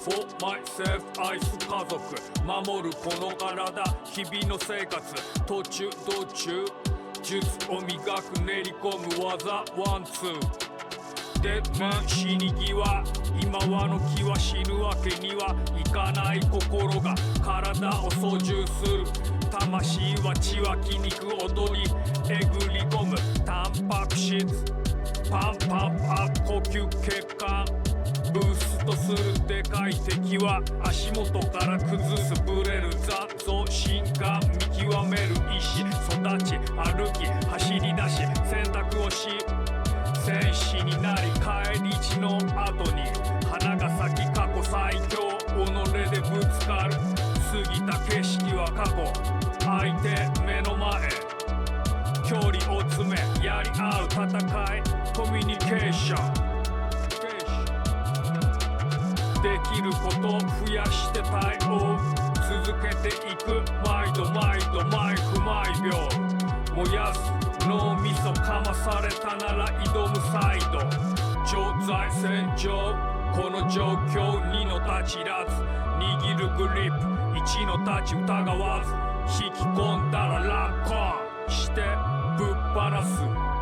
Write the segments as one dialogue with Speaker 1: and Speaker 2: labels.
Speaker 1: for myself 愛す家族守るこの体日々の生活途中道中術を磨く練り込む技ワンツーで死に際今はの気は死ぬわけにはいかない心が体を操縦する魂は血は筋肉踊りえぐり込むタンパク質パンパンアップ呼吸血管ブーストするでかい敵は足元から崩すブレる残像心が見極める意志育ち歩き走り出し選択をし戦士になり帰り地の後に花が咲き過去最強己でぶつかる過ぎた景色は過去相手目の前距離を詰めやり合う戦いコミュニケーションできることを増やして対応続けていく毎度毎度毎分毎秒燃やす脳みそかまされたなら挑むサイド常在戦場この状況2の立ちらず握るグリップ1の立ち疑わず引き込んだらラッコンしてぶっ放す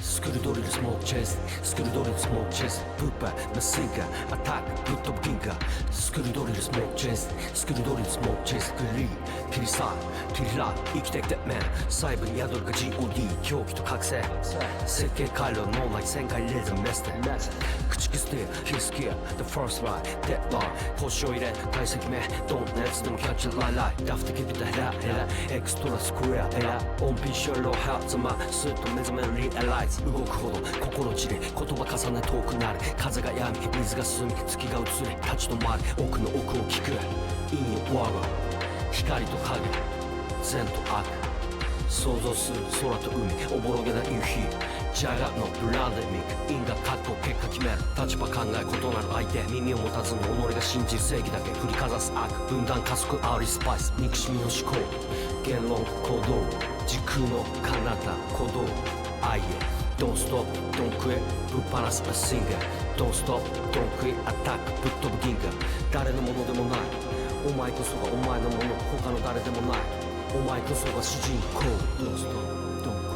Speaker 2: スクルドリルスモークチェイススクルドリルスモークチェイスプッパーマシンガーアタックぶっ飛ぶ銀河スクルドリルスモークチェイススクルドリルスモークチェイスクリーキリサーキリラ生きてきてメン細部に宿るが GOD 狂気と覚醒設計回路脳内旋回レーザーメステ口キスティーヒスキア The first line デッドライン腰を入れ体積目ドンネッツでもキャッチライライダフテキビタヘラヘラエクストラスクエアエラ音符ショローハーツマスッと目覚めるリアライズ動くほど心地で言葉重ね遠くなる風が止み水が進み月が移り立ち止まる奥の奥を聞く In your world 光と影善と悪想像する空と海おぼろげな夕日ジャガのブランデミック因果格好結果決める立場考え異なる相手耳を持たずに己が信じる正義だけ振りかざす悪分断加速煽りスパイス憎しみの思考言論行動時空の彼方鼓動愛へDon't stop, don't quit ぶっ放す a singer Don't stop, don't quit アタックぶっ飛ぶ銀河誰のものでもないお前こそがお前のもの他の誰でもないお前こそが主人公 Don't stop, don't quit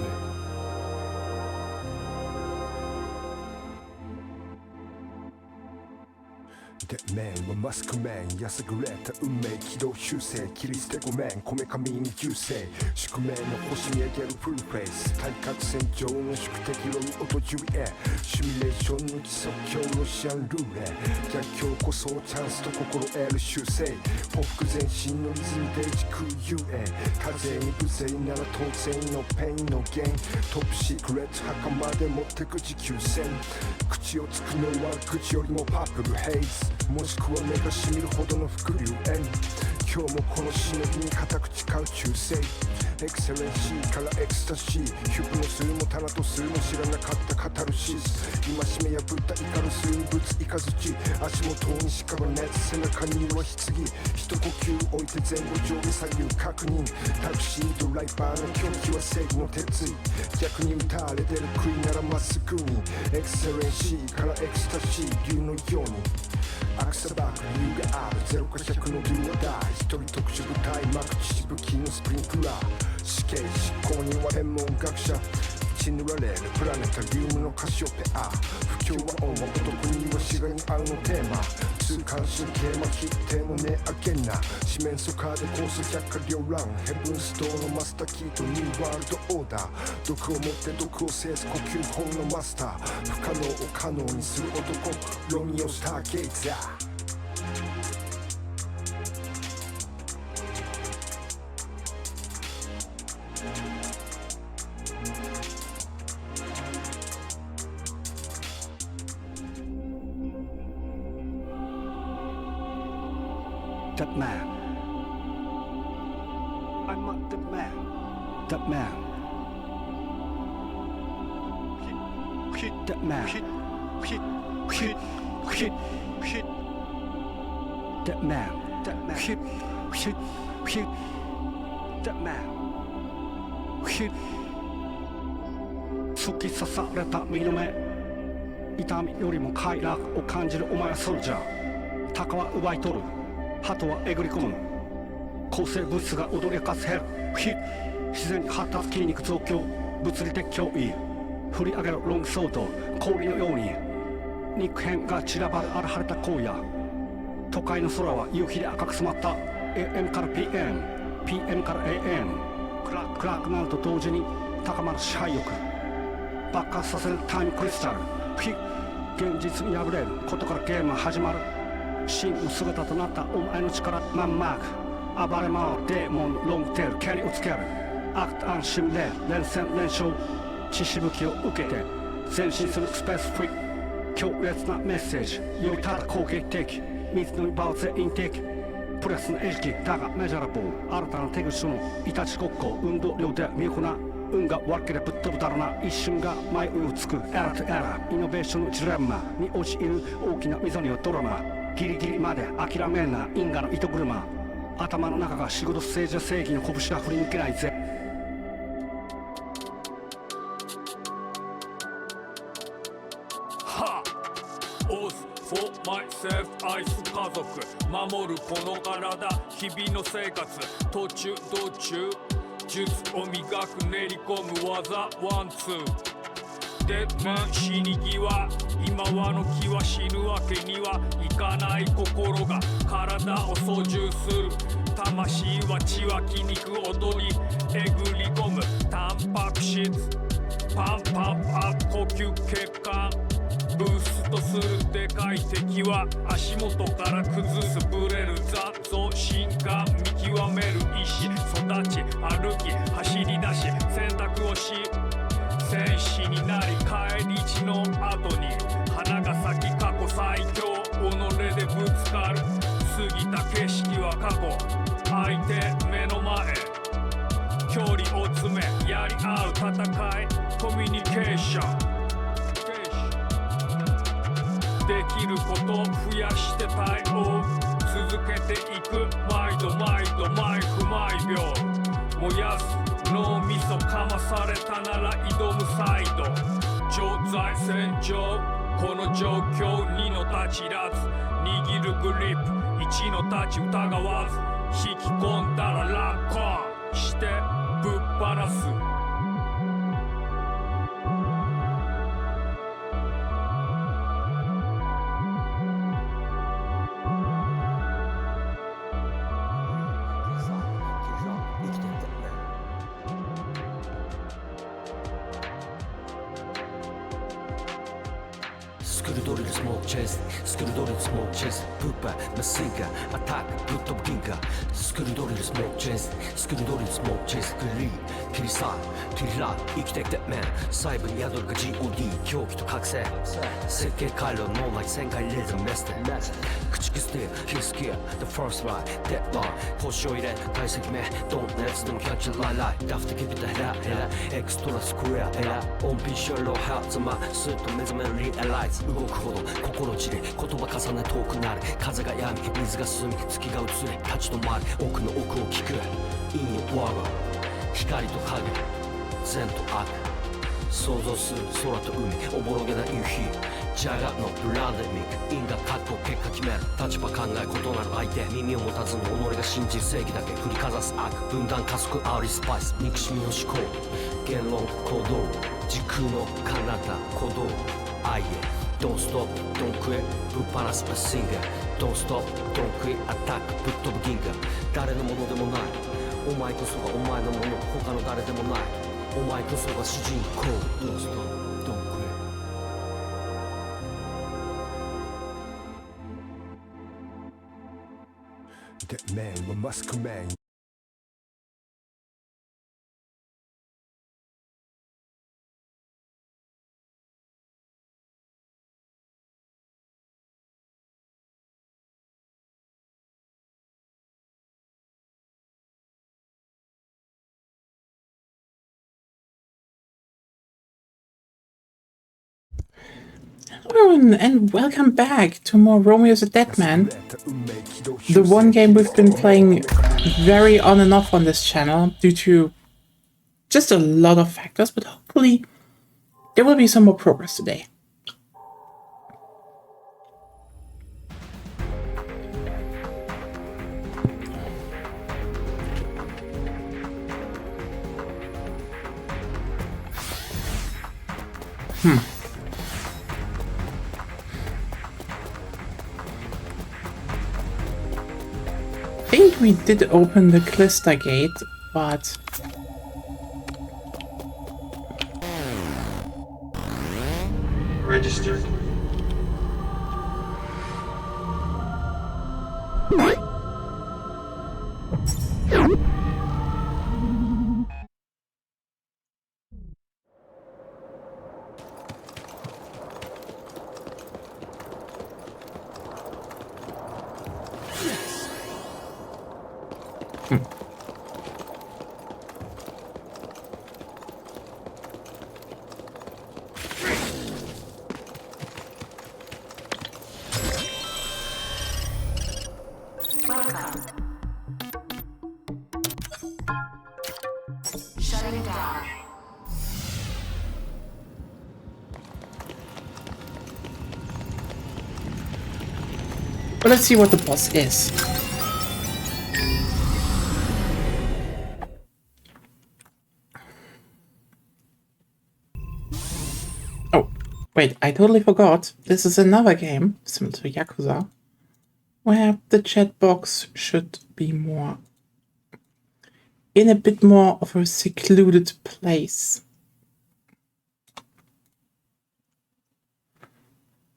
Speaker 3: でメンはマスクメンやさぐれた運命軌道修正切り捨てごめんこめかみに旧姓宿命の星見上げるフルフェイス対角線上の宿敵論音ゆえシミュレーションの基礎強ロシアンルーレ逆境こそチャンスと心得る修正報復前進のリズムで時空ゆえ風に無勢なら当然のペインの弦トップシークレット墓まで持ってく持久戦口をつくのは口よりもパープルヘイズもしくは目がしみるほどの伏流炎今日もこのしのぎに固く誓う忠誠エクセレンシーからエクスタシーヒュプノスもタナトスも知らなかったカタルシス今しめ破ったイカルスにぶつイカズチ足元に屍熱背中には棺一呼吸置いて前後上下左右確認タクシードライバーの狂気は正義の鉄意逆に打たれてる杭ならまっすぐにエクセレンシーからエクスタシー竜のようにアクサバーク理由がある0か100の竜は大一人特殊部隊マクチ武器のスプリンクラー死刑執行人は天文学者血塗られるプラネタリウムのカシオペア不況は恩は男には死がに合うのテーマ痛感神経麻痺手も値上げな四面楚歌でコース百科両乱ヘブンストーンのマスターキーとニューワールドオーダー毒を持って毒を制す呼吸法のマスター不可能を可能にする男ロミオスターゲイザー
Speaker 4: That man. I'm not that man. That man. That man. That man. That man. That man. 突き刺された身の目、痛みよりも快楽を感じるお前はソルジャー。鷹は奪い取る、鳩はえぐり込む、抗生物質が踊り明かすヘル自然に発達筋肉増強、物理的脅威、振り上げるロングソード、氷のように肉片が散らばる荒れ晴れた荒野、都会の空は夕日で赤く染まった。 AM から PM、PM から AM、 暗くなると同時に高まる支配欲、爆発させるタイムクリスタル、現実に破れることからゲームは始まる。真の姿となったお前の力、マンマーク暴れ回るデーモンのロングテール、蹴りをつけるアクトアンシムレー、連戦連勝、血しぶきを受けて前進するスペースフリー、強烈なメッセージよりただ攻撃的、水の場を全員的、プレスの餌食だがメジャラブル、新たな手口とのいたちごっこ、運動量で見事な運が悪ければぶっ飛ぶだろうな、一瞬が迷いをつくエラーとエラー、イノベーションのジレンマに陥る大きな溝にはドラマ、ギリギリまで諦めんな因果の糸車、頭の中が仕事政治や正義の拳が振り抜けないぜ。
Speaker 1: はオス for myself 愛す家族、守るこの体、日々の生活、途中道中術を磨く練り込む技ワンツーで死に際、今はの気は死ぬわけにはいかない、心が体を操縦する、魂は血は筋肉踊りえぐり込む、タンパク質パンパンアップ、呼吸血管ブーストするでかい敵は足元から崩す、ブレる残像進化見極める意志、育ち歩き走り出し選択をし、戦士になり帰り地の後に花が咲き、過去最強己でぶつかる、過ぎた景色は過去、相手目の前、距離を詰めやり合う戦い、コミュニケーションできること増やして対応、続けていく毎度毎度毎分毎秒、燃やす脳みそかまされたなら挑むサイド、常在戦場この状況2の立ちらず、握るグリップ1の立ち疑わず、引き込んだらラッコしてぶっ放す。
Speaker 2: スクルドリルスモークチェス、スクルドリルスモークチェス、プッパーマシンガーアタックぶっ飛ぶ銀河、スクルドリルスモークチェス、スクルドリルスモークチェス、グリー切り裂切りラ生きてきてメン、細部に宿るが GOD 狂気と覚醒、設計回路脳内旋回レーザーメステ駆逐スティーヒスキア The first line dead line 星を入れ解析目ドンのやつでもキャッチライライダフテキビタヘラヘラエクストラスクエアエラ音符ショロハーツマスッと目覚めるリアライズ、動くほど心散り言葉重ね遠くなる、風が止み水が進み月が移り立ち止まり奥の奥を聞く In your world 光と影善と悪想像する空と海おぼろげな夕日、ジャガのブランデミック因果格好結果決める、立場考え異なる相手、耳を持たずに己が信じる正義だけ振りかざす悪、分断加速煽りスパイス憎しみの思考、言論行動時空の彼方鼓動愛へDon't stop, don't quit ぶっ放すマシンガー Don't stop, don't quit アタックぶっ飛ぶ銀河、誰のものでもないお前こそがお前のもの、他の誰でもないお前こそが主人公 Don't stop, don't quit
Speaker 3: That man, a mask man.
Speaker 5: Hello and welcome back to more Romeo the Dead Man. The one game we've been playing very on and off on this channel due to just a lot of factors, but hopefully there will be some more progress today. I think we did open the Clister Gate, but
Speaker 6: Registered.
Speaker 7: Welcome. Shutting down.
Speaker 5: well, let's see what the boss is. Oh, wait, I totally forgot. This is another game, similar to Yakuza, where the chat box should be more in a bit more of a secluded place.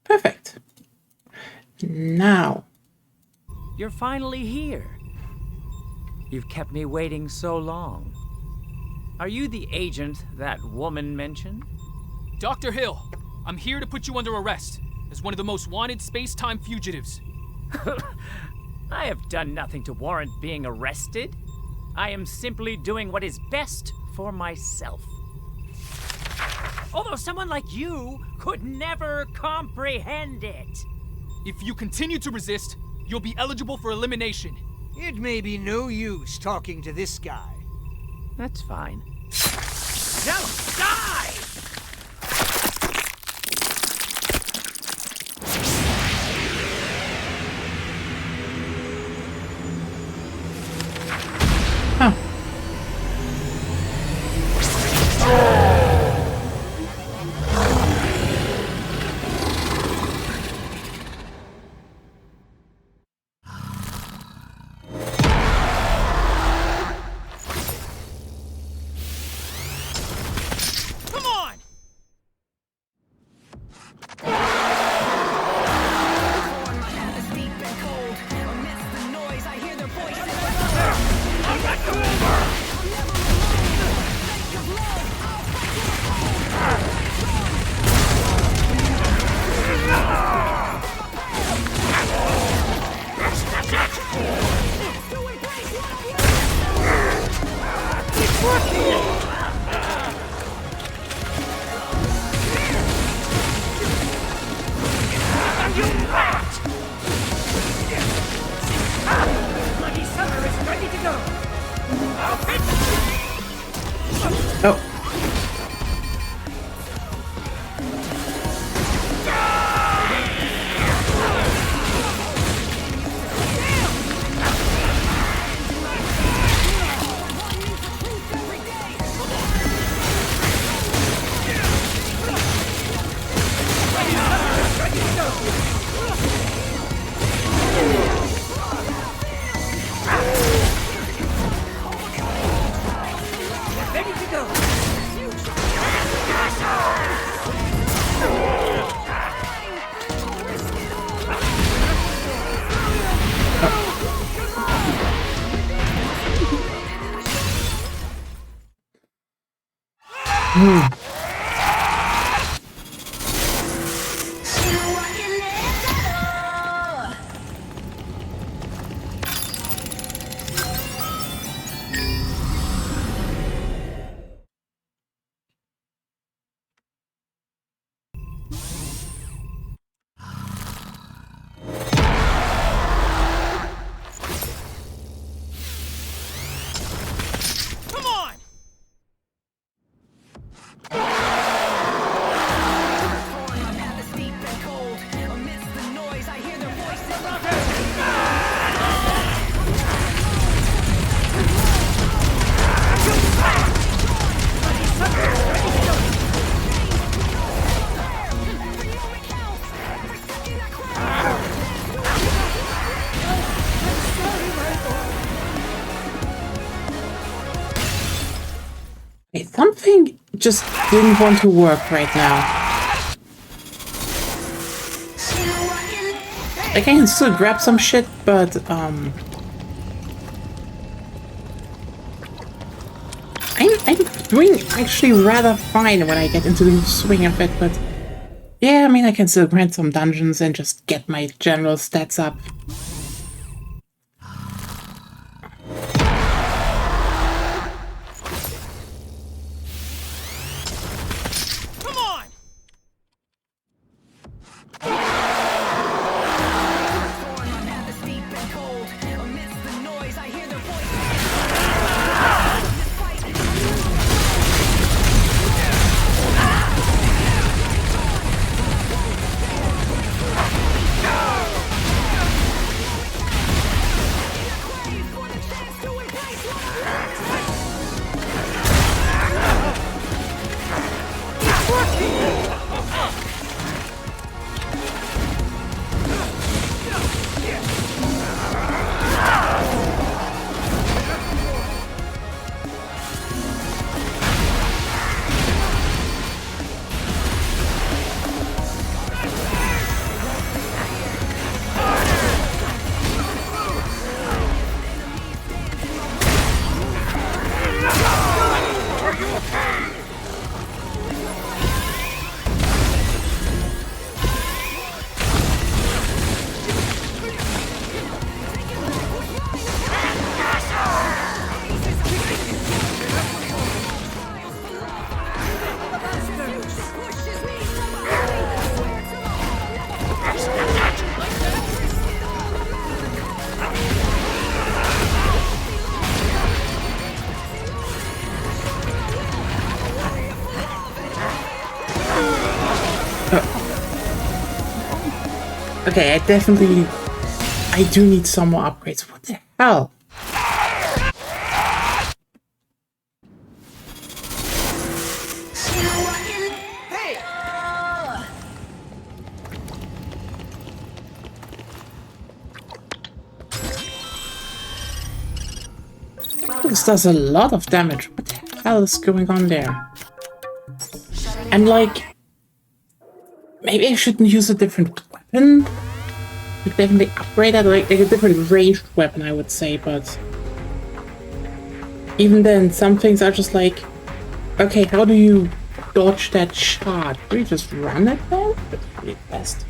Speaker 5: Perfect. Now,
Speaker 8: You're finally here. You've kept me waiting so long. Are you the agent that woman mentioned?
Speaker 9: Dr. Hill, I'm here to put you under arrest as one of the most wanted space-time fugitives.
Speaker 8: I have done nothing to warrant being arrested. I am simply doing what is best for myself. Although someone like you could never comprehend it.
Speaker 9: If you continue to resist, you'll be eligible for elimination.
Speaker 10: It may be no use talking to this guy.
Speaker 8: That's fine. Now die!
Speaker 5: huh. Okay, something just didn't want to work right now. I can still grab some shit, but I'm doing actually rather fine when I get into the swing of it, but yeah, I mean, I can still grind some dungeons and just get my general stats up. Okay, I do need some more upgrades. What the hell? This does a lot of damage. What the hell is going on there? And like, maybe I shouldn't use a different weapon? Should definitely upgrade that, like a different ranged weapon, I would say, but even then, some things are just like, okay, how do you dodge that shot? Do you just run it then? That's really best.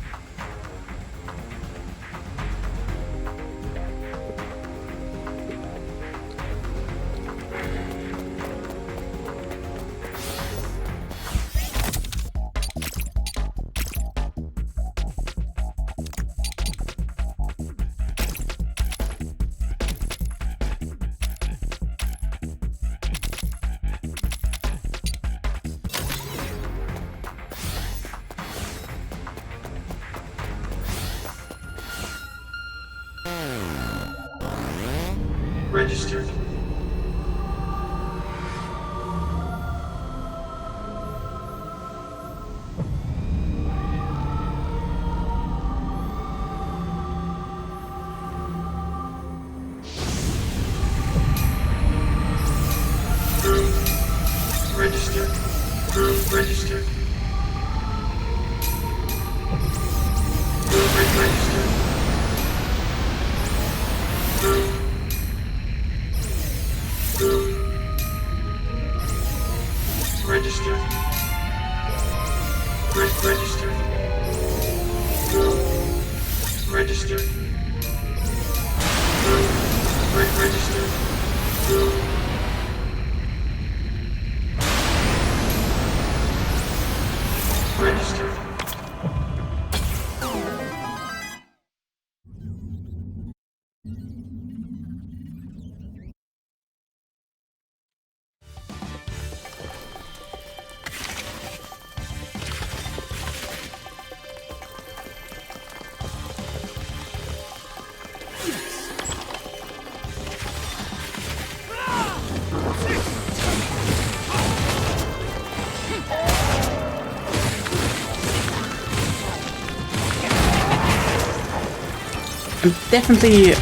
Speaker 5: I'm definitely...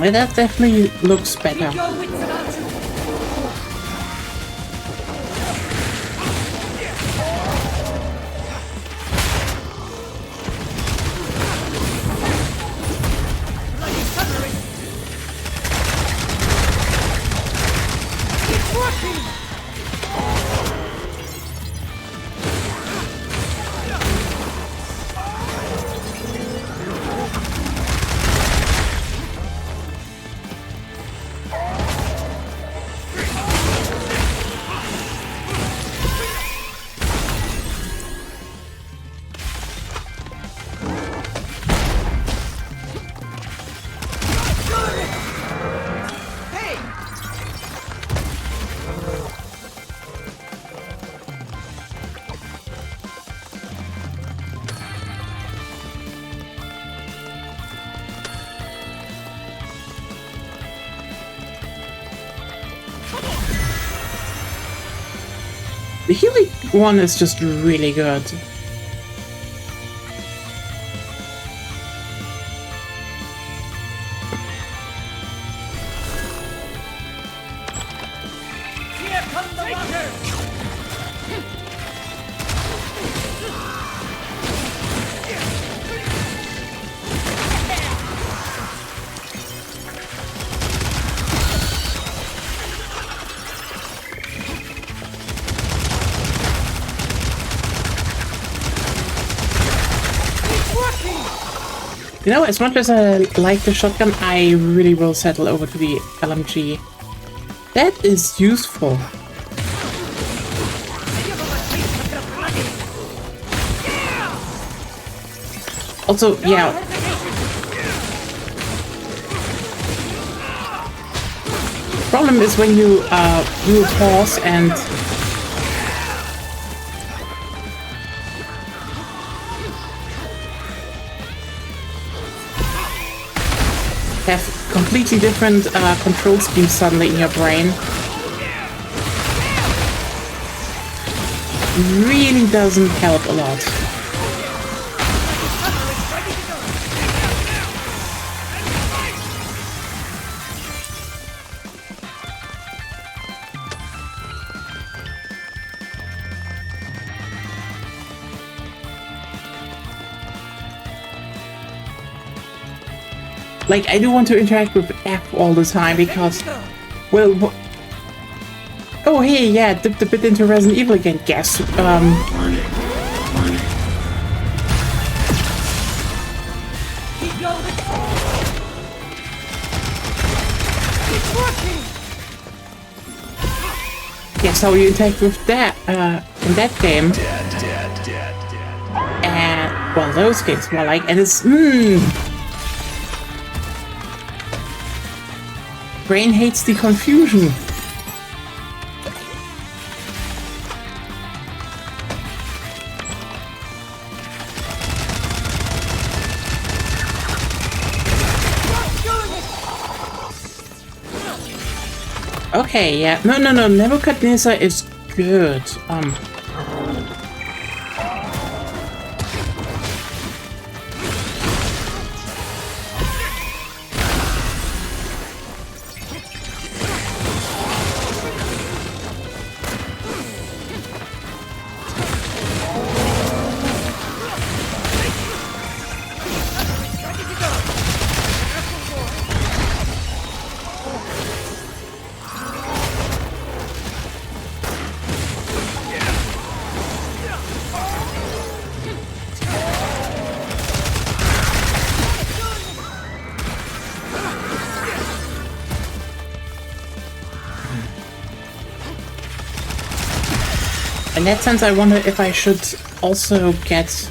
Speaker 5: Well, that definitely looks better. The healing one is just really good. You know, as much as I like the shotgun, I really will settle over to the LMG. That is useful. Also, yeah. Problem is when you do a pause and have completely different control schemes suddenly in your brain. Really doesn't help a lot. Like, I do want to interact with F all the time because, well, oh hey, yeah, dipped a bit into Resident Evil again, guess. Guess how you interact with that in that game. And, well, those games more like, and it's, brain hates the confusion. Okay, yeah. No, Nebuchadnezzar is good. In that sense, I wonder if I should also get...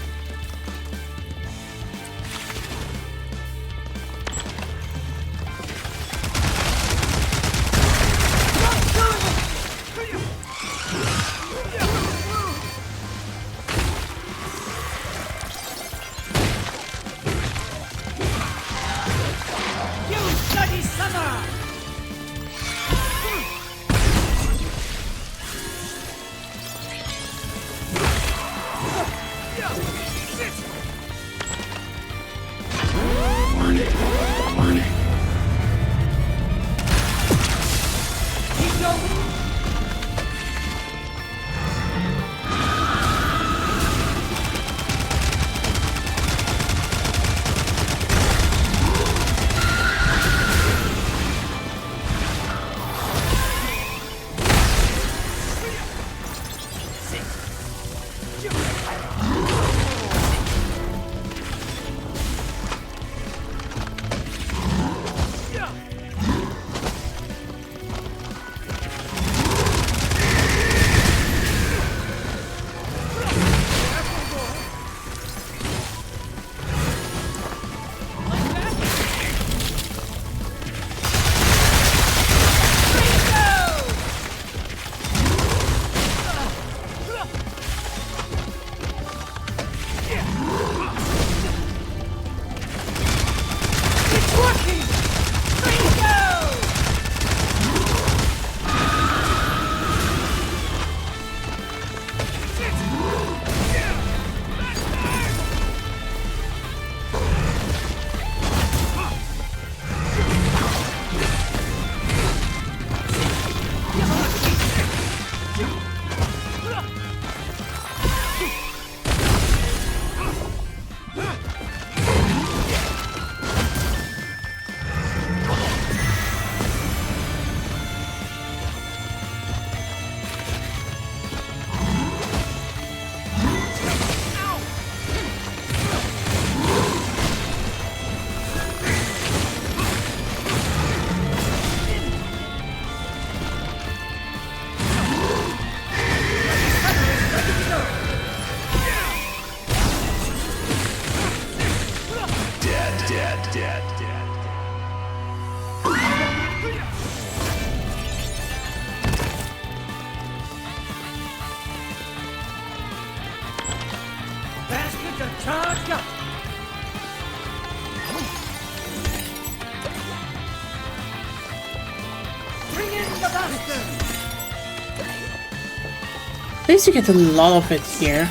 Speaker 5: At least you get a lot of it here.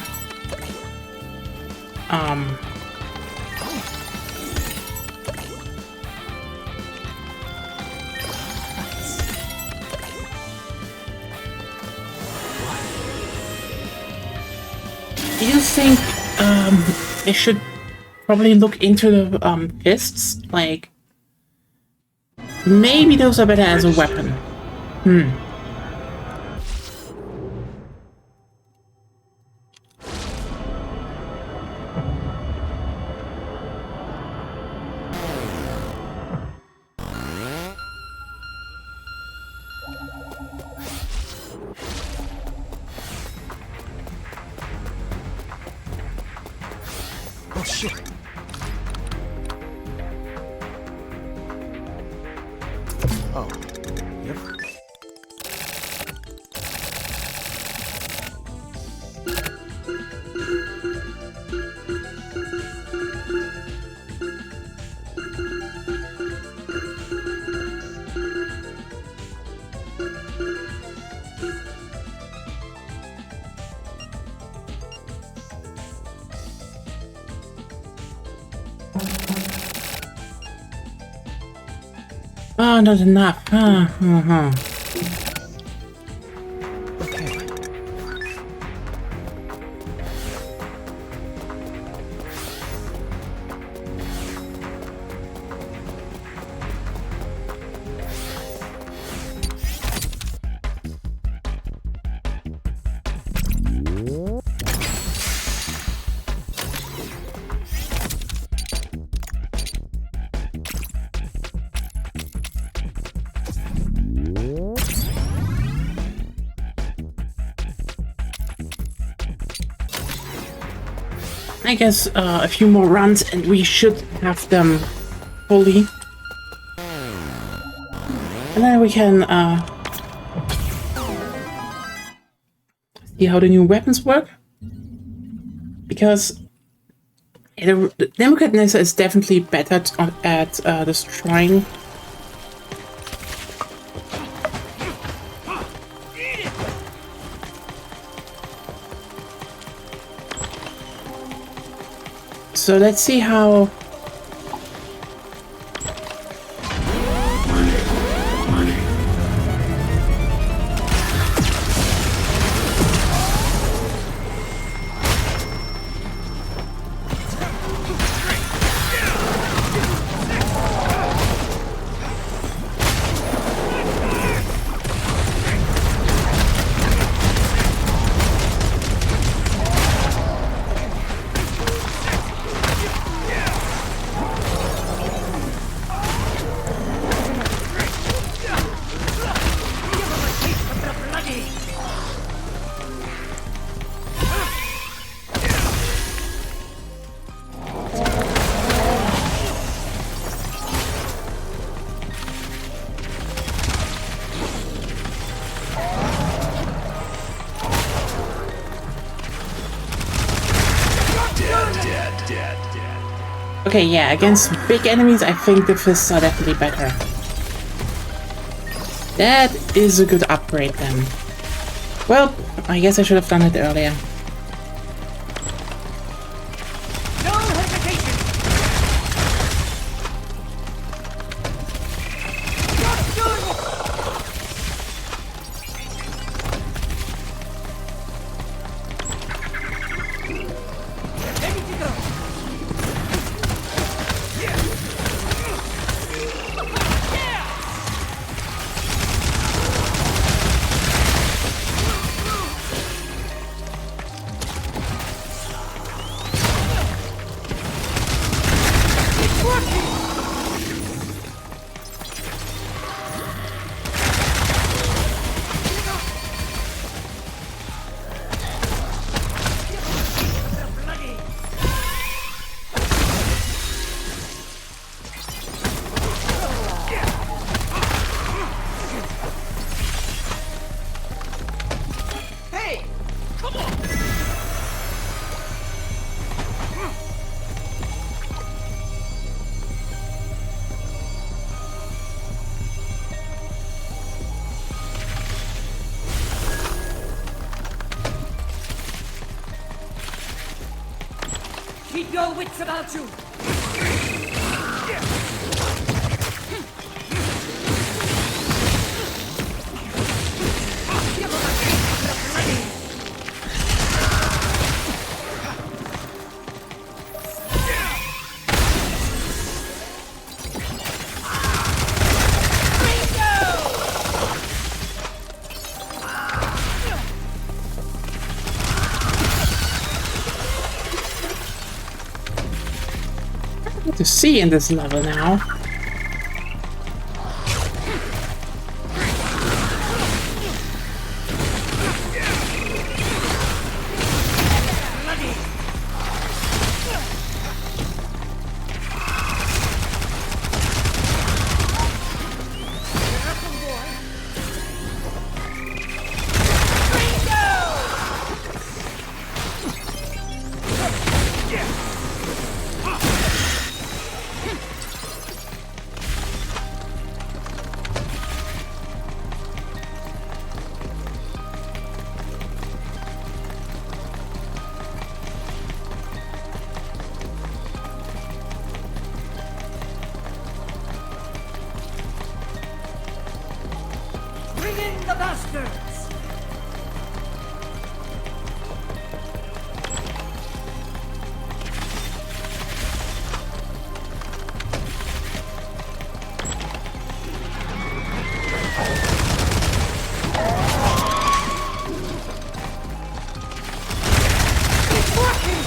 Speaker 5: Do you think I should probably look into the fists? Like, maybe those are better as a weapon.
Speaker 10: Oh shit. Oh. Yep.
Speaker 5: Oh, not enough.
Speaker 10: Okay.
Speaker 5: I guess a few more runs and we should have them fully. And then we can see how the new weapons work. Because the Nebuchadnezzar is definitely better at destroying. So let's see how... Okay, yeah, against big enemies, I think the fists are definitely better. That is a good upgrade then. Well, I guess I should have done it earlier.
Speaker 10: No hesitation. Just do it. Ready to go.
Speaker 6: Keep your wits about you!
Speaker 5: To see in this level now.
Speaker 6: The bastards! It's working!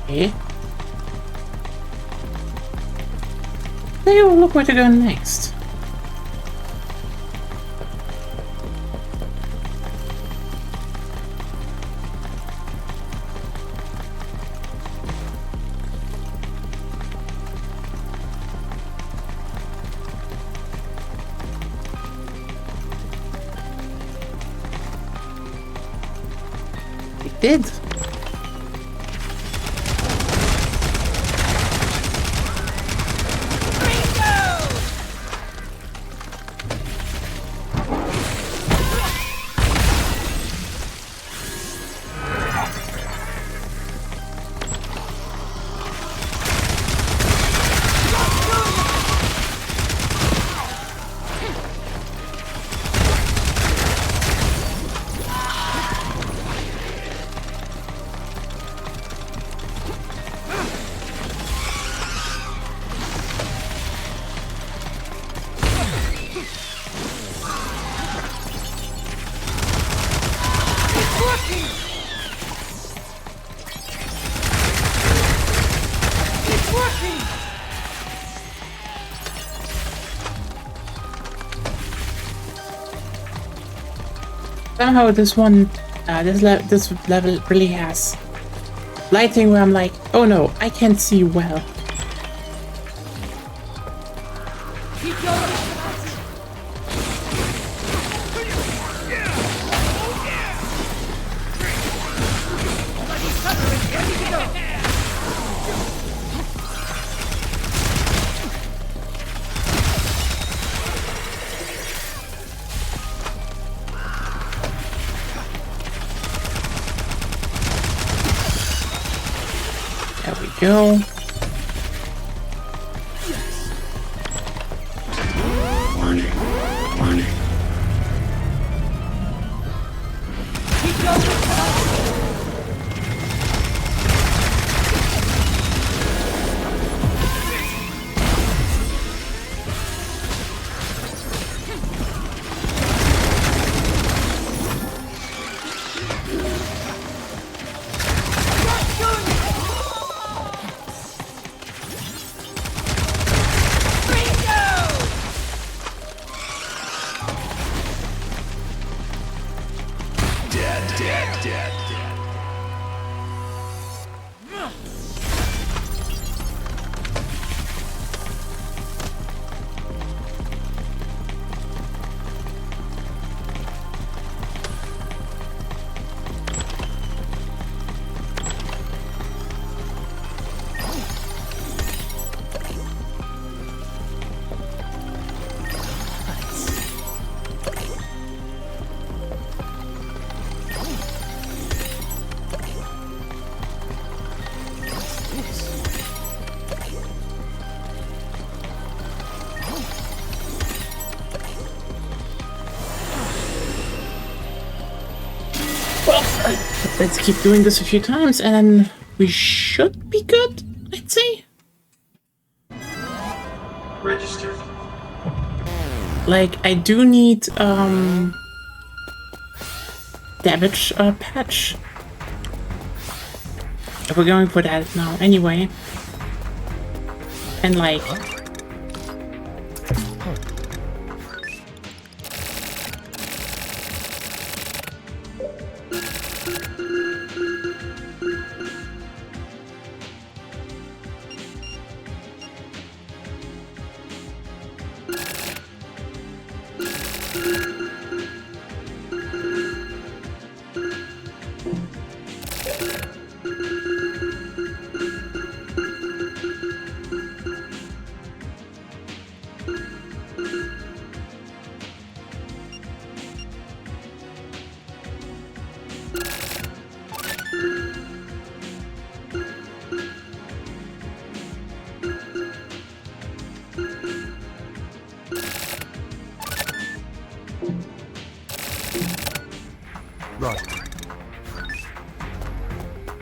Speaker 5: Okay. Hey, look where to go next. It did. Somehow this one, this level really has lighting where I'm like, oh no, I can't see well. There we go. Let's keep doing this a few times and then we should be good, I'd say.
Speaker 11: Registered.
Speaker 5: Like, I do need damage patch. We're going for that now anyway. And like...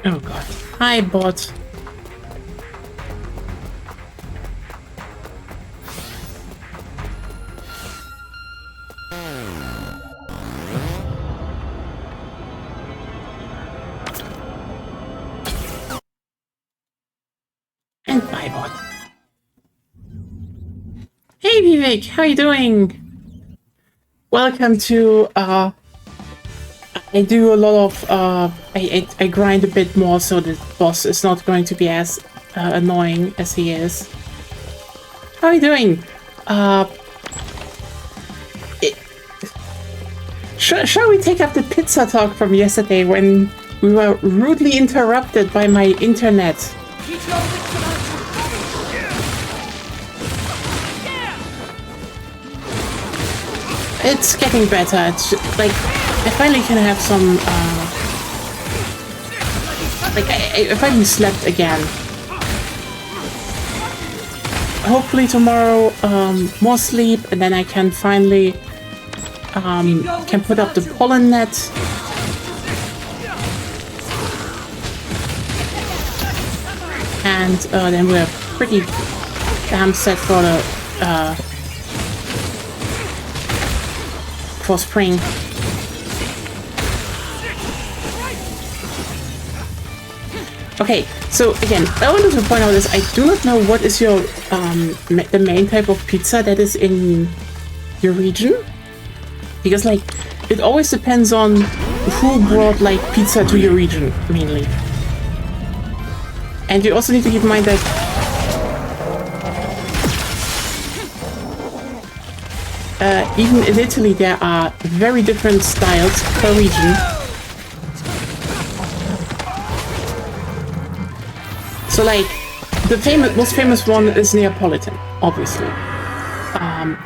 Speaker 5: Oh god. Hi, bot. And bye, bot. Hey, Vivek, how are you doing? Welcome to, I do a lot of, I grind a bit more so the boss is not going to be as annoying as he is. How are you doing? Shall we take up the pizza talk from yesterday when we were rudely interrupted by my internet? It's getting better. It's just, like, I finally can have some, like, I finally slept again. Hopefully tomorrow, more sleep, and then I can finally, can put up the pollen net. And, then we're pretty damn set for the, for spring. Okay, so again, I wanted to point out this. I do not know what is your the main type of pizza that is in your region, because like it always depends on who brought like pizza to your region mainly. And you also need to keep in mind that even in Italy there are very different styles per region. So like, the most famous one is Neapolitan, obviously.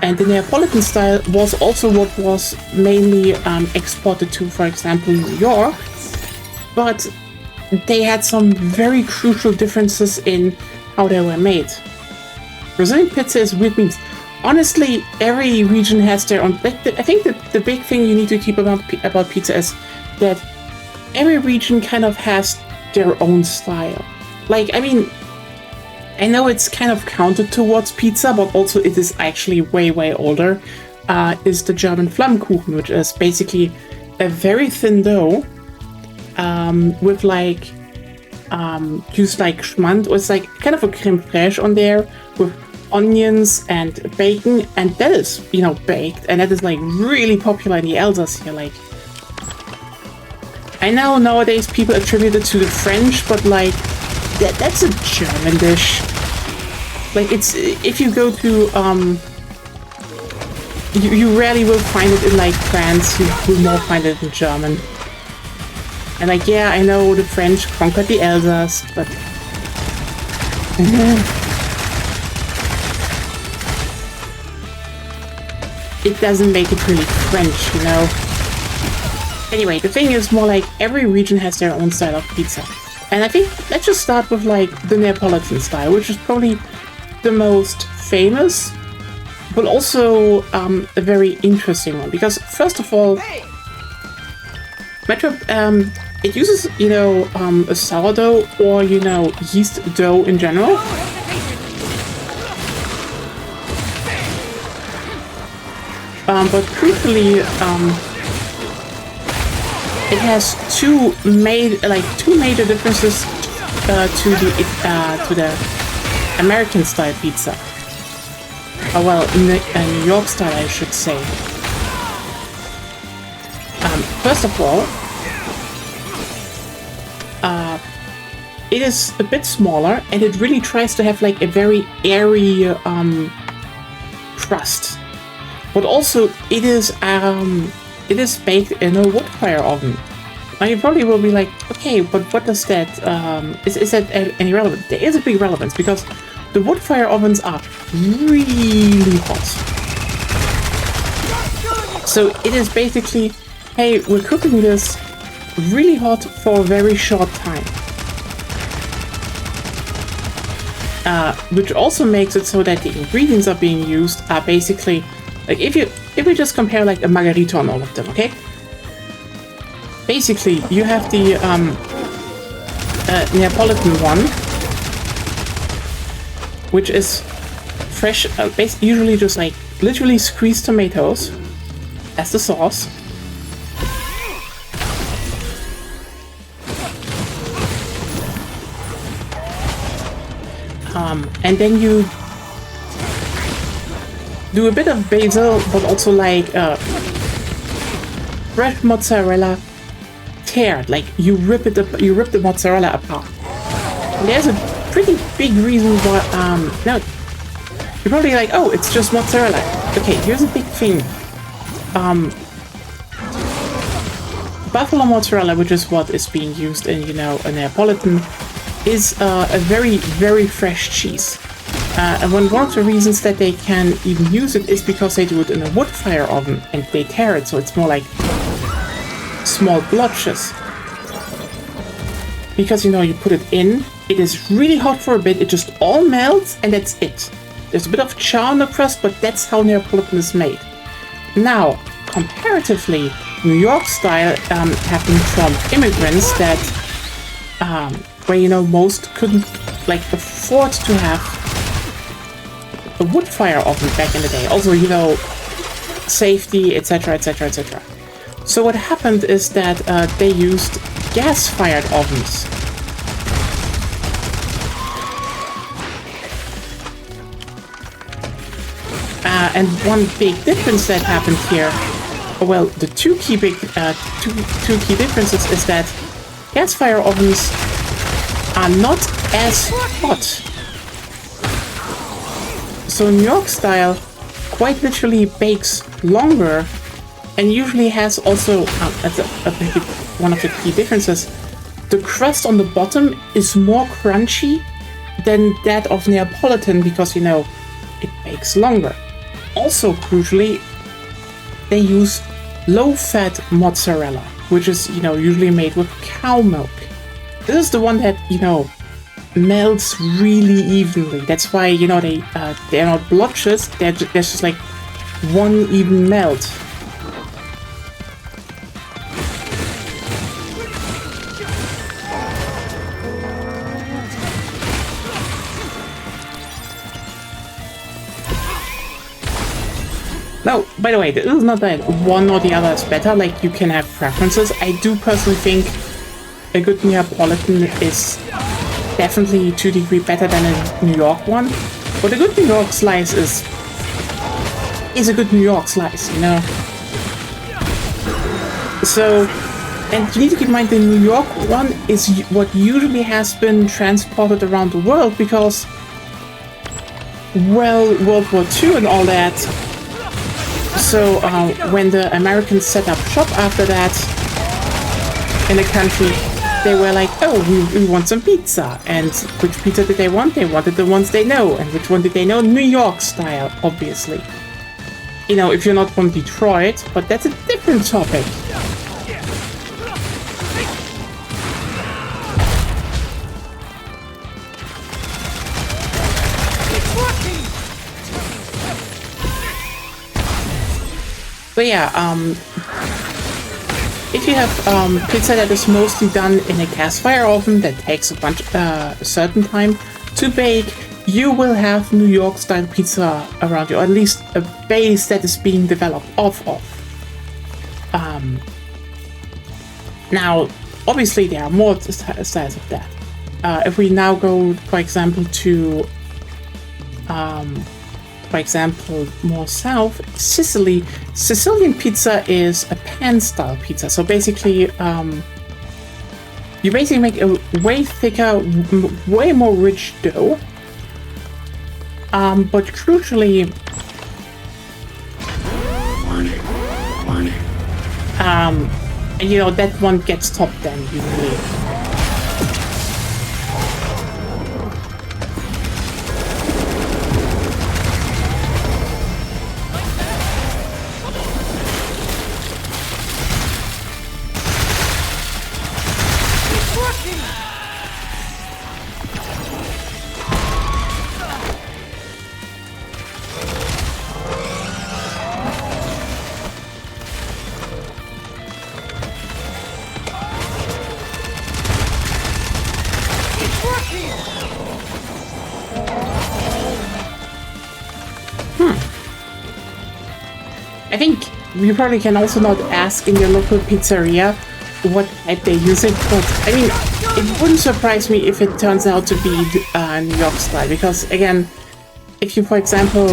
Speaker 5: And the Neapolitan style was also what was mainly exported to, for example, New York. But they had some very crucial differences in how they were made. Brazilian pizza is weird means. Honestly, every region has their own. Like I think that the big thing you need to keep about pizza is that every region kind of has their own style. Like, I mean, I know it's kind of counted towards pizza, but also it is actually way, way older. Is the German Flammkuchen, which is basically a very thin dough with like used like schmand, or it's like kind of a creme fraiche on there with onions and bacon, and that is, you know, baked, and that is like really popular in the Elsass here. Like, I know nowadays people attribute it to the French, but like that's a German dish. Like, it's, if you go to you rarely will find it in like France. You will more find it in German. And like, yeah, I know the French conquered the Elsass, but it doesn't make it really French, you know? Anyway, the thing is more like every region has their own style of pizza. And I think let's just start with like the Neapolitan style, which is probably the most famous, but also a very interesting one. Because first of all, it uses, you know, a sourdough or, you know, yeast dough in general. But crucially, it has two major differences to the American style pizza. Well, New York style, I should say. First of all, it is a bit smaller, and it really tries to have like a very airy crust. But also, it is baked in a wood fire oven. Now you probably will be like, okay, but what does that? Is that any relevant? There is a big relevance because the wood fire ovens are really hot. So it is basically, hey, we're cooking this really hot for a very short time. Which also makes it so that the ingredients are being used are basically, like if we just compare like a margarita on all of them, okay? Basically, you have the Neapolitan one, which is fresh, usually just like literally squeezed tomatoes as the sauce. And then you do a bit of basil, but also like fresh mozzarella teared. Like you rip the mozzarella apart. And there's a pretty big reason why. Now you're probably like, oh, it's just mozzarella. Okay, here's a big thing. Buffalo mozzarella, which is what is being used in, you know, a Neapolitan, is a very, very fresh cheese. And one of the reasons that they can even use it is because they do it in a wood fire oven and they tear it, so it's more like small blotches. Because, you know, you put it in, it is really hot for a bit, it just all melts and that's it. There's a bit of char on the crust, but that's how Neapolitan is made. Now, comparatively, New York style happened from immigrants that where, you know, most couldn't like afford to have a wood fire oven back in the day. Also, you know, safety, etc, etc, etc. So what happened is that they used gas-fired ovens. And one big difference that happened here, well, the two key differences is that gas-fire ovens are not as hot. So New York style quite literally bakes longer and usually has also, one of the key differences, the crust on the bottom is more crunchy than that of Neapolitan because, you know, it bakes longer. Also, crucially, they use low-fat mozzarella, which is, you know, usually made with cow milk. this is the one that, you know, melts really evenly. That's why, you know, they're not blotches, there's just like one even melt. Now, by the way, this is not that one or the other is better, like you can have preferences. I do personally think a good Neapolitan is definitely 2 degrees better than a New York one. But a good New York slice is a good New York slice, you know? So, and you need to keep in mind the New York one is what usually has been transported around the world because, well, World War II and all that. So when the Americans set up shop after that in the country, they were like, oh, we want some pizza. And which pizza did they want? They wanted the ones they know. And which one did they know? New York style, obviously. You know, if you're not from Detroit, but that's a different topic. But yeah, if you have pizza that is mostly done in a cast fire oven that takes a certain time to bake, you will have New York style pizza around you, or at least a base that is being developed off of. Now, obviously there are more styles of that. If we now go, for example, to more south, Sicily. Sicilian pizza is a pan-style pizza. So basically, you basically make a way thicker, way more rich dough. But crucially, you know, that one gets topped then usually. I think you probably can also not ask in your local pizzeria what type they use it, but I mean, it wouldn't surprise me if it turns out to be New York style, because again, if you, for example,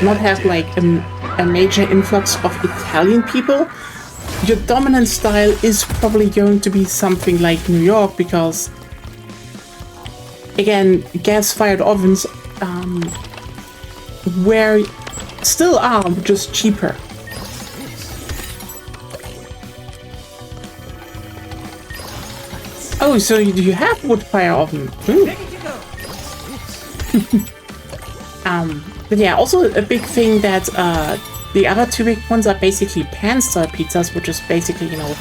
Speaker 5: not have like a major influx of Italian people, your dominant style is probably going to be something like New York, because again, gas-fired ovens where still are just cheaper. Oh, so you have wood fire oven. But yeah, also a big thing that the other two big ones are basically pan-style pizzas, which is basically, you know,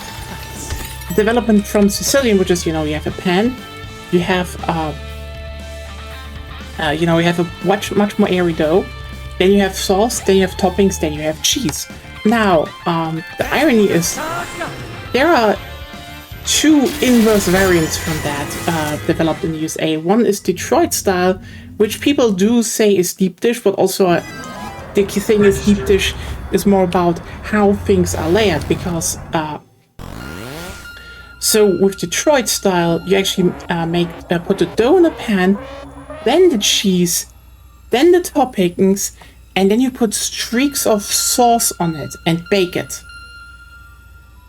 Speaker 5: development from Sicilian, which is, you know, you have a pan, you have you know, you have a much more airy dough, then you have sauce, then you have toppings, then you have cheese. Now, the irony is there are two inverse variants from that developed in the USA. One is Detroit style, which people do say is deep dish, but also the key thing is deep dish is more about how things are layered, because so with Detroit style, you actually put the dough in a pan, then the cheese, then the toppings, and then you put streaks of sauce on it and bake it.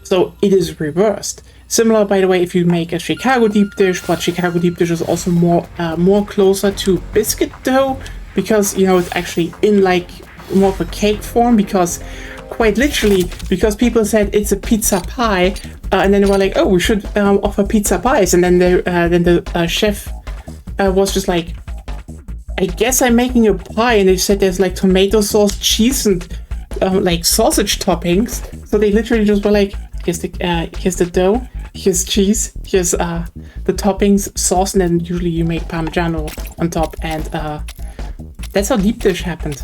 Speaker 5: So it is reversed. Similar, by the way, if you make a Chicago deep dish, but Chicago deep dish is also more closer to biscuit dough, because, you know, it's actually in like more of a cake form, because quite literally, because people said it's a pizza pie, and then they were like, oh, we should offer pizza pies, and then the chef was just like, I guess I'm making a pie, and they said there's like tomato sauce, cheese, and like sausage toppings. So they literally just were like, here's the dough, Here's cheese. Here's the toppings, sauce, and then usually you make Parmigiano on top, and that's how deep dish happened.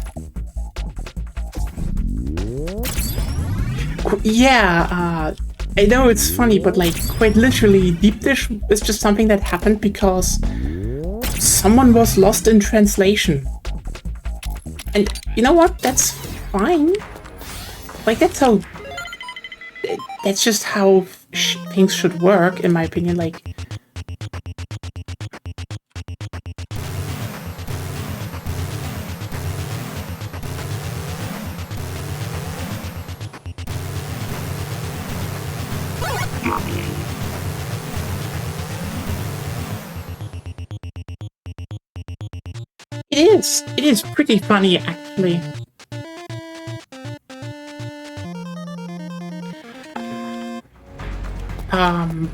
Speaker 5: Yeah, I know it's funny, but like quite literally, deep dish is just something that happened because someone was lost in translation. And you know what? That's fine. Like that's just how things should work, in my opinion. Like. It is pretty funny, actually.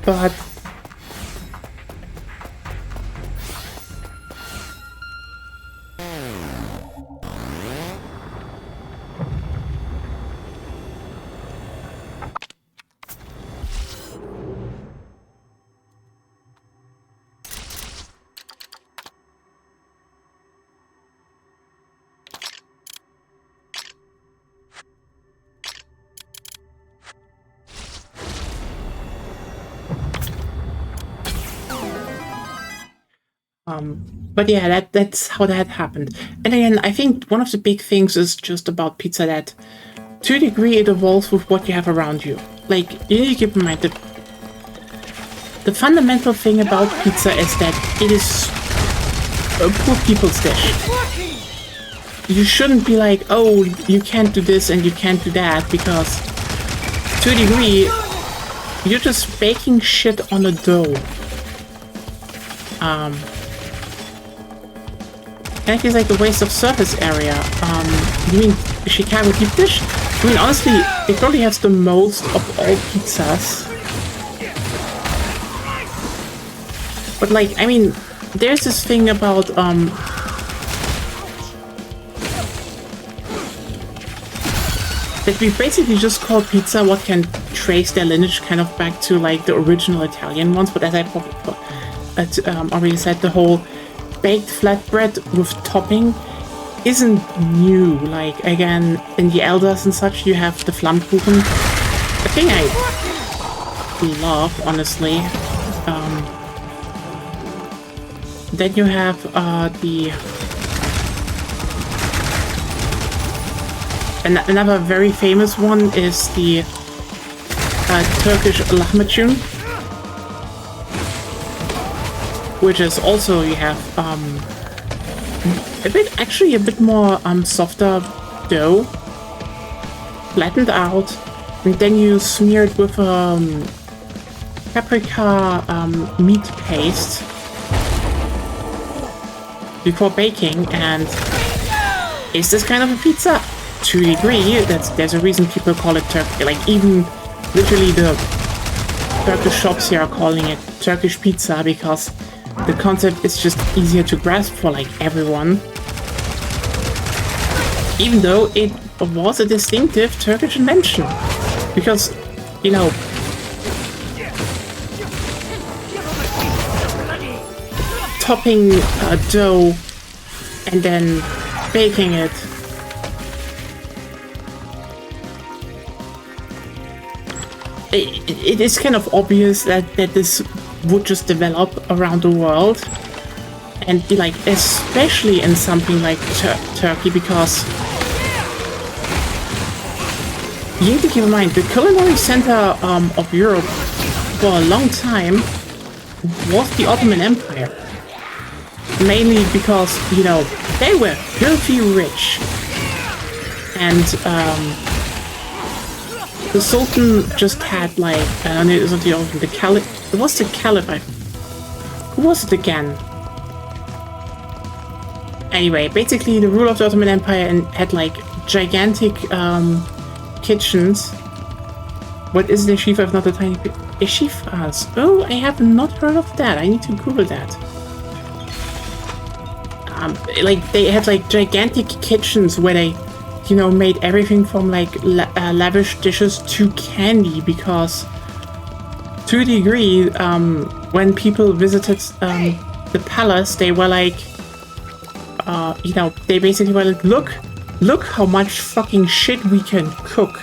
Speaker 5: But but yeah, that's how that happened. And again, I think one of the big things is just about pizza that, to a degree, it evolves with what you have around you. Like, you need to keep in mind that the fundamental thing about pizza is that it is a poor people's dish. You shouldn't be like, oh, you can't do this and you can't do that, because to a degree, you're just baking shit on a dough. And it feels like a waste of surface area. You mean Chicago deep dish? I mean, honestly, it probably has the most of all pizzas. But like, I mean, there's this thing about that we basically just call pizza what can trace their lineage kind of back to like the original Italian ones. But as I already said, the whole baked flatbread with topping isn't new. Like, again, in the Elders and such, you have the Flammkuchen. A thing I love, honestly. Then you have another very famous one is the Turkish lahmacun, which is also, you have a bit more softer dough, flattened out, and then you smear it with paprika meat paste before baking. And is this kind of a pizza? To a degree, there's a reason people call it Turkey. Like, even literally the Turkish shops here are calling it Turkish pizza because the concept is just easier to grasp for like everyone. Even though it was a distinctive Turkish invention. Because, you know, topping dough and then baking it. It is kind of obvious that this would just develop around the world, and like especially in something like Turkey, because you need to keep in mind the culinary center of Europe for a long time was the Ottoman Empire, mainly because, you know, they were filthy rich, and the Sultan just had like, it was not the Ottoman, the Caliph. It was the Caliph. Who was it again? Anyway, basically the rule of the Ottoman Empire had like gigantic kitchens. What is the yeshiva if not a tiny yeshivas? Oh, I have not heard of that. I need to Google that. Like they had like gigantic kitchens where they, you know, made everything from like lavish dishes to candy, because to a degree, when people visited the palace, they were like, you know, they basically were like, look how much fucking shit we can cook.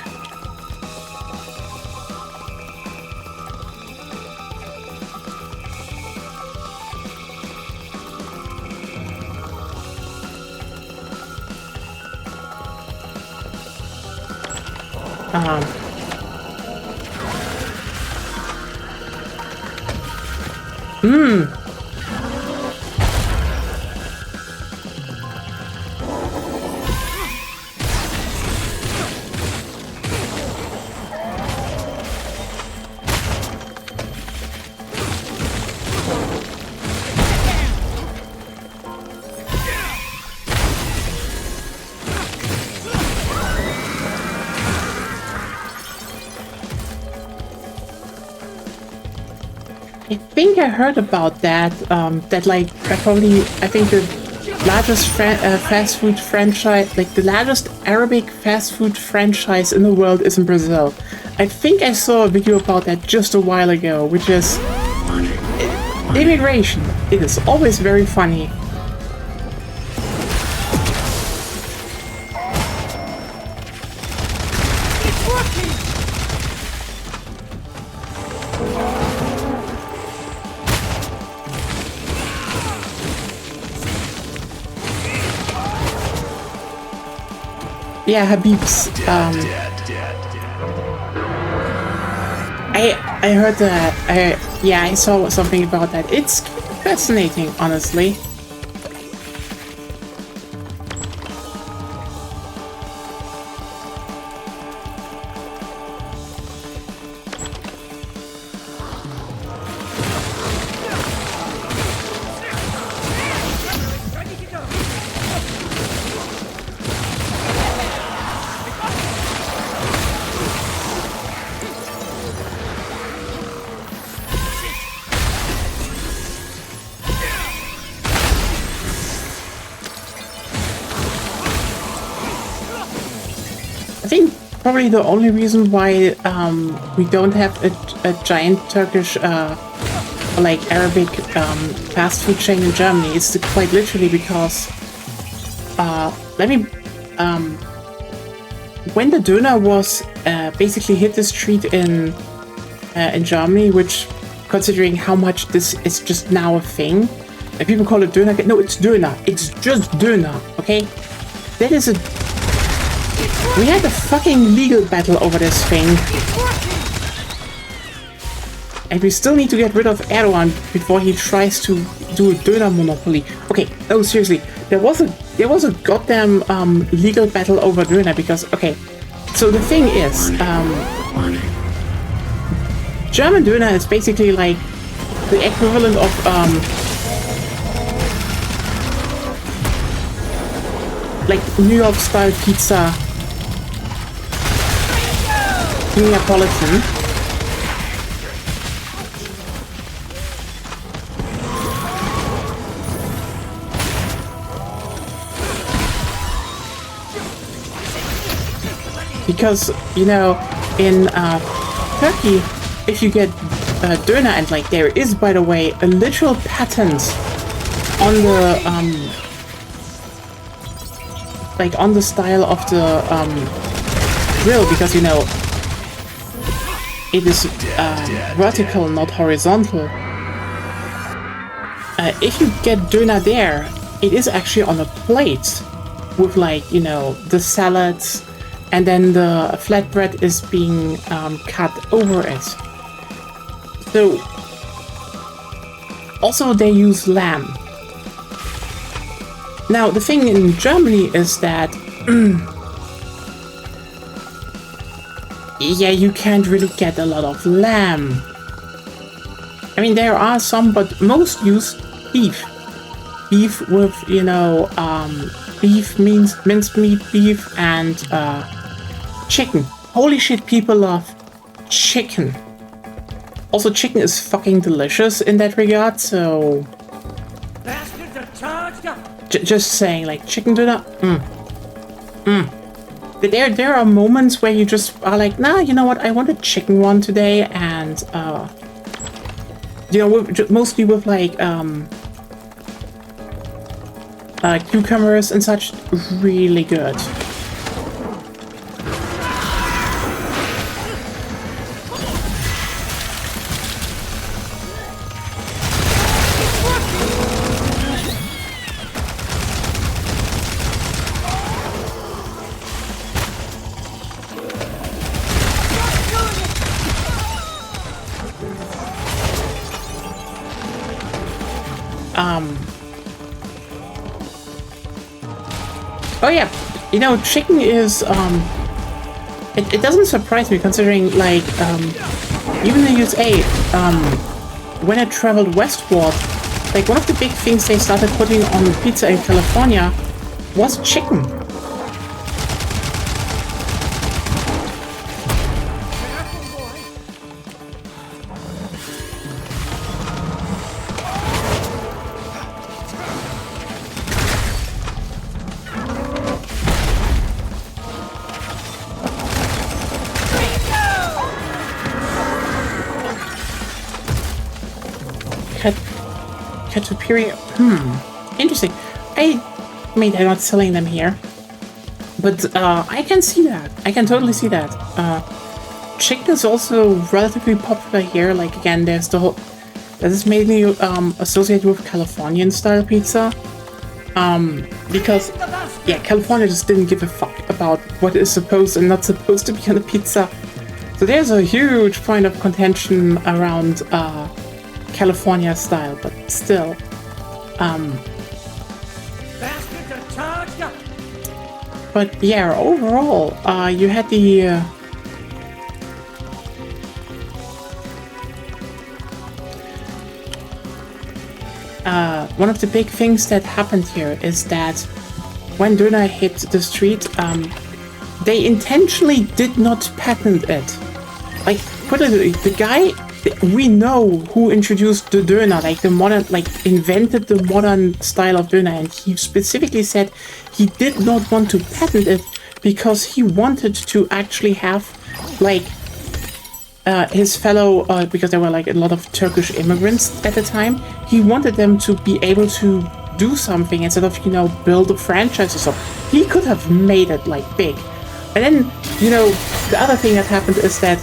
Speaker 5: I think I heard about that, that like I think the largest fast food franchise, like the largest Arabic fast food franchise in the world is in Brazil. I think I saw a video about that just a while ago, which is immigration. It is always very funny. Yeah, Habib's. I heard that. I saw something about that. It's fascinating, honestly. Probably the only reason why we don't have a giant Turkish like Arabic fast food chain in Germany is quite literally because when the doner was basically hit the street in Germany, which considering how much this is just now a thing, and people call it doner. No, it's doner. It's just doner. Okay, that is a. We had a fucking legal battle over this thing. And we still need to get rid of Erdogan before he tries to do a doner monopoly. Okay, no, seriously. There was a goddamn legal battle over doner because, okay. So the thing is, German doner is basically like the equivalent of like New York style pizza. Neapolitan. Because, you know, in Turkey, if you get doner, and like there is, by the way, a literal patent on the like on the style of the grill, because you know it is vertical, not horizontal. If you get doner there, it is actually on a plate with, like, you know, the salads, and then the flatbread is being cut over it. So also they use lamb. Now the thing in Germany is that yeah, you can't really get a lot of lamb. I mean, there are some, but most use beef. Beef with, you know, beef means minced meat, beef, and chicken. Holy shit, people love chicken. Also, chicken is fucking delicious in that regard, so...
Speaker 6: Bastards are charged up.
Speaker 5: Just saying, like, chicken dinner, There are moments where you just are like, nah, you know what, I want a chicken one today, and you know, mostly with like cucumbers and such. Really good. Oh yeah, you know, chicken is, it doesn't surprise me considering, like, even in the USA, when I traveled westward, like, one of the big things they started putting on pizza in California was chicken. Superior. Interesting. I mean, they're not selling them here, but I can see that. I can totally see that. Chicken is also relatively popular here. Like, again, there's the whole. This is mainly associated with Californian style pizza. Because yeah, California just didn't give a fuck about what is supposed and not supposed to be on a pizza. So there's a huge point of contention around California style, but still. But yeah, overall, you had the one of the big things that happened here is that when Döner hit the street, they intentionally did not patent it. Like, put it, the guy, we know who introduced the Döner, like the modern, like invented the modern style of Döner, and he specifically said he did not want to patent it because he wanted to actually have, like, his fellow, because there were like a lot of Turkish immigrants at the time, he wanted them to be able to do something instead of, you know, build a franchise or so. He could have made it like big. And then, you know, the other thing that happened is that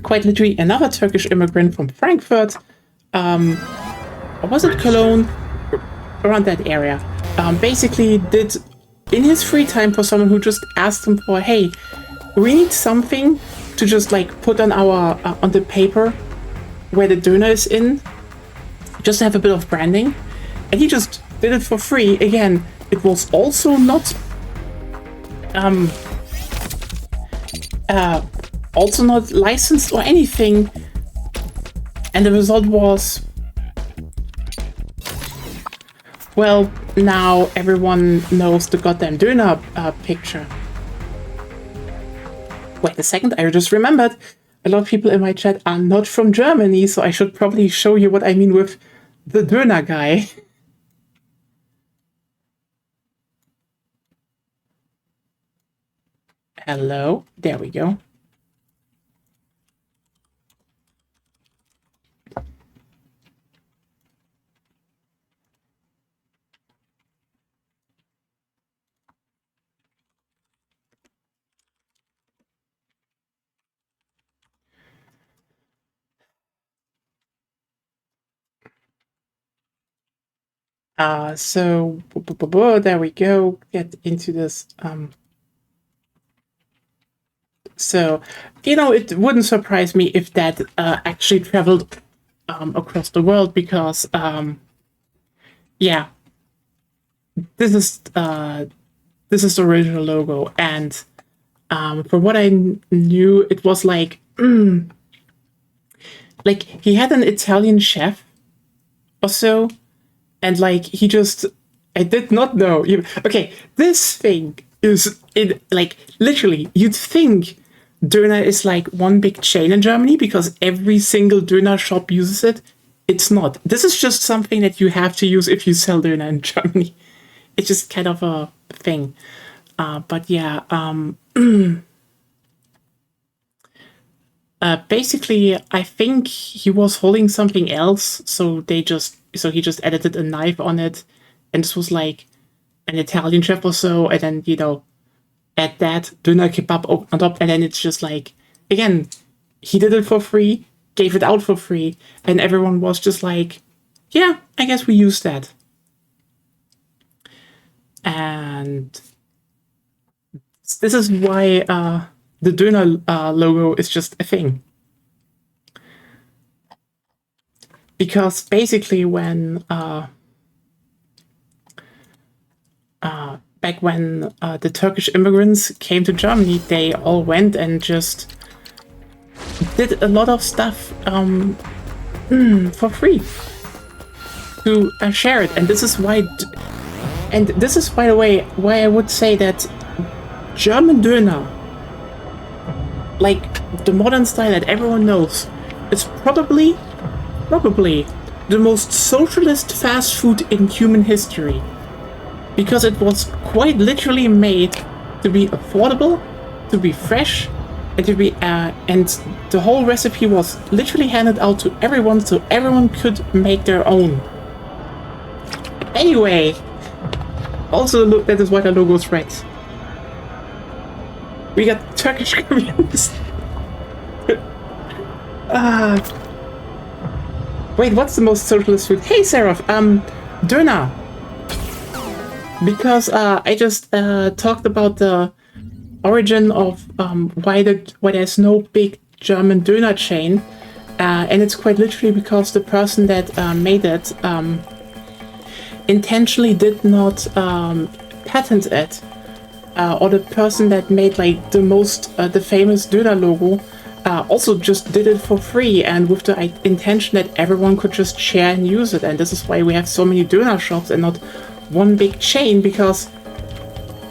Speaker 5: quite literally another Turkish immigrant from Frankfurt, or was it Cologne? Around that area, basically did, in his free time, for someone who just asked him for, hey, we need something to just like put on our on the paper where the Döner is in, just to have a bit of branding, and he just did it for free. Again, it was also not licensed or anything, and the result was, well, now everyone knows the goddamn Döner picture. Wait a second, I just remembered. A lot of people in my chat are not from Germany, so I should probably show you what I mean with the Döner guy. Hello, there we go. So there we go. Get into this. So, you know, it wouldn't surprise me if that actually traveled across the world, because yeah, this is the original logo, and from what I knew, it was like like he had an Italian chef or so. And like, he just, I did not know. Okay, this thing is, like, literally, you'd think Döner is like one big chain in Germany because every single Döner shop uses it. It's not. This is just something that you have to use if you sell Döner in Germany. It's just kind of a thing. But yeah, Basically, I think he was holding something else, so he just edited a knife on it, and this was like an Italian chef or so, and then, you know, add that doner kebab on top, and then it's just like, again, he did it for free, gave it out for free, and everyone was just like, yeah, I guess we use that. And this is why the doner logo is just a thing. Because basically when back when the Turkish immigrants came to Germany, they all went and just did a lot of stuff for free to share it. And this is why, and this is, by the way, why I would say that German doner, like the modern style that everyone knows, is probably the most socialist fast food in human history. Because it was quite literally made to be affordable, to be fresh, and to be and the whole recipe was literally handed out to everyone, so everyone could make their own. Anyway, also look, that is why the logo is red. We got Turkish communists. Wait, what's the most socialist food? Hey, Seraph, doner. Because I just talked about the origin of why there's no big German doner chain, and it's quite literally because the person that made it intentionally did not patent it, or the person that made like the famous doner logo also just did it for free and with the intention that everyone could just share and use it. And this is why we have so many doner shops and not one big chain, because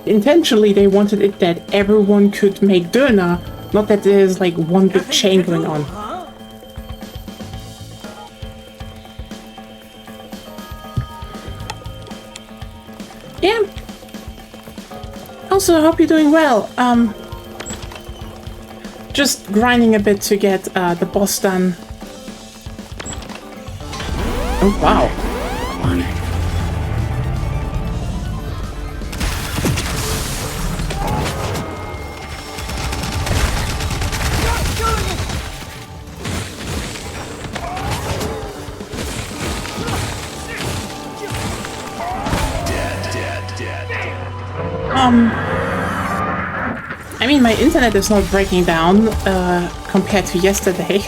Speaker 5: intentionally they wanted it that everyone could make doner, not that there's like one big chain going on. Yeah. Also, I hope you're doing well. Just grinding a bit to get the boss done. Oh wow. I mean, my internet is not breaking down compared to yesterday,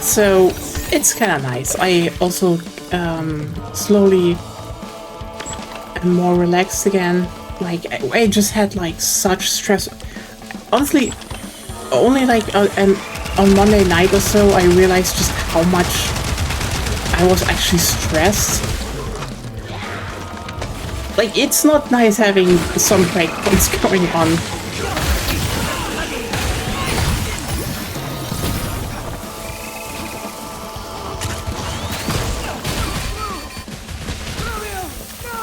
Speaker 5: so it's kind of nice. I also slowly am more relaxed again. Like, I just had like such stress. Honestly, only like on Monday night or so, I realized just how much I was actually stressed. Like, it's not nice having some breakpoints going on.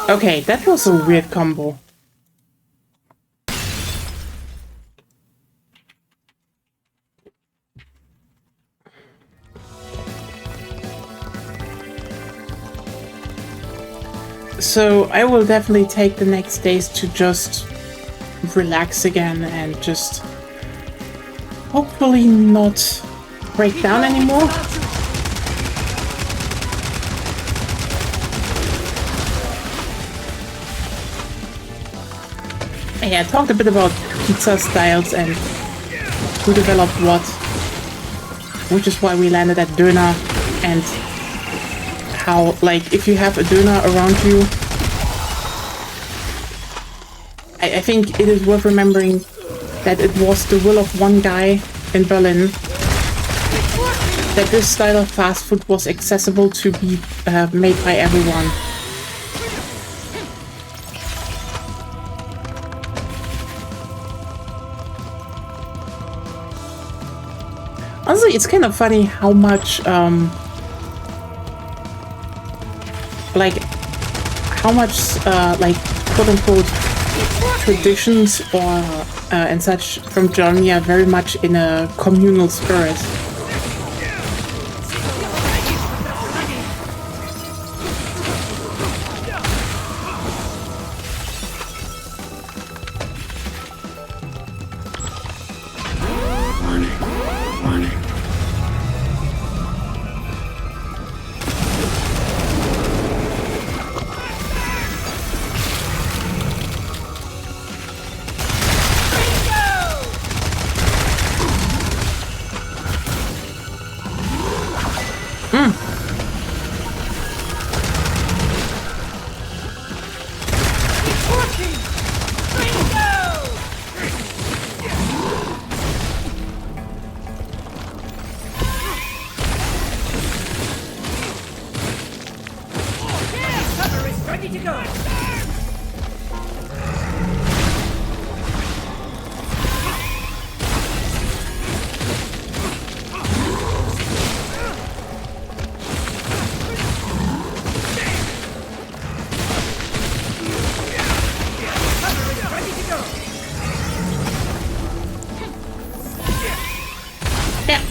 Speaker 5: Okay, that was a weird combo. So I will definitely take the next days to just relax again and just hopefully not break down anymore. Yeah, I talked a bit about pizza styles and who developed what, which is why we landed at doner, and how, like, if you have a doner around you, I think it is worth remembering that it was the will of one guy in Berlin that this style of fast food was accessible to be made by everyone. Honestly, it's kind of funny how much, like, quote-unquote traditions or and such from Germany are very much in a communal spirit.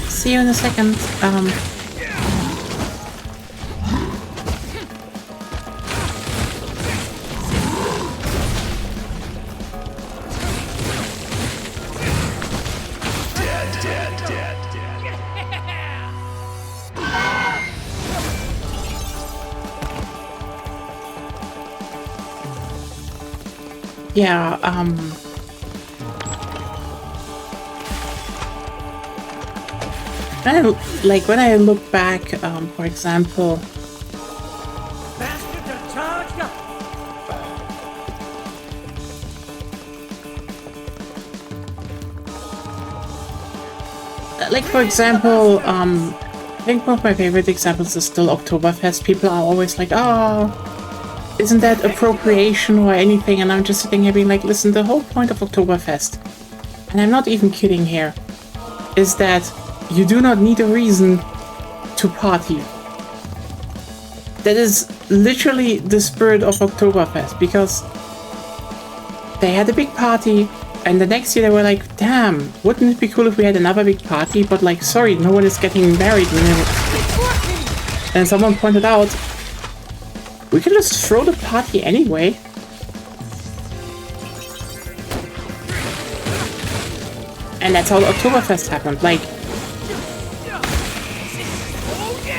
Speaker 5: See you in a second. Yeah, like when I look back, for example,
Speaker 6: Bastards are charged up!
Speaker 5: like for example, I think one of my favorite examples is still Oktoberfest. People are always like, oh, isn't that appropriation or anything? And I'm just sitting here being like, listen, the whole point of Oktoberfest, and I'm not even kidding here, is that you do not need a reason to party. That is literally the spirit of Oktoberfest, because they had a big party, and the next year they were like, damn, wouldn't it be cool if we had another big party? But like, sorry, no one is getting married. And someone pointed out, we can just throw the party anyway. And that's how Oktoberfest happened. Like,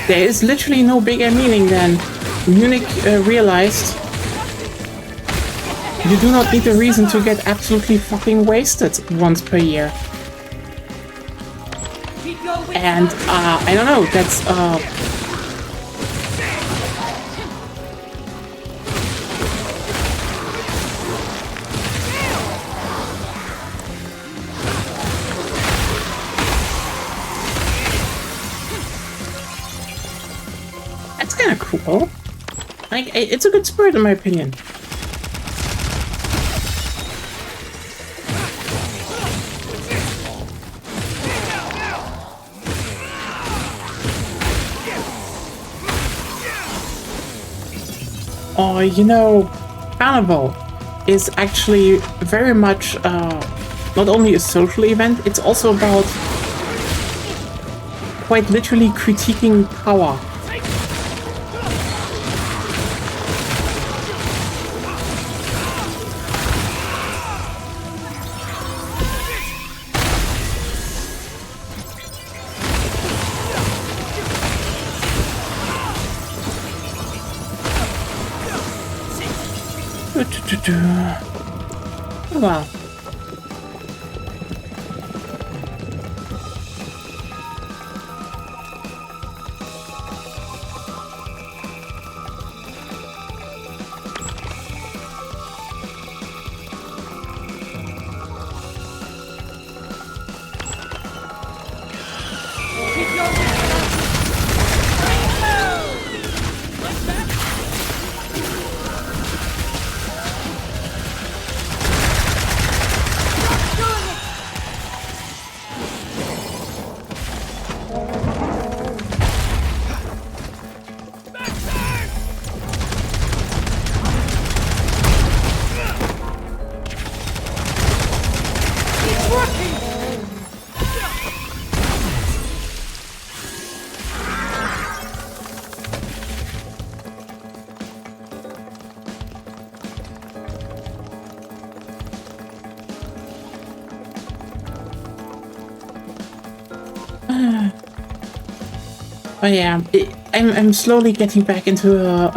Speaker 5: there is literally no bigger meaning than Munich realized you do not need a reason to get absolutely fucking wasted once per year. And I don't know, that's that's kind of cool. Like, it's a good spirit in my opinion. Oh, you know, Carnival is actually very much not only a social event, it's also about quite literally critiquing power. Oh, wow. Oh yeah, I'm slowly getting back into a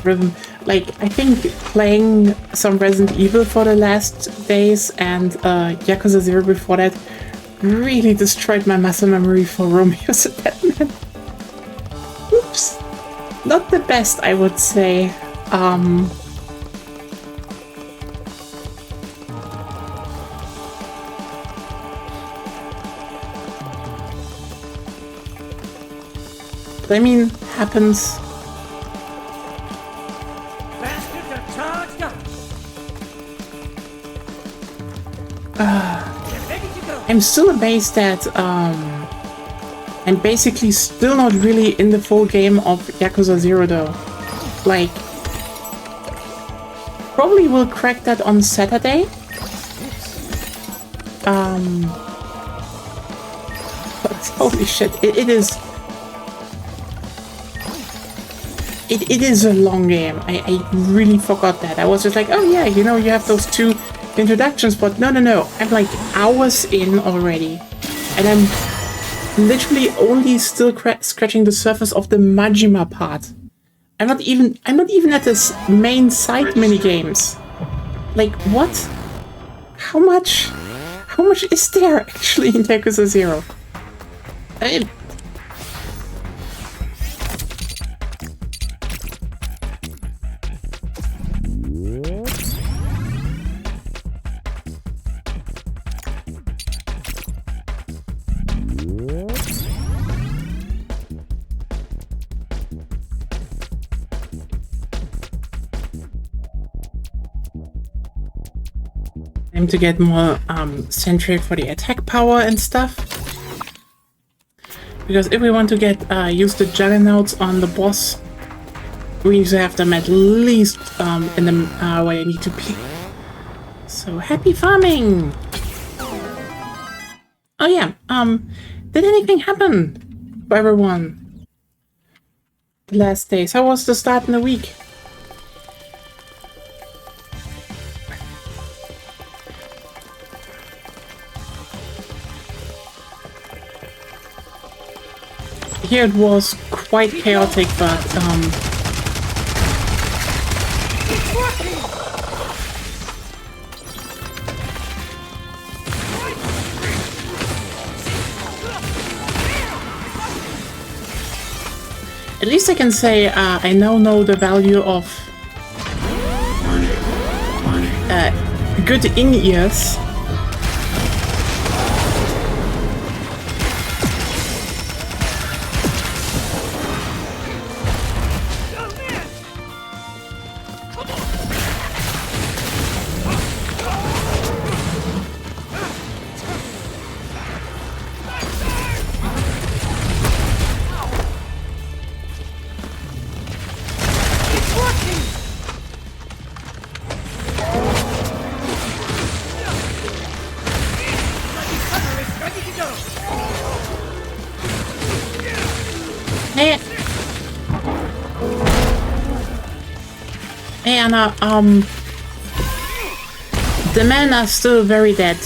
Speaker 5: rhythm. Like, I think playing some Resident Evil for the last days and Yakuza 0 before that really destroyed my muscle memory for Romeo's a Dead Man. Oops. Not the best, I would say. I mean, happens.
Speaker 6: Bastards are charged up. They're ready to go.
Speaker 5: I'm still amazed that I'm basically still not really in the full game of Yakuza 0 though. Like, probably will crack that on Saturday. But holy shit, it is. It is a long game. I really forgot that. I was just like, oh yeah, you know, you have those 2 introductions, but no. I'm like hours in already. And I'm literally only still scratching the surface of the Majima part. I'm not even at this main side minigames. Like, what? How much is there actually in Yakuza 0? To get more centric for the attack power and stuff, because if we want to get use the juggernauts on the boss, we need to have them at least in the where they need to be. So happy farming. Oh yeah, did anything happen for everyone the last days? How was the start in the week? Here it was quite chaotic, but at least I can say I now know the value of good in-ears. Hey Anna, the men are still very dead.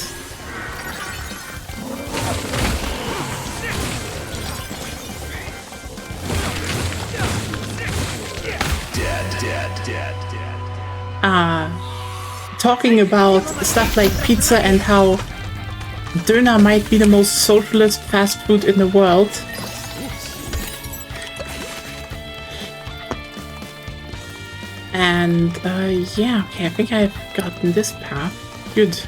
Speaker 5: Talking about stuff like pizza and how Döner might be the most socialist fast food in the world. And yeah, okay, I think I've gotten this path. Good.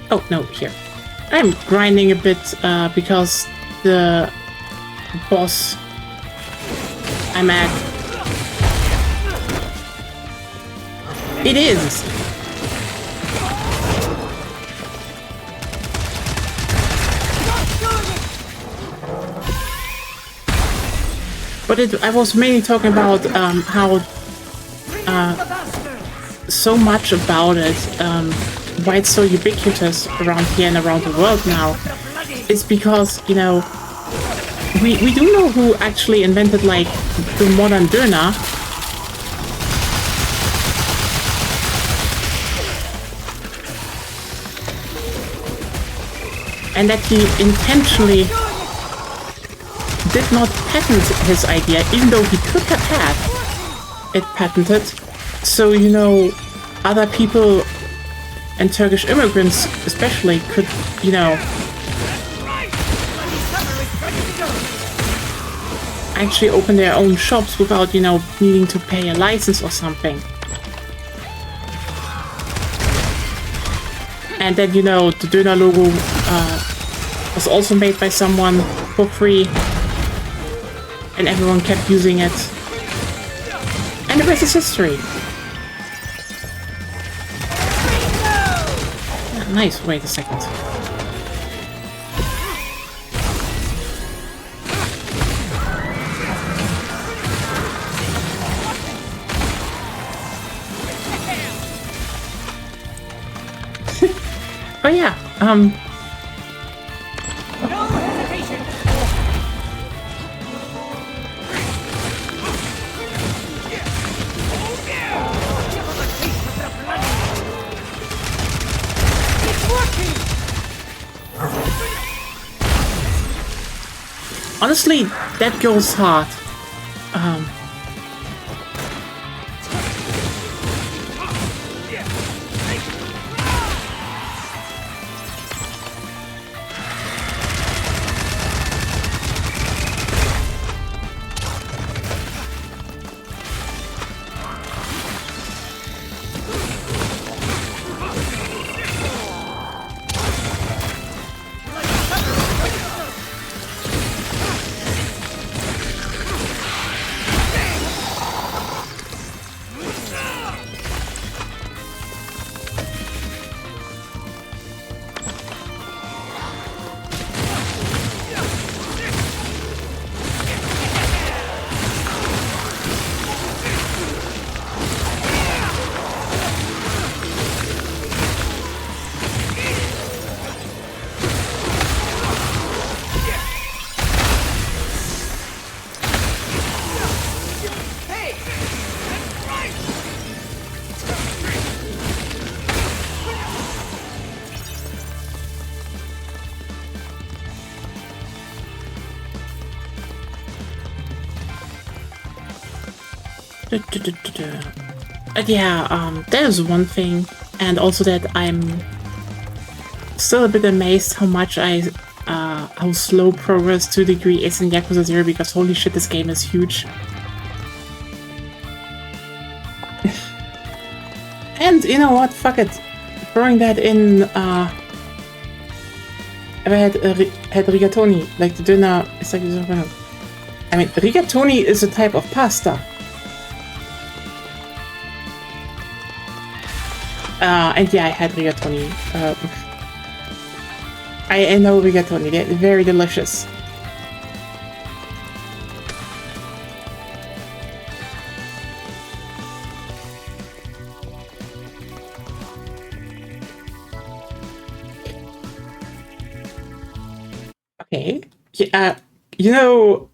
Speaker 5: Oh, no, here. I'm grinding a bit because the boss I'm at. It is! But I was mainly talking about how so much about it, why it's so ubiquitous around here and around the world now, is because, you know, we do know who actually invented, like, the modern Döner. And that he intentionally did not patent his idea, even though he could have had it patented. So, you know, other people and Turkish immigrants especially could, you know, actually open their own shops without, you know, needing to pay a license or something. And then, you know, the Döner logo was also made by someone for free. And everyone kept using it. And the rest is history. Ah, nice, wait a second. Oh yeah,
Speaker 6: No hesitation. It's working.
Speaker 5: honestly, that goes hard. Yeah, that is one thing, and also that I'm still a bit amazed how slow progress to a degree is in Yakuza 0, because holy shit, this game is huge. And you know what? Fuck it. Throwing that in, if I had rigatoni, like the Döner, it's like, I mean, rigatoni is a type of pasta. And yeah, I had rigatoni. I know rigatoni, they're very delicious. Okay. Yeah, you know,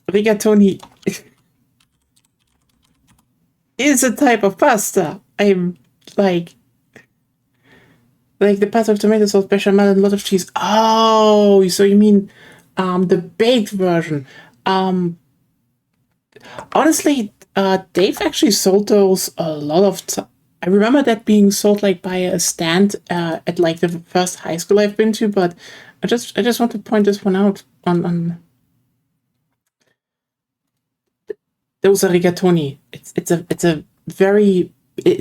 Speaker 5: rigatoni is a type of pasta. I'm like the pasta with tomato sauce, bechamel, and a lot of cheese. Oh, so you mean the baked version? Honestly, they've actually sold those a lot of time. I remember that being sold like by a stand at like the first high school I've been to, but I just want to point this one out on those are rigatoni. It's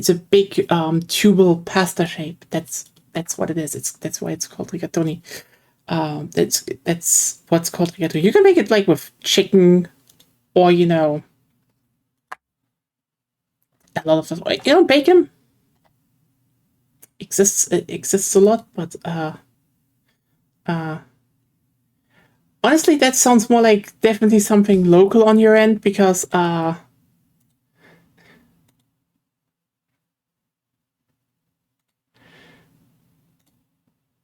Speaker 5: a big tubal pasta shape. That's what it is. That's why it's called rigatoni. That's what's called rigatoni. You can make it like with chicken, or you know, a lot of stuff. You know, bacon exists a lot, but honestly, that sounds more like definitely something local on your end, because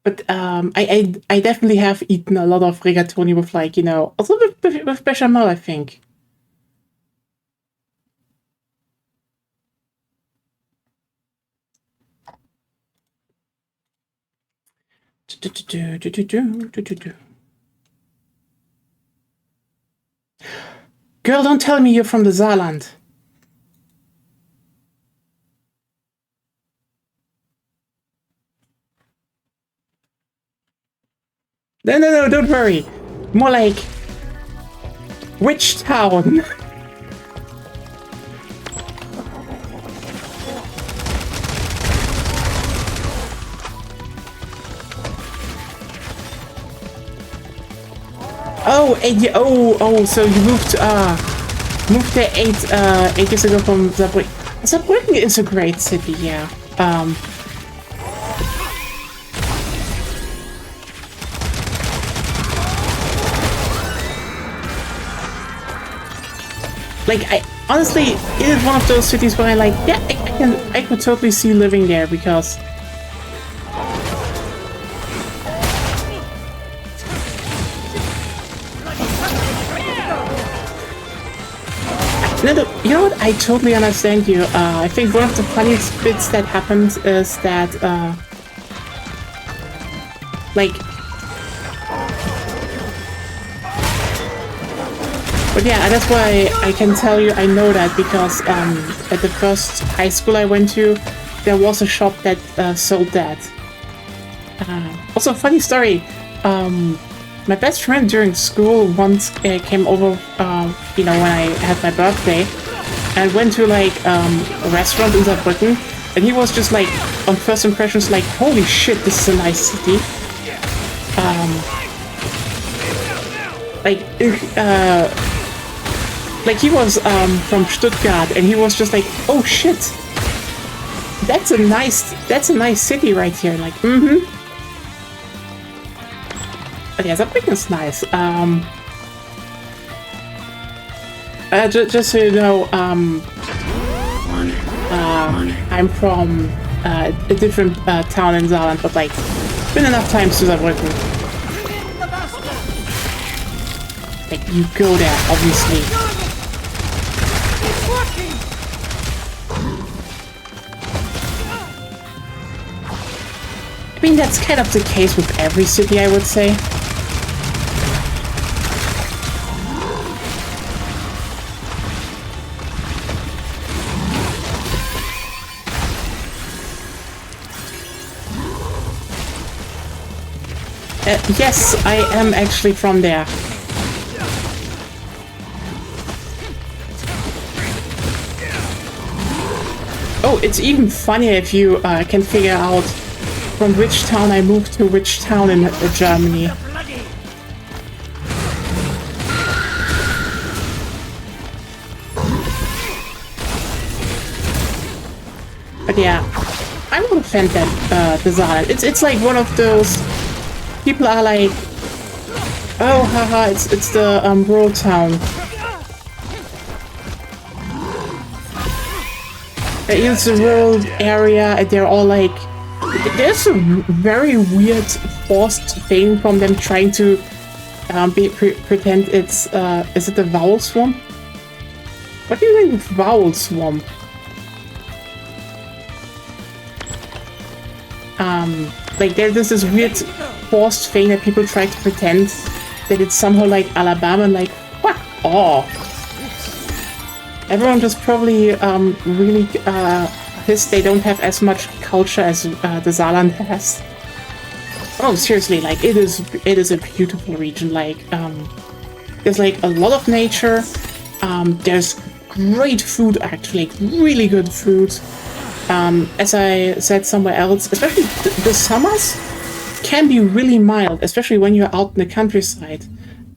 Speaker 5: but I definitely have eaten a lot of rigatoni with, like, you know, also with bechamel, I think. Girl, don't tell me you're from the Saarland. No, don't worry. More like, which town? So you moved there 8 years ago from Saarbrücken. Saarbrücken is a great city, yeah. Like, I honestly, it is one of those cities where I like, yeah, I could totally see living there because. No, you know what? I totally understand you. I think one of the funniest bits that happens is that, like. But yeah, that's why I can tell you I know that because at the first high school I went to, there was a shop that sold that. Also, funny story. My best friend during school once came over, when I had my birthday, and went to like a restaurant in Saarbrücken, and he was just like, on first impressions, like, holy shit, this is a nice city. Like he was from Stuttgart, and he was just like, oh shit, that's a nice city right here. Like, But yeah, Saarbrücken is nice. Just so you know, I'm from a different town in Saarland, but like, been enough times to Saarbrücken. Like, you go there, obviously. I mean, that's kind of the case with every city, I would say. Yes, I am actually from there. Oh, it's even funnier if you can figure out from which town I moved to which town in Germany. But yeah, I'm not a fan that design. It's like one of those people are like, oh haha, it's the rural town. It's a rural area, and they're all like, there's a very weird forced thing from them trying to pretend it's is it the vowel swamp? What do you think of vowel swamp? Like there's this weird forced thing that people try to pretend that it's somehow like Alabama, and like, what? Oh. Everyone just probably really they don't have as much culture as the Saarland has. Oh, seriously, like it is a beautiful region. Like there's like a lot of nature. There's great food, actually, like, really good food. As I said somewhere else, especially the summers can be really mild, especially when you're out in the countryside.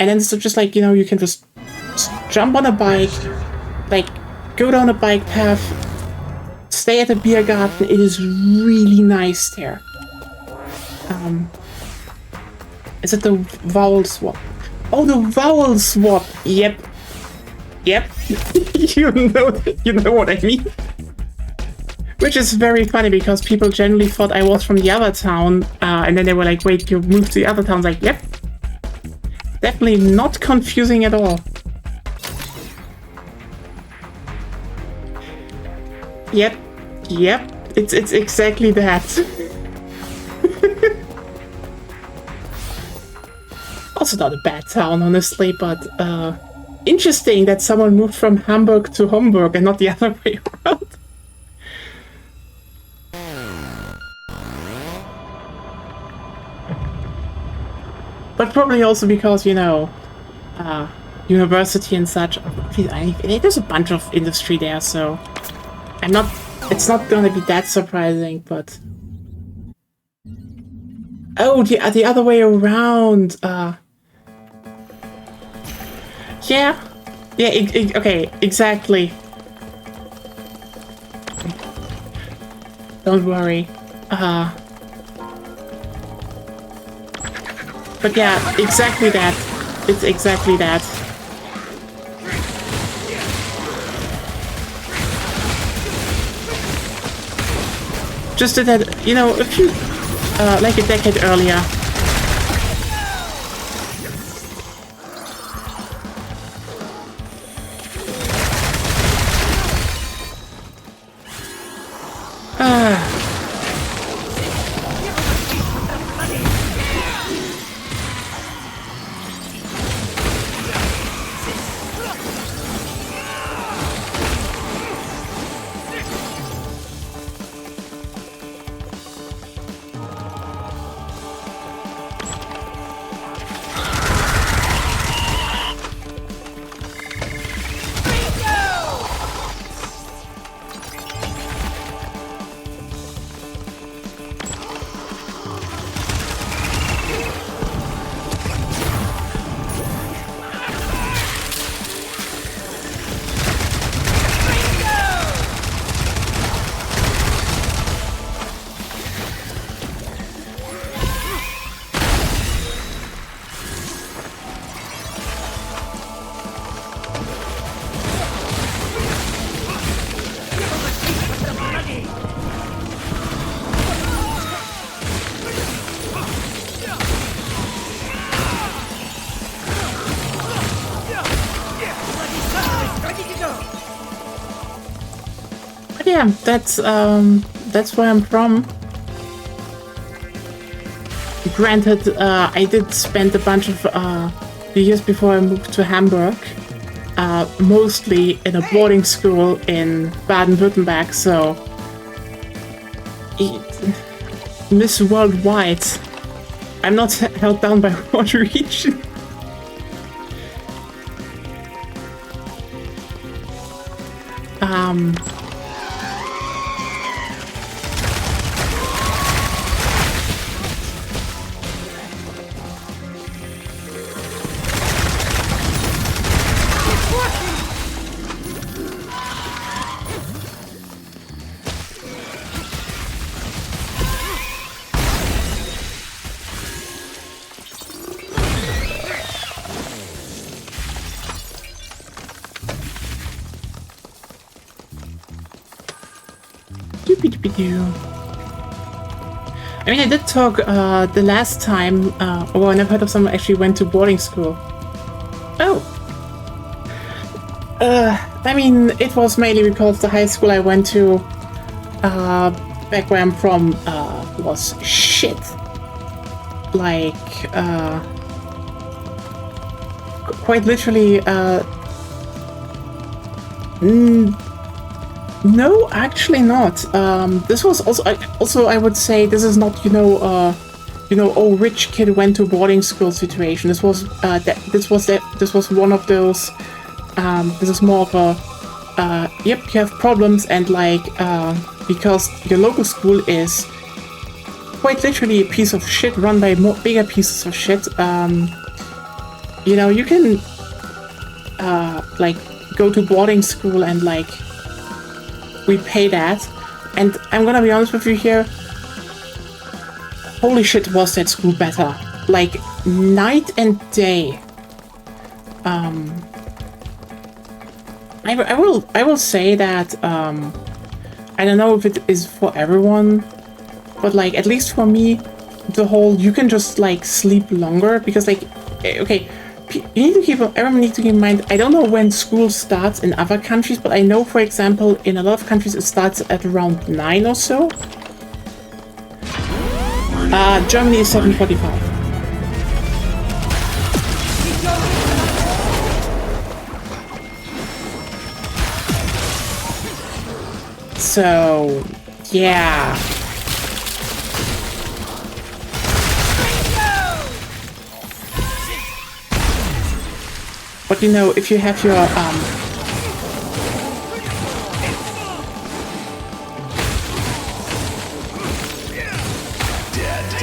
Speaker 5: And then it's just like, you can just jump on a bike, like go down a bike path, stay at a beer garden. It is really nice there. Is it the vowel swap? Oh, the vowel swap. Yep. You know what I mean. Which is very funny because people generally thought I was from the other town, and then they were like, wait, you moved to the other town? I was like, yep. Definitely not confusing at all. Yep. It's exactly that. Also not a bad town, honestly, but interesting that someone moved from Hamburg to Homburg and not the other way around. But probably also because, you know, university and such. There's a bunch of industry there, so it's not gonna be that surprising, but... Oh, the other way around. Yeah. Okay, exactly. Don't worry. But yeah, exactly that. It's exactly that. Just did that, you know, a few, like a decade earlier. Yeah, that's where I'm from. Granted, I did spend a bunch of years before I moved to Hamburg, mostly in a boarding school in Baden-Württemberg, so Miss Worldwide. I'm not held down by one region. I mean, I did talk the last time, or I never heard of someone actually went to boarding school. Oh. I mean, it was mainly because the high school I went to, back where I'm from, was shit. Like, quite literally, no, actually not. This was also I would say this is not, oh, rich kid went to boarding school situation. This was this was one of those. This is more of a yep, you have problems, and like because your local school is quite literally a piece of shit run by bigger pieces of shit. You can like go to boarding school and like repay that, and I'm gonna be honest with you here, holy shit was that school better, like night and day. I will say that I don't know if it is for everyone, but like at least for me, the whole you can just like sleep longer, because like okay, everyone needs to keep in mind, I don't know when school starts in other countries, but I know, for example, in a lot of countries it starts at around 9 or so. Germany is 7:45. So, yeah. But you know, if you have your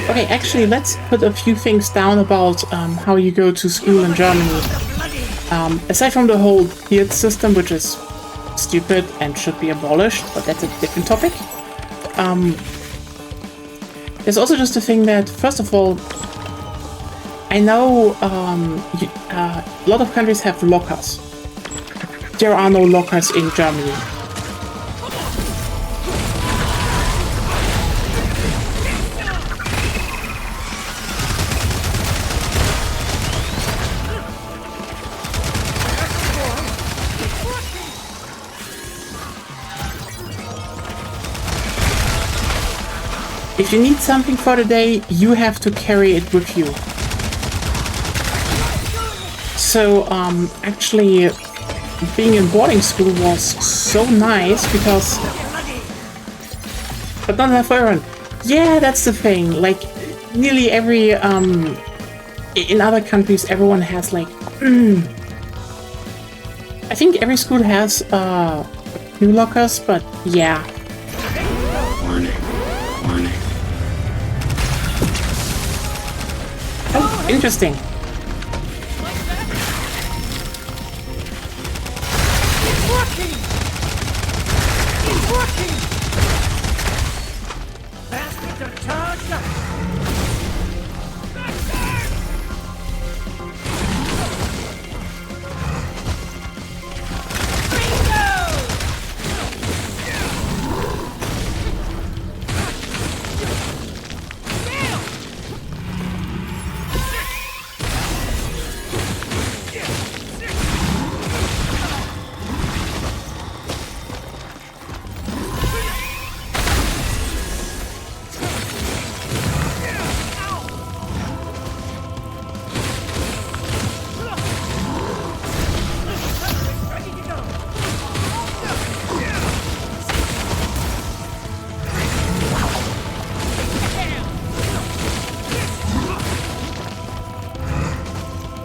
Speaker 5: okay, actually, let's put a few things down about how you go to school in Germany. Aside from the whole tiered system, which is stupid and should be abolished, but that's a different topic. There's also just the thing that, first of all, I know a lot of countries have lockers. There are no lockers in Germany. If you need something for the day, you have to carry it with you. So, actually, being in boarding school was so nice because... But not enough for everyone. Yeah, that's the thing. Like, nearly every... in other countries, everyone has, like... I think every school has, new lockers, but yeah. Oh, interesting.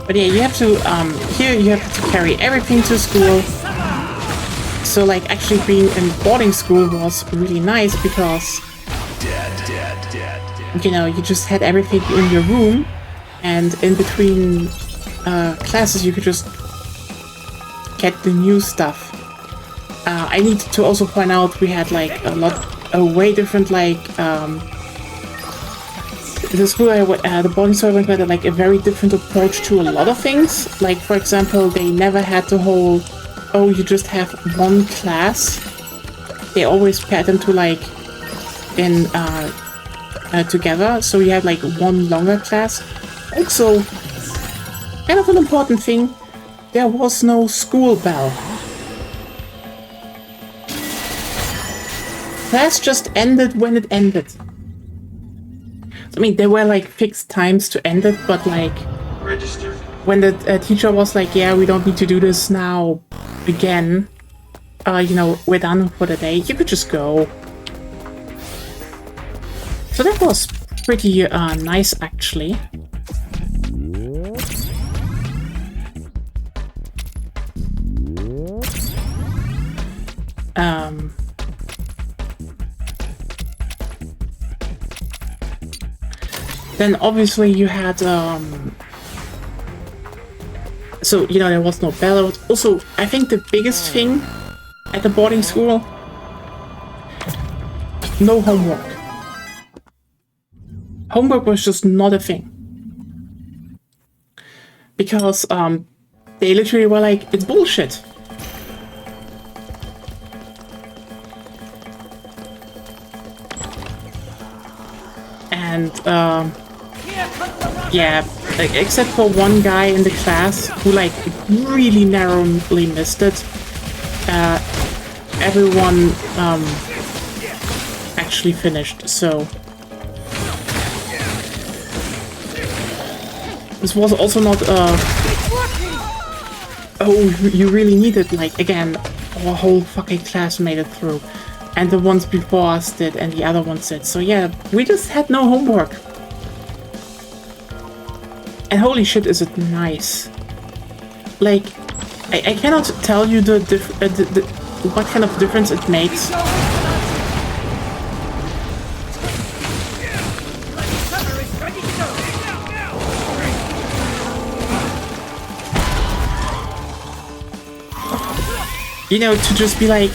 Speaker 5: But yeah, you have to, here you have to carry everything to school. So like actually being in boarding school was really nice because, you know, you just had everything in your room and in between classes you could just get the new stuff. I need to also point out we had like a way different like, the school the boarding school I went with had like a very different approach to a lot of things. Like for example, they never had the whole, oh, you just have one class. They always paired them to like in together, so you had like one longer class. Also, kind of an important thing, there was no school bell. Class just ended when it ended. I mean, there were like fixed times to end it, but like registered. When the teacher was like, yeah, we don't need to do this now again, you know, we're done for the day, you could just go. So that was pretty nice, actually. Then obviously you had, so, you know, there was no bell. Also, I think the biggest thing at the boarding school, no homework. Homework was just not a thing. Because, they literally were like, it's bullshit. And, yeah, like, except for one guy in the class who, like, really narrowly missed it, everyone, actually finished, so... This was also not, oh, you really needed, like, again, our whole fucking class made it through. and the ones before us did, and the other ones did. So yeah, we just had no homework. And holy shit, is it nice. Like, I cannot tell you what kind of difference it makes. You know, to just be like,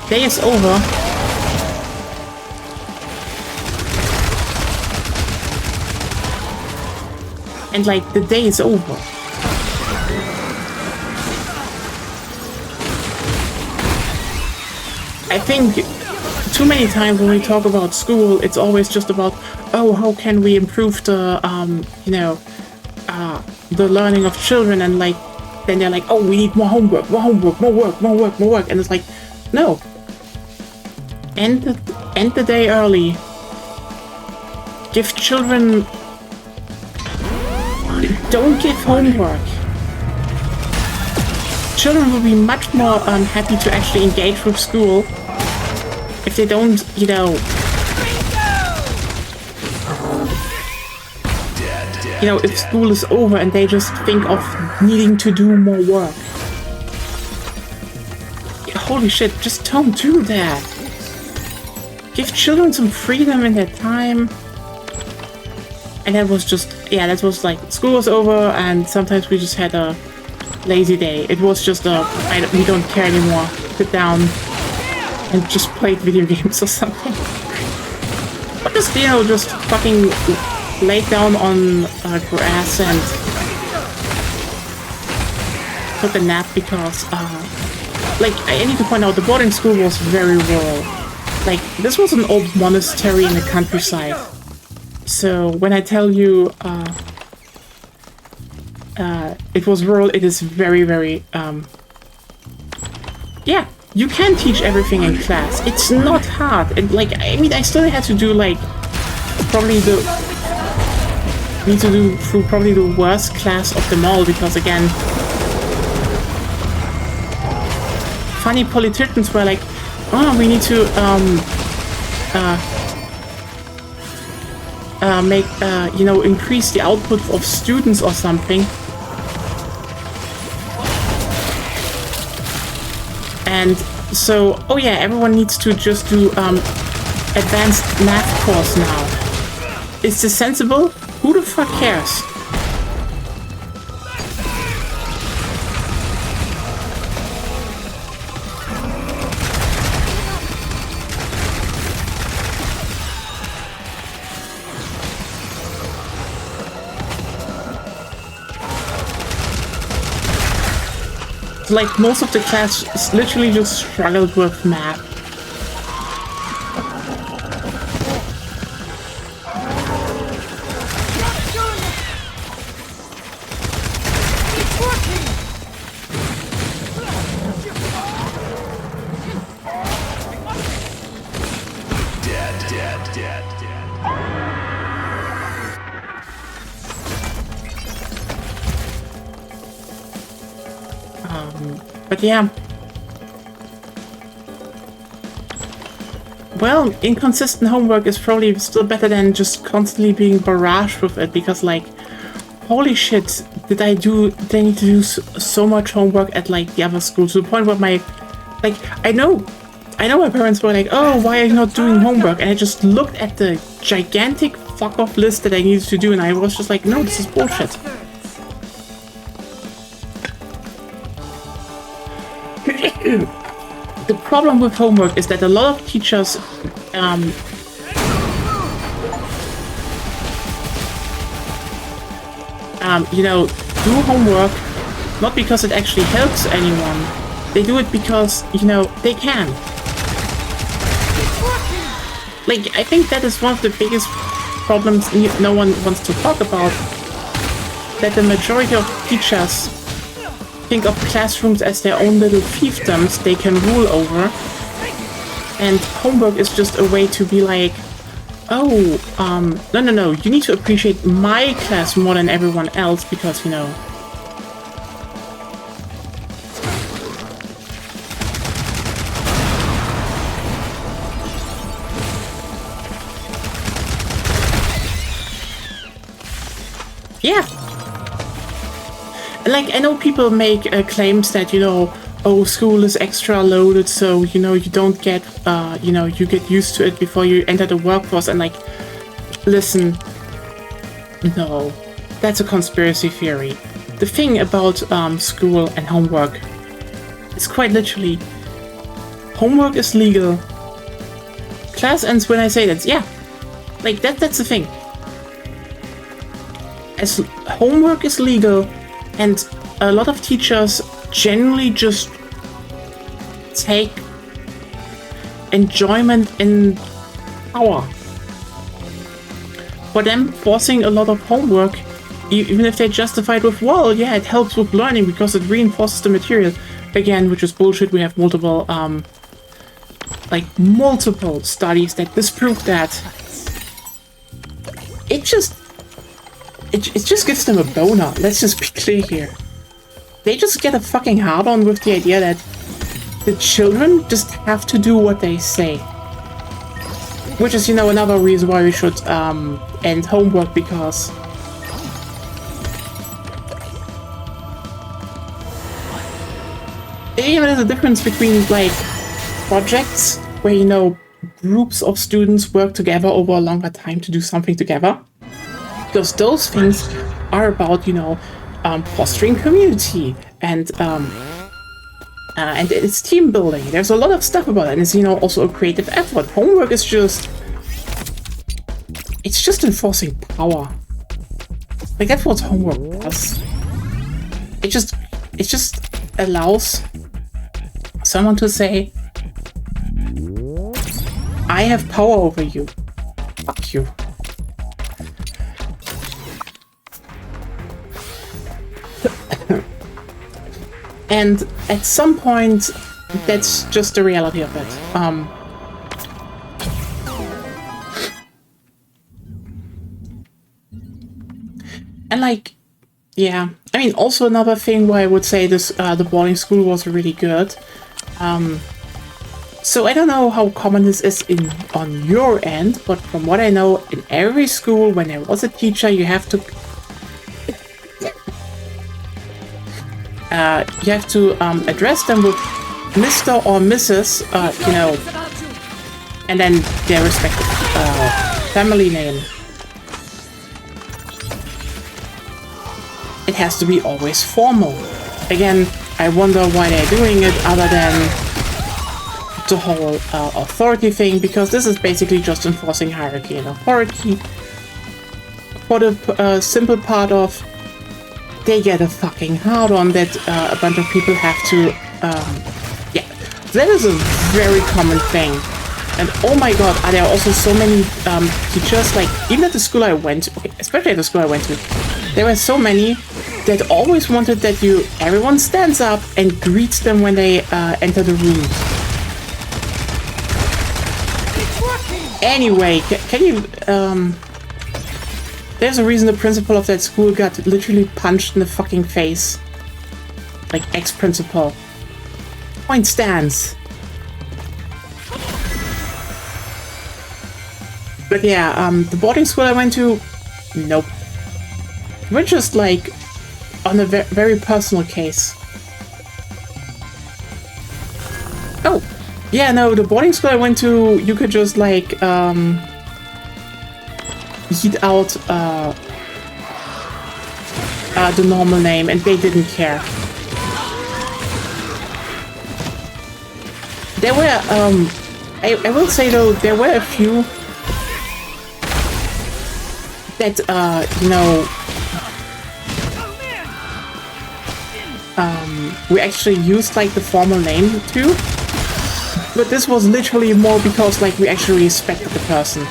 Speaker 5: day is over. And like, the day is over. I think too many times when we talk about school, it's always just about, oh, how can we improve the, you know, the learning of children, and like, then they're like, oh, we need more homework, more homework, more work, more work, more work. And it's like, no. End the day early. Give children... Don't give homework. Children will be much more happy to actually engage with school if they don't, you know... You know, if school is over and they just think of needing to do more work. Holy shit, just don't do that. Give children some freedom in their time. And that was just, yeah, that was like, school was over and sometimes we just had a lazy day. It was just we don't care anymore. Sit down and just play video games or something. Or just, you know, just fucking... laid down on grass and took a nap because, like, I need to point out, the boarding school was very rural. Like, this was an old monastery in the countryside. So, when I tell you, it was rural, it is very, very, yeah, you can teach everything in class. It's not hard. And, like, I mean, I still had to do, like, probably need to do through probably the worst class of them all, because again, funny politicians were like, oh, we need to make you know, increase the output of students or something, and so, oh yeah, everyone needs to just do advanced math course now. Is this sensible? Who the fuck cares? Like, most of the class literally just struggled with math. But yeah. Well, inconsistent homework is probably still better than just constantly being barraged with it, because like, holy shit, did I need to do so much homework at like the other school, to the point where my, like, I know my parents were like, oh, why are you not doing homework? And I just looked at the gigantic fuck off list that I needed to do, and I was just like, no, this is bullshit. The problem with homework is that a lot of teachers you know, do homework not because it actually helps anyone. They do it because, you know, they can. Like, I think that is one of the biggest problems no one wants to talk about. That the majority of teachers think of classrooms as their own little fiefdoms they can rule over, and homework is just a way to be like, oh, no, you need to appreciate my class more than everyone else, because, you know, Yeah. And like, I know people make claims that, you know, oh, school is extra loaded, so, you know, you don't get, you know, you get used to it before you enter the workforce. And like, listen, no, that's a conspiracy theory. The thing about school and homework is quite literally, homework is legal. Class ends when I say that. Yeah, like that's the thing. As homework is legal, and a lot of teachers generally just take enjoyment in power. For them, forcing a lot of homework, even if they justify it with, well, yeah, it helps with learning because it reinforces the material. Again, which is bullshit. We have multiple, multiple studies that disprove that. It just gives them a boner. Let's just be clear here. They just get a fucking hard-on with the idea that the children just have to do what they say. Which is, you know, another reason why we should end homework, because even there's a difference between, like, projects where, you know, groups of students work together over a longer time to do something together. Because those things are about, you know, fostering community and it's team building. There's a lot of stuff about it, and it's, you know, also a creative effort. Homework is just... it's just enforcing power. Like, that's what homework does. It just allows someone to say, I have power over you. Fuck you. And at some point, that's just the reality of it. And like, yeah, I mean, also another thing why I would say this, the boarding school was really good. So I don't know how common this is on your end, but from what I know, in every school, when there was a teacher, you have to address them with Mr. or Mrs., you know, and then their respective family name. It has to be always formal. Again, I wonder why they're doing it other than the whole authority thing, because this is basically just enforcing hierarchy and authority for the simple part of they get a fucking hard-on that a bunch of people have to, yeah, that is a very common thing. And oh my god, are there also so many teachers, like, even at the school I went to, okay, especially at the school I went to, there were so many that always wanted that everyone stands up and greets them when they enter the room. Anyway, can you, there's a reason the principal of that school got literally punched in the fucking face. Like, ex-principal. Point stands. But yeah, the boarding school I went to, nope. We're just like on a very personal case. Oh, yeah, no, the boarding school I went to, you could just like eat out the normal name, and they didn't care. There were, I will say though, there were a few that, you know, we actually used like the formal name too, but this was literally more because like we actually respected the person.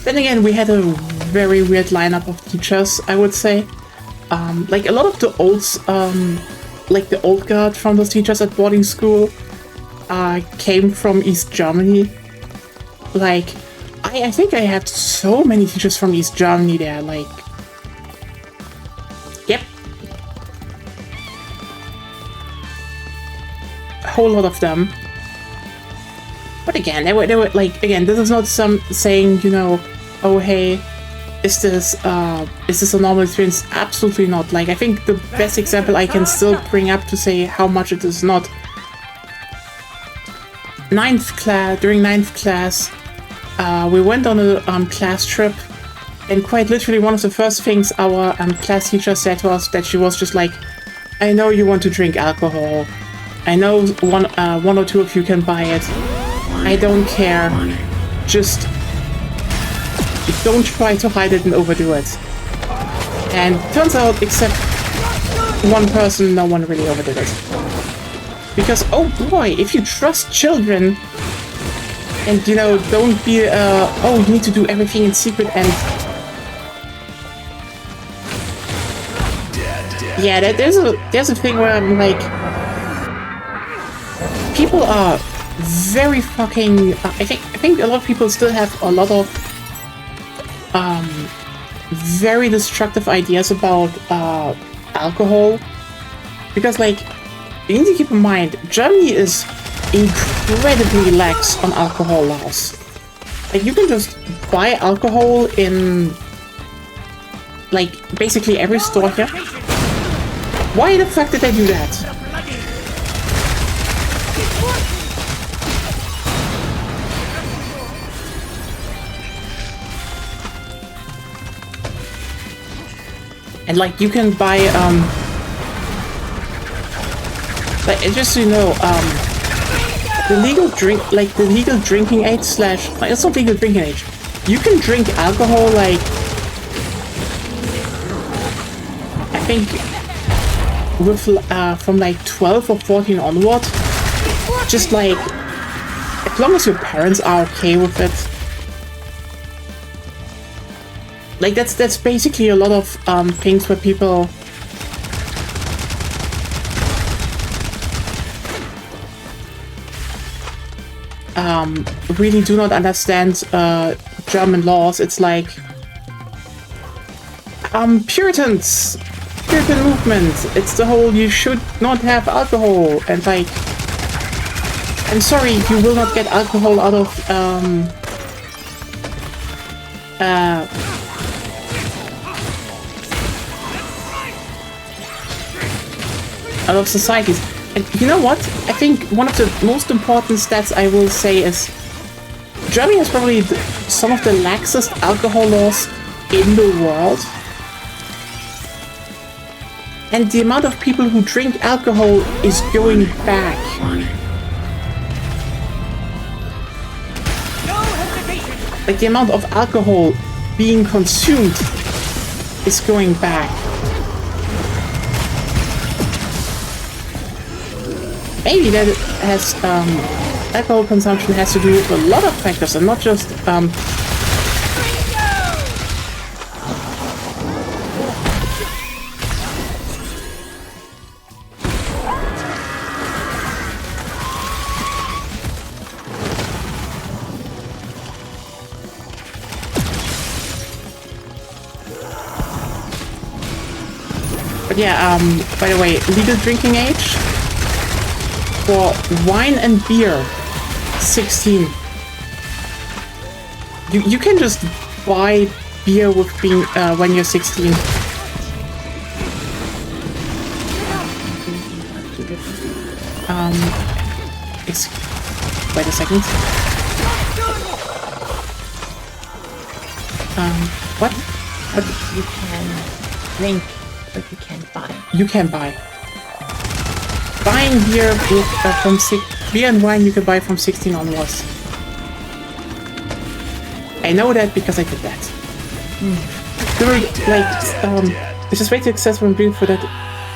Speaker 5: Then again, we had a very weird lineup of teachers, I would say. Like a lot of the like the old guard from those teachers at boarding school came from East Germany. Like, I think I had so many teachers from East Germany there. Like, a whole lot of them. But again, they were like, again, this is not some saying, you know, oh hey, is this a normal experience? Absolutely not. Like, I think the best example I can still bring up to say how much it is not. During 9th class, we went on a class trip, and quite literally one of the first things our class teacher said to us, that she was just like, I know you want to drink alcohol. I know one or two of you can buy it. I don't care. Just don't try to hide it and overdo it. And turns out, except one person, no one really overdid it. Because, oh boy, if you trust children and, you know, don't be, oh, you need to do everything in secret and... Yeah, there's a thing where I'm like... People are very fucking... I think a lot of people still have a lot of very destructive ideas about alcohol. Because, like, you need to keep in mind, Germany is incredibly lax on alcohol laws. Like, you can just buy alcohol in, like, basically every store here. Why the fuck did they do that? And, like, you can buy, like, just so you know, the legal drinking age slash... Like, it's not legal drinking age. You can drink alcohol, like... I think... with, from, like, 12 or 14 onward. Just, like... As long as your parents are okay with it. Like, that's basically a lot of, things where people... really do not understand German laws. It's like Puritan movement. It's the whole you should not have alcohol, and like, I'm sorry, you will not get alcohol out of societies. And you know what? I think one of the most important stats I will say is Germany has probably some of the laxest alcohol laws in the world. And the amount of people who drink alcohol is going back. Like, the amount of alcohol being consumed is going back. Maybe that has, alcohol consumption has to do with a lot of factors and not just, But yeah, by the way, legal drinking age for wine and beer, 16. You can just buy beer with being when you're 16. Wait a second. What?
Speaker 11: You can drink, but you can't buy.
Speaker 5: You can buy. Buying beer with beer and wine you can buy from 16 onwards. I know that because I did that. There were like it's just way too accessible and beautiful that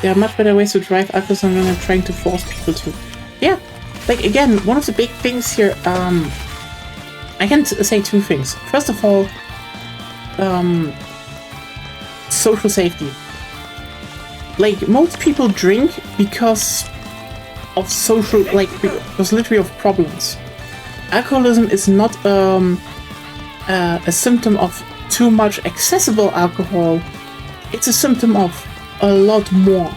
Speaker 5: there are much better ways to drive alcohol than I'm trying to force people to. Yeah, like again, one of the big things here. I can say two things. First of all, social safety. Like, most people drink because of social, like, because literally of problems. Alcoholism is not a symptom of too much accessible alcohol. It's a symptom of a lot more.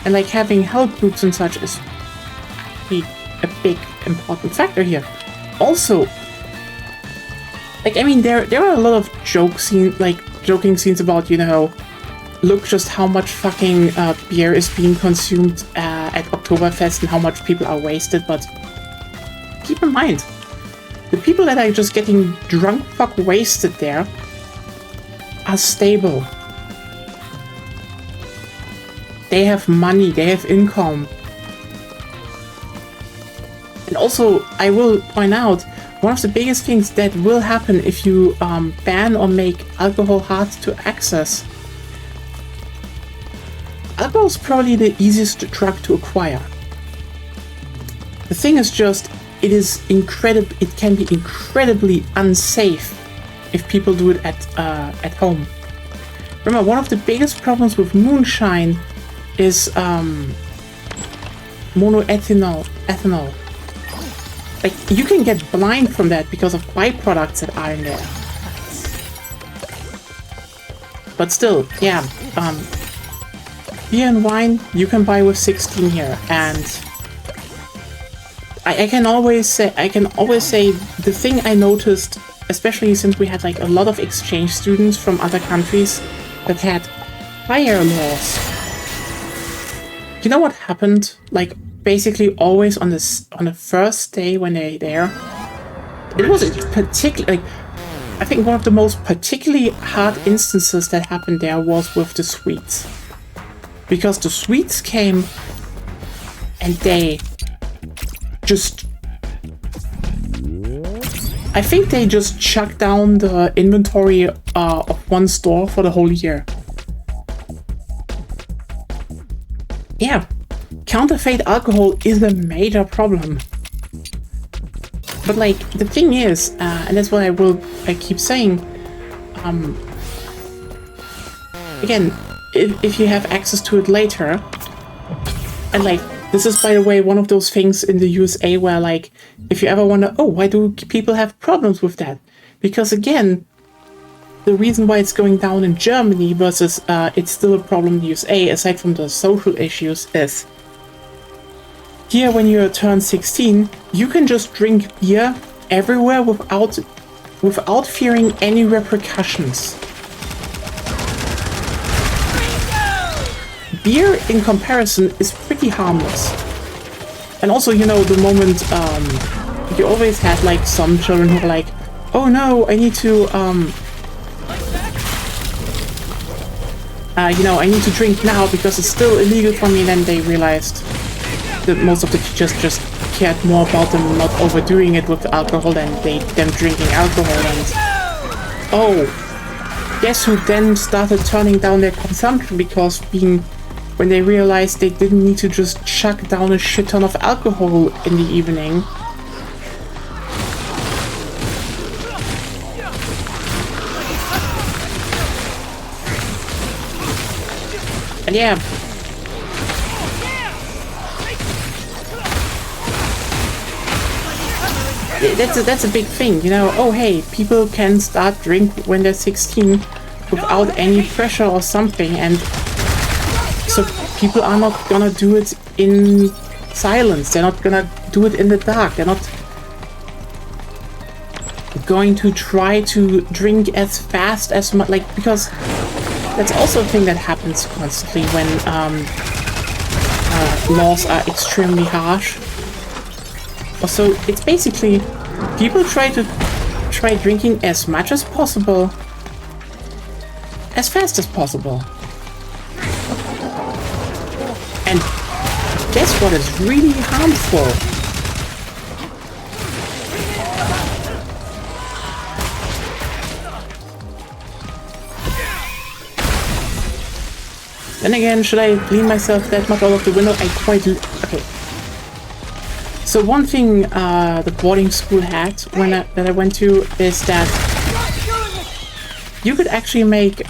Speaker 5: And like having help groups and such is definitely a big important factor here. Also, like, I mean, there are a lot of joking scenes about, you know, look just how much fucking beer is being consumed at Oktoberfest and how much people are wasted, but keep in mind, the people that are just getting drunk fuck wasted there are stable. They have money, they have income. And also, I will point out, one of the biggest things that will happen if you ban or make alcohol hard to access. Alcohol is probably the easiest drug to acquire. The thing is just, it can be incredibly unsafe if people do it at home. Remember, one of the biggest problems with moonshine is monoethanol. Like, you can get blind from that because of byproducts that are in there. But still, yeah, beer and wine you can buy with 16 here, and I can always say the thing I noticed, especially since we had like a lot of exchange students from other countries that had higher laws. You know what happened? Like, basically always on the first day when they're there, it was particularly, like, I think one of the most particularly hard instances that happened there was with the Swedes, because the Swedes came and they just, I think they just chucked down the inventory of one store for the whole year. Yeah. Counterfeit alcohol is a major problem. But like, the thing is, and that's what I keep saying, again, if you have access to it later, and like, this is, by the way, one of those things in the USA where, like, if you ever wonder, oh, why do people have problems with that? Because again, the reason why it's going down in Germany versus it's still a problem in the USA, aside from the social issues, is here, when you turn 16, you can just drink beer everywhere without fearing any repercussions. Beer, in comparison, is pretty harmless. And also, you know, the moment you always had like some children who were like, oh no, I need to I need to drink now because it's still illegal for me. And then they realized that most of the teachers just cared more about them not overdoing it with alcohol than them drinking alcohol. And oh, guess who then started turning down their consumption because when they realized they didn't need to just chuck down a shit ton of alcohol in the evening. And yeah, that's a big thing, you know. Oh hey, people can start drink when they're 16 without any pressure or something, and so people are not gonna do it in silence. They're not gonna do it in the dark. They're not going to try to drink as fast as much, like, because that's also a thing that happens constantly when laws are extremely harsh. So it's basically people try drinking as much as possible, as fast as possible. And guess what is really harmful? Then again, should I lean myself that much out of the window? Okay. So one thing the boarding school had that I went to is that you could actually make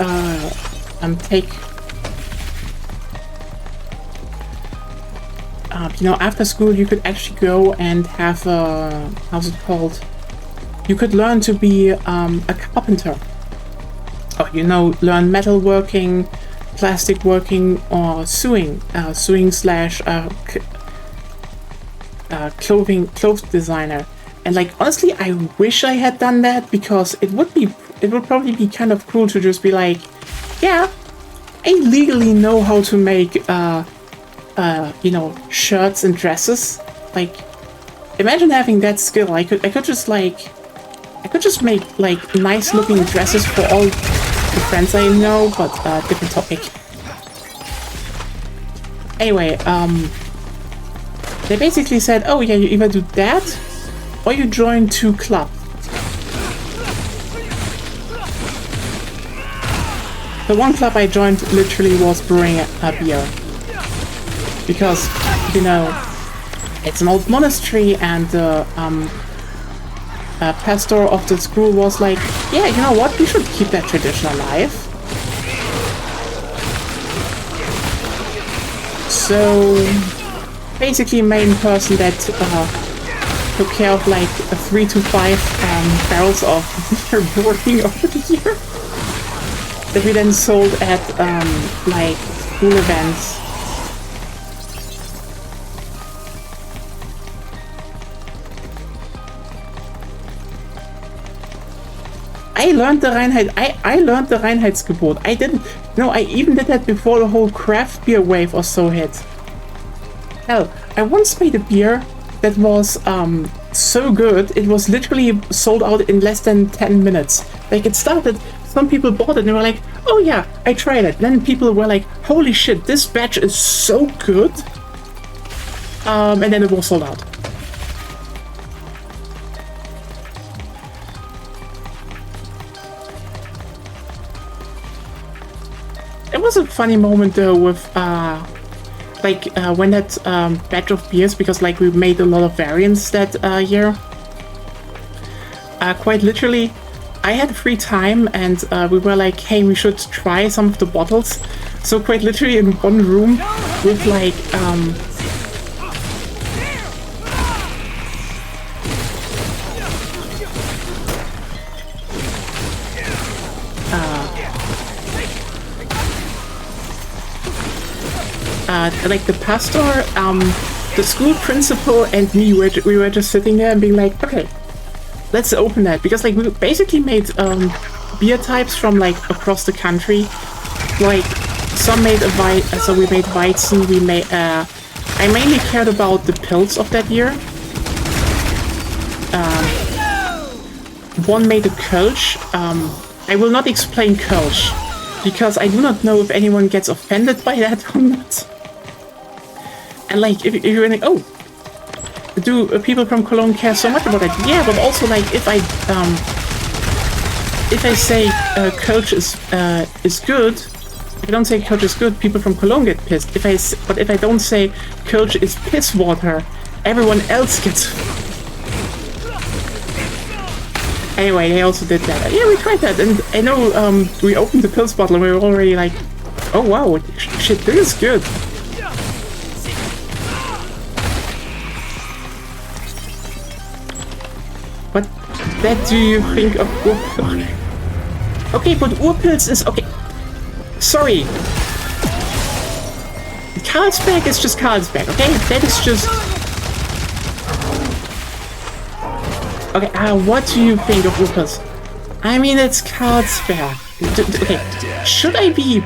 Speaker 5: after school you could actually go and have how's it called? You could learn to be a carpenter. Or, learn metalworking, plastic working, or sewing slash clothes designer. And like honestly, I wish I had done that, because it would probably be kind of cool to just be like, yeah, I legally know how to make you know, shirts and dresses. Like, imagine having that skill. I could just make like nice looking dresses for all the friends I know, but different topic. Anyway, they basically said, oh yeah, you either do that or you join 2 clubs. The one club I joined literally was brewing a beer. Because, you know, it's an old monastery, and the pastor of the school was like, yeah, you know what, we should keep that tradition alive. So, basically main person that took care of like 3 to 5 barrels of beer brewing over the year that we then sold at like school events. I learned the Reinheitsgebot. I didn't. No, I even did that before the whole craft beer wave or so hit. Hell, I once made a beer that was so good, it was literally sold out in less than 10 minutes. Like, it started, some people bought it and they were like, oh yeah, I tried it. Then people were like, holy shit, this batch is so good. And then it was sold out. It was a funny moment though with when that batch of beers, because like we made a lot of variants that year. Quite literally, I had free time and we were like, hey, we should try some of the bottles. So quite literally in one room with like like the pastor, the school principal, and me, we were just sitting there and being like, okay, let's open that, because like we basically made beer types from like across the country. Like some made a so we made Weizen. We made. I mainly cared about the pills of that year. One made a Kölsch. I will not explain Kölsch because I do not know if anyone gets offended by that or not. And like, if you're like, oh, do people from Cologne care so much about that? Yeah, but also like, if I say Kölsch is good, if I don't say Kölsch is good, people from Cologne get pissed. But if I don't say Kölsch is piss water, everyone else gets. Anyway, they also did that. Yeah, we tried that, and I know we opened the pills bottle and we were already like, oh wow, shit, this is good. What that do you think of Urpilz? Okay, but Urpilz is okay. Sorry. Carlsberg is just Carlsberg, okay? That is just. Okay, what do you think of Urpilz? I mean, it's Carlsberg. Okay, should I be?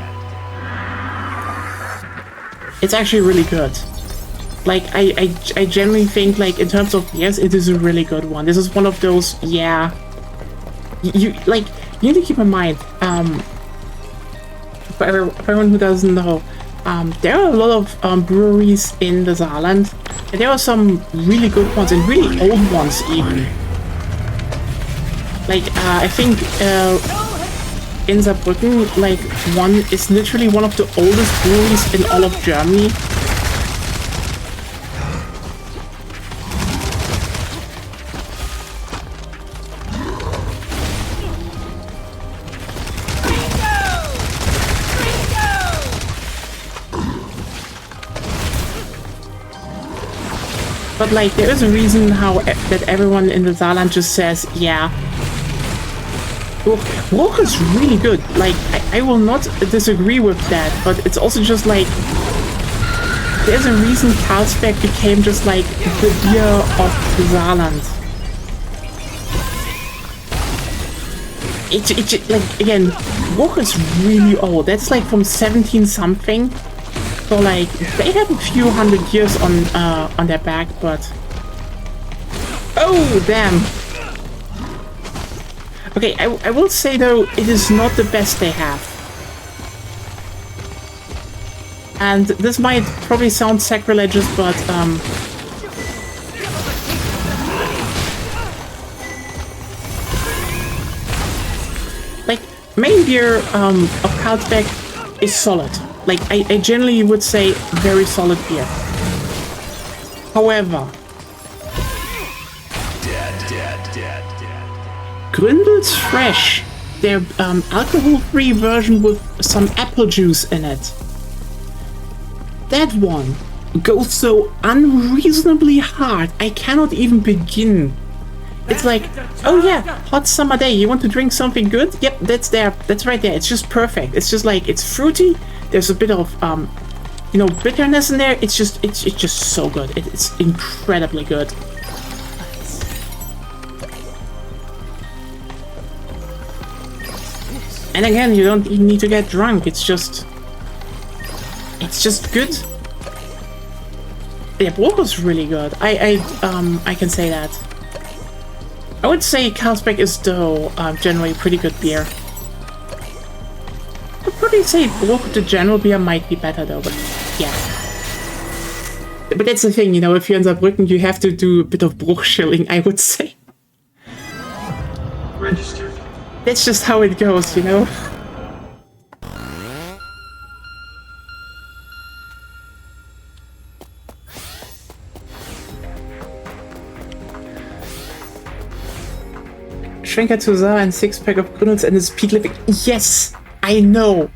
Speaker 5: It's actually really good. Like, I genuinely think, like, in terms of beers, it is a really good one. This is one of those, yeah. You need to keep in mind, for everyone who doesn't know, there are a lot of breweries in the Saarland, and there are some really good ones, and really old ones even. Like, I think, in Saarbrücken, like, one is literally one of the oldest breweries in all of Germany. But like, there is a reason how that everyone in the Saarland just says, yeah, Bruch is really good. Like, I will not disagree with that, but it's also just like, there's a reason Carlsberg became just like the beer of Saarland. It's like, again, Bruch is really old. That's like from 17 something. So like they have a few hundred years on their back, but oh damn. Okay, I will say though, it is not the best they have. And this might probably sound sacrilegious, but like main beer of Carlsberg is solid. Like I generally would say very solid beer. However, Gründel's Fresh, their alcohol-free version with some apple juice in it. That one goes so unreasonably hard, I cannot even begin. It's like, oh yeah, hot summer day, you want to drink something good? Yep, that's there, that's right there, it's just perfect. It's just like, it's fruity, there's a bit of, you know, bitterness in there, it's just so good. It's incredibly good. And again, you don't even need to get drunk, it's just good. Yeah, Bruch was really good. I can say that. I would say Carlsberg is though generally pretty good beer. I'd probably say Bruch, the general beer, might be better though, but yeah. But that's the thing, you know, if you're in Saarbrücken, you have to do a bit of Bruch shilling, I would say.
Speaker 4: Registered.
Speaker 5: That's just how it goes, you know? Schwenker to Saar and 6-pack of Gründels and his peak living. Yes! I know!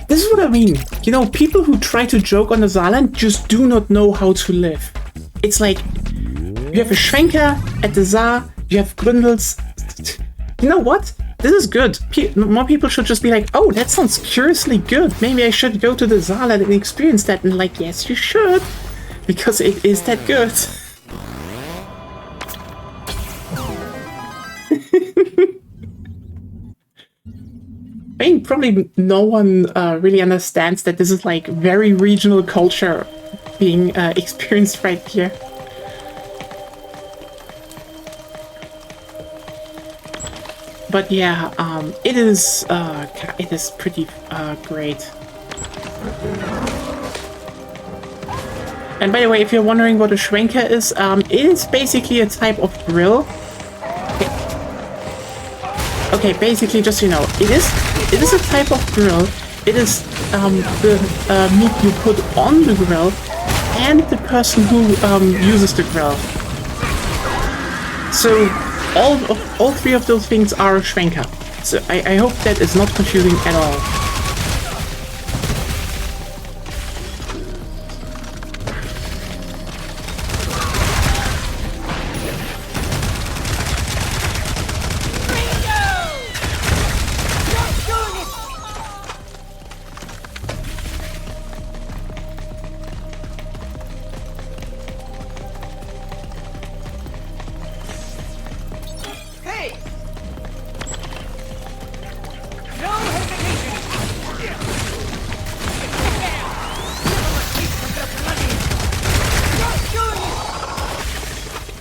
Speaker 5: This is what I mean. You know, people who try to joke on the Saarland just do not know how to live. It's like, you have a Schwenker at the Saar, you have Gründels. You know what? This is good. More people should just be like, oh, that sounds curiously good. Maybe I should go to the Saarland and experience that. And like, yes, you should. Because it is that good. I mean, probably no one really understands that this is like very regional culture being experienced right here. But yeah, it is pretty great. And by the way, if you're wondering what a Schwenker is, it is basically a type of grill. Okay, basically, just so you know, it is a type of grill. It is the meat you put on the grill and the person who uses the grill. So all three of those things are a Schwenker. So I hope that is not confusing at all.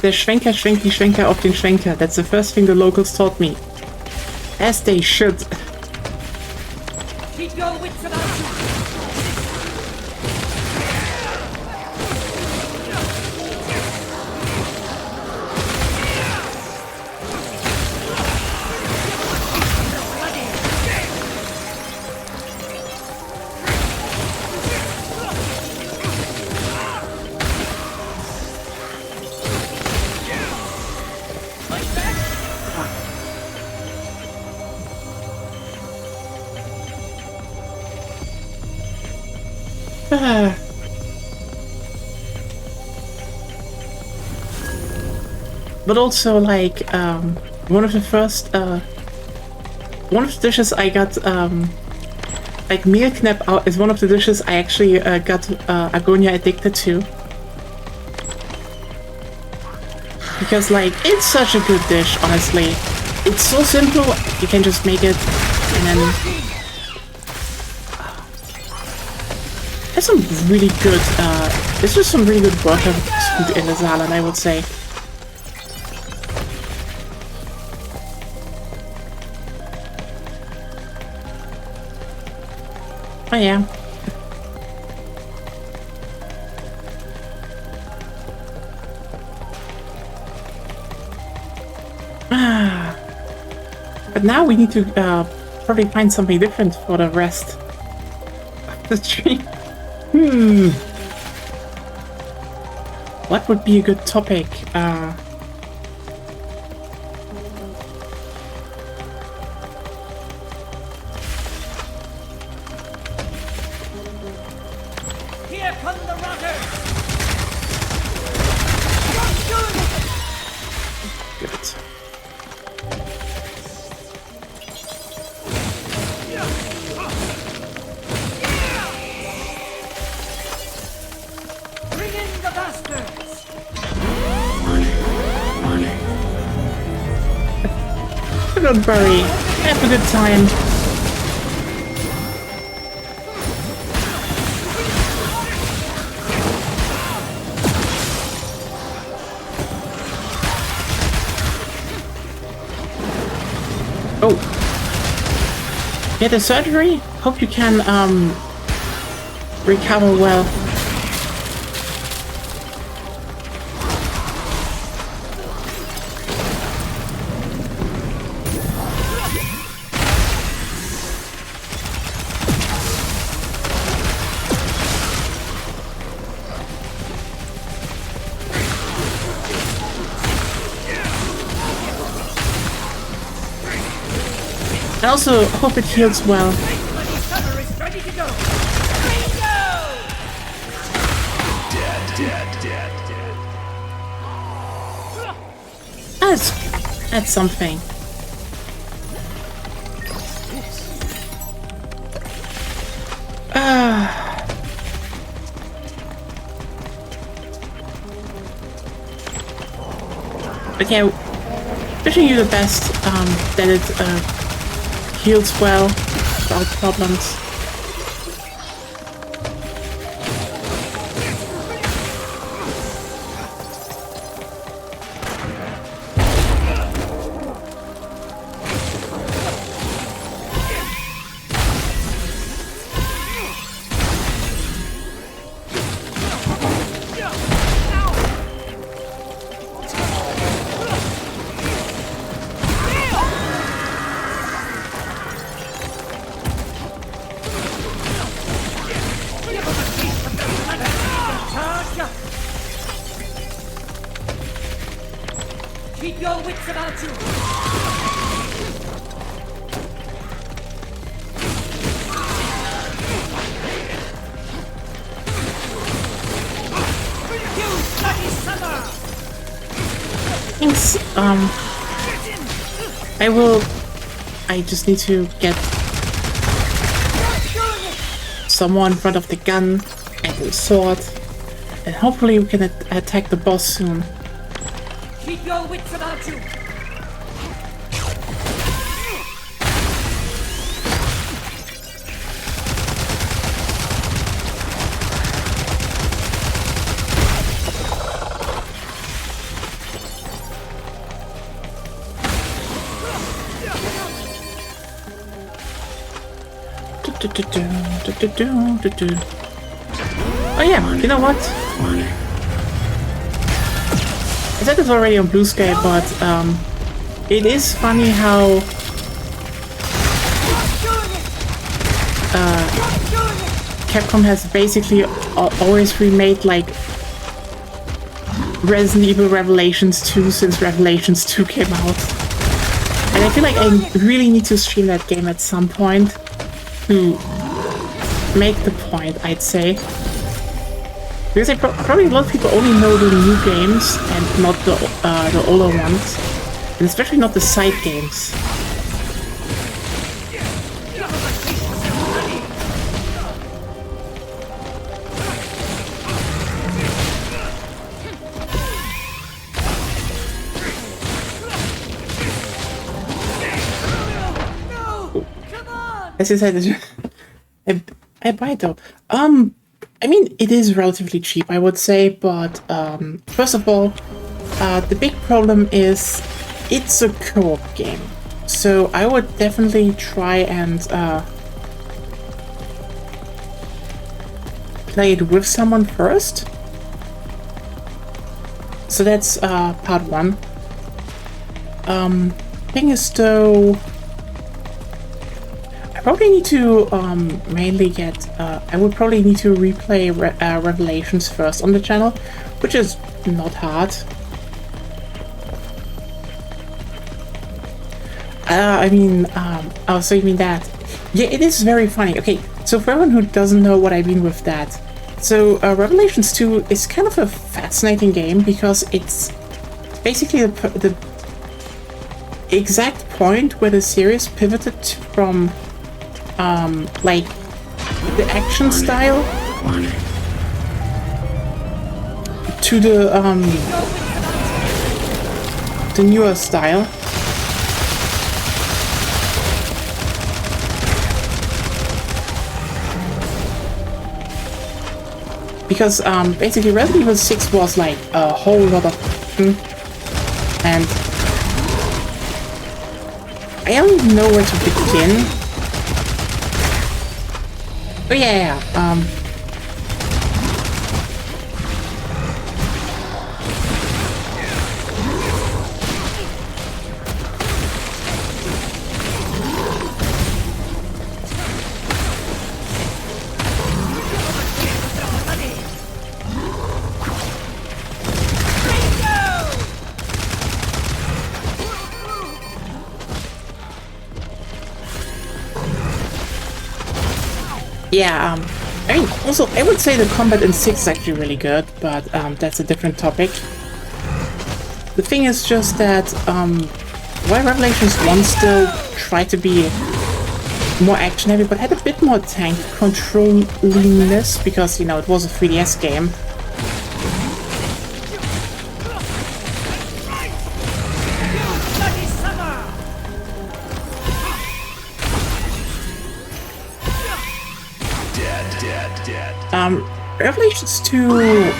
Speaker 5: Der Schwenker schwenkt die Schwenker auf den Schwenker. That's the first thing the locals taught me. As they should.
Speaker 6: Keep your wits about you.
Speaker 5: But also, like, one of the dishes I got like mealknap is one of the dishes I actually got Agonia addicted to. Because like, it's such a good dish, honestly. It's so simple, you can just make it and then... There's some really good, there's just some really good water food in the Saarland, I would say. Oh yeah. But now we need to probably find something different for the rest of the stream. What would be a good topic?
Speaker 6: Here come the rotters!
Speaker 5: Good.
Speaker 6: Bring in the bastards!
Speaker 5: Don't worry, have a good time. Oh. Get a surgery? Hope you can recover well. I also hope it heals well.
Speaker 6: Summer is ready to go!
Speaker 5: That's something. But yeah, wishing you the best, that it heals well without problems.
Speaker 6: Keep your wits about you! You bloody summer!
Speaker 5: Thanks. I just need to get someone in front of the gun and the sword, and hopefully we can attack the boss soon.
Speaker 6: Keep your wits about you!
Speaker 5: Oh yeah, you know what? I said this already on Blue Sky, but it is funny how Capcom has basically always remade like Resident Evil Revelations 2 since Revelations 2 came out. And I feel like I really need to stream that game at some point to make the point, I'd say. Because probably a lot of people only know the new games and not the older ones. And especially not the side games. as I said, I buy it though. I mean, it is relatively cheap, I would say, but first of all, the big problem is it's a co-op game. So I would definitely try and play it with someone first. So that's part one. Thing is though, I probably need to mainly get, I would probably need to replay Revelations first on the channel, which is not hard. I mean, oh, so you mean that? Yeah, it is very funny. Okay, so for everyone who doesn't know what I mean with that, so Revelations 2 is kind of a fascinating game because it's basically the exact point where the series pivoted from like the action style to the newer style. Because basically Resident Evil 6 was like a whole lot of action, and I don't even know where to begin. Oh yeah, yeah, I mean, also, I would say the combat in 6 is actually really good, but that's a different topic. The thing is just that, while Revelations 1 still tried to be more action-heavy, but had a bit more tank controlliness, because, you know, it was a 3DS game. Revelations 2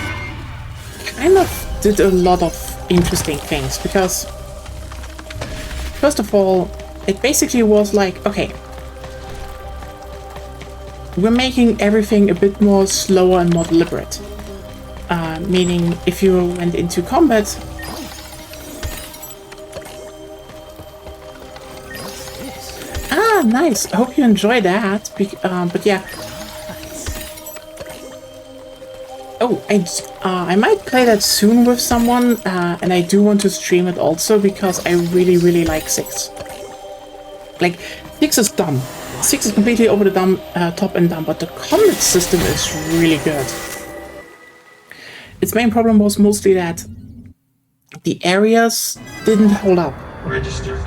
Speaker 5: kind of did a lot of interesting things, because first of all, it basically was like, okay, we're making everything a bit more slower and more deliberate. Meaning, if you went into combat, nice. I hope you enjoy that. But yeah. Oh, I might play that soon with someone, and I do want to stream it also because I really, really like 6. Like, 6 is dumb. 6 is completely over the top and dumb, but the combat system is really good. Its main problem was mostly that the areas didn't hold up.
Speaker 12: Register.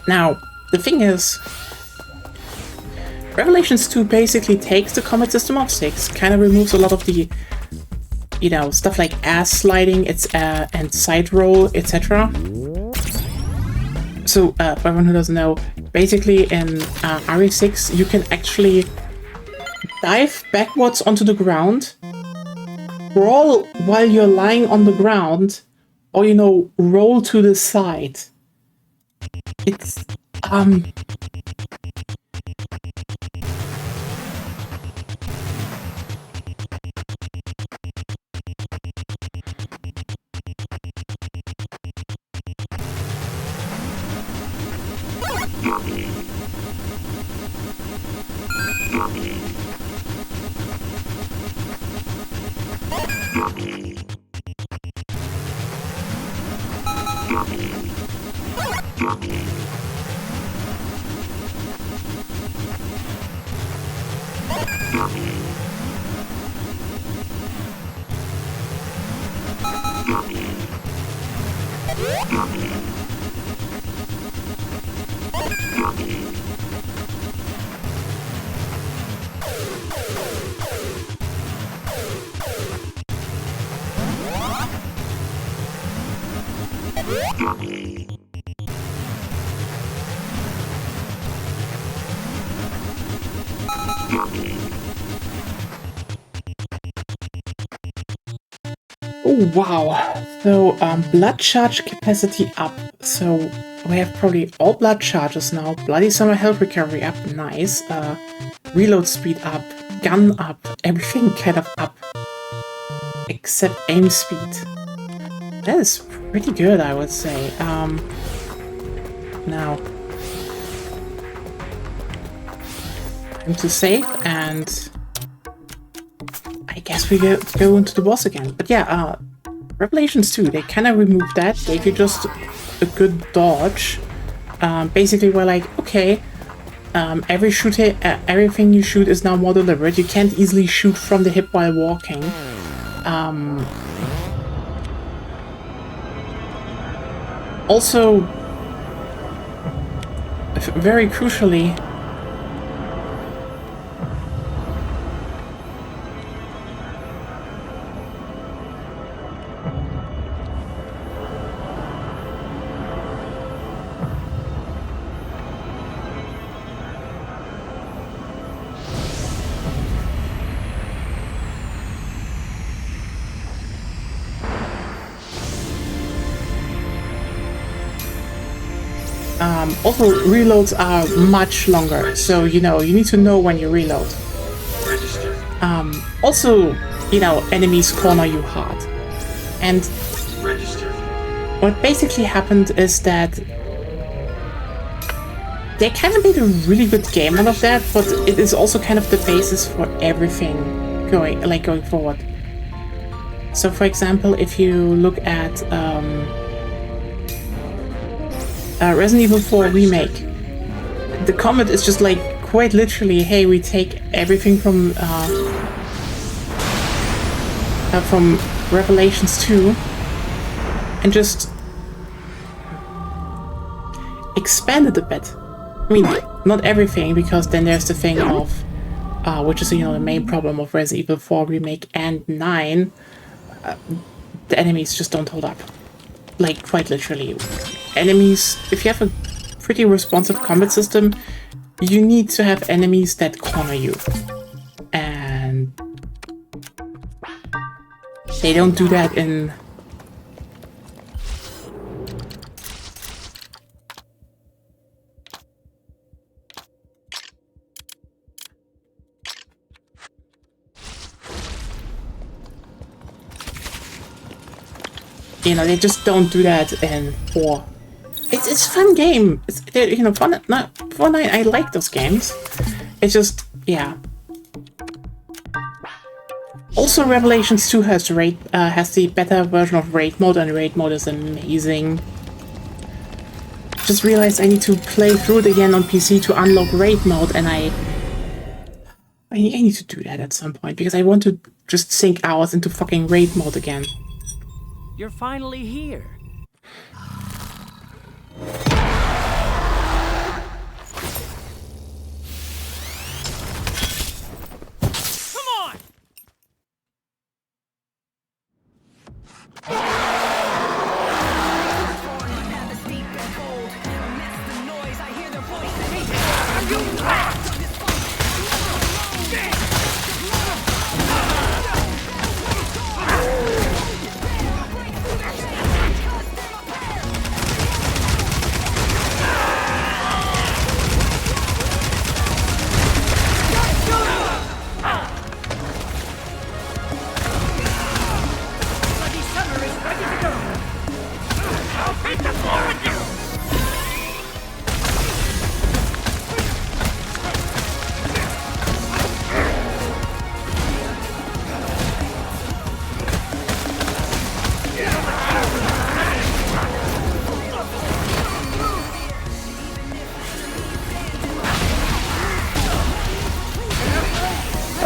Speaker 5: Now, the thing is, Revelations 2 basically takes the combat system of 6, kind of removes a lot of the, you know, stuff like ass sliding and side roll, etc. So, for everyone who doesn't know, basically in RE6 you can actually dive backwards onto the ground, crawl while you're lying on the ground, or, you know, roll to the side. It's, Oh, wow. So, blood charge capacity up. So, we have probably all blood charges now. Bloody Summer health recovery up. Nice. Reload speed up. Gun up. Everything kind of up. Except aim speed. That is pretty good, I would say. Now. Time to save, and I guess we go into the boss again. But yeah, Revelations 2, they kind of removed that, gave you just a good dodge. Basically, we're like, okay, everything you shoot is now more deliberate. You can't easily shoot from the hip while walking. Also, very crucially, also, reloads are much longer, so, you know, you need to know when you reload. Also, you know, enemies corner you hard. And what basically happened is that they kind of made a really good game out of that, but it is also kind of the basis for everything going forward. So, for example, if you look at Resident Evil 4 Remake, the comment is just like quite literally, hey, we take everything from Revelations 2 and just expand it a bit. I mean, not everything, because then there's the thing of, which is, you know, the main problem of Resident Evil 4 Remake and 9, the enemies just don't hold up. Like, quite literally. Enemies, if you have a pretty responsive combat system, you need to have enemies that corner you. And they don't do that in... You know, they just don't do that in 4. It's a fun game. It's, you know, fun. Not fun. I like those games. It's just, yeah. Also, Revelations 2 has the better version of raid mode, and raid mode is amazing. Just realized I need to play through it again on PC to unlock raid mode, and I need to do that at some point, because I want to just sink hours into fucking raid mode again.
Speaker 8: You're finally here.
Speaker 9: Come on!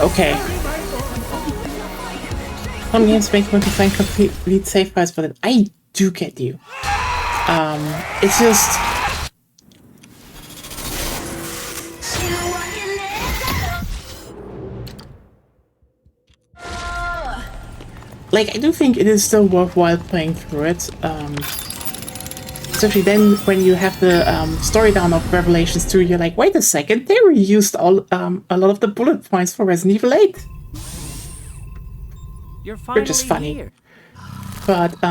Speaker 5: Okay. Some games make me want to find complete safe files for that. I do get you. It's just... Like, I do think it is still worthwhile playing through it. Especially then when you have the story down of Revelations 2, you're like, wait a second, they reused a lot of the bullet points for Resident Evil 8.
Speaker 8: You're finally
Speaker 5: Which is funny.
Speaker 8: Here.
Speaker 5: But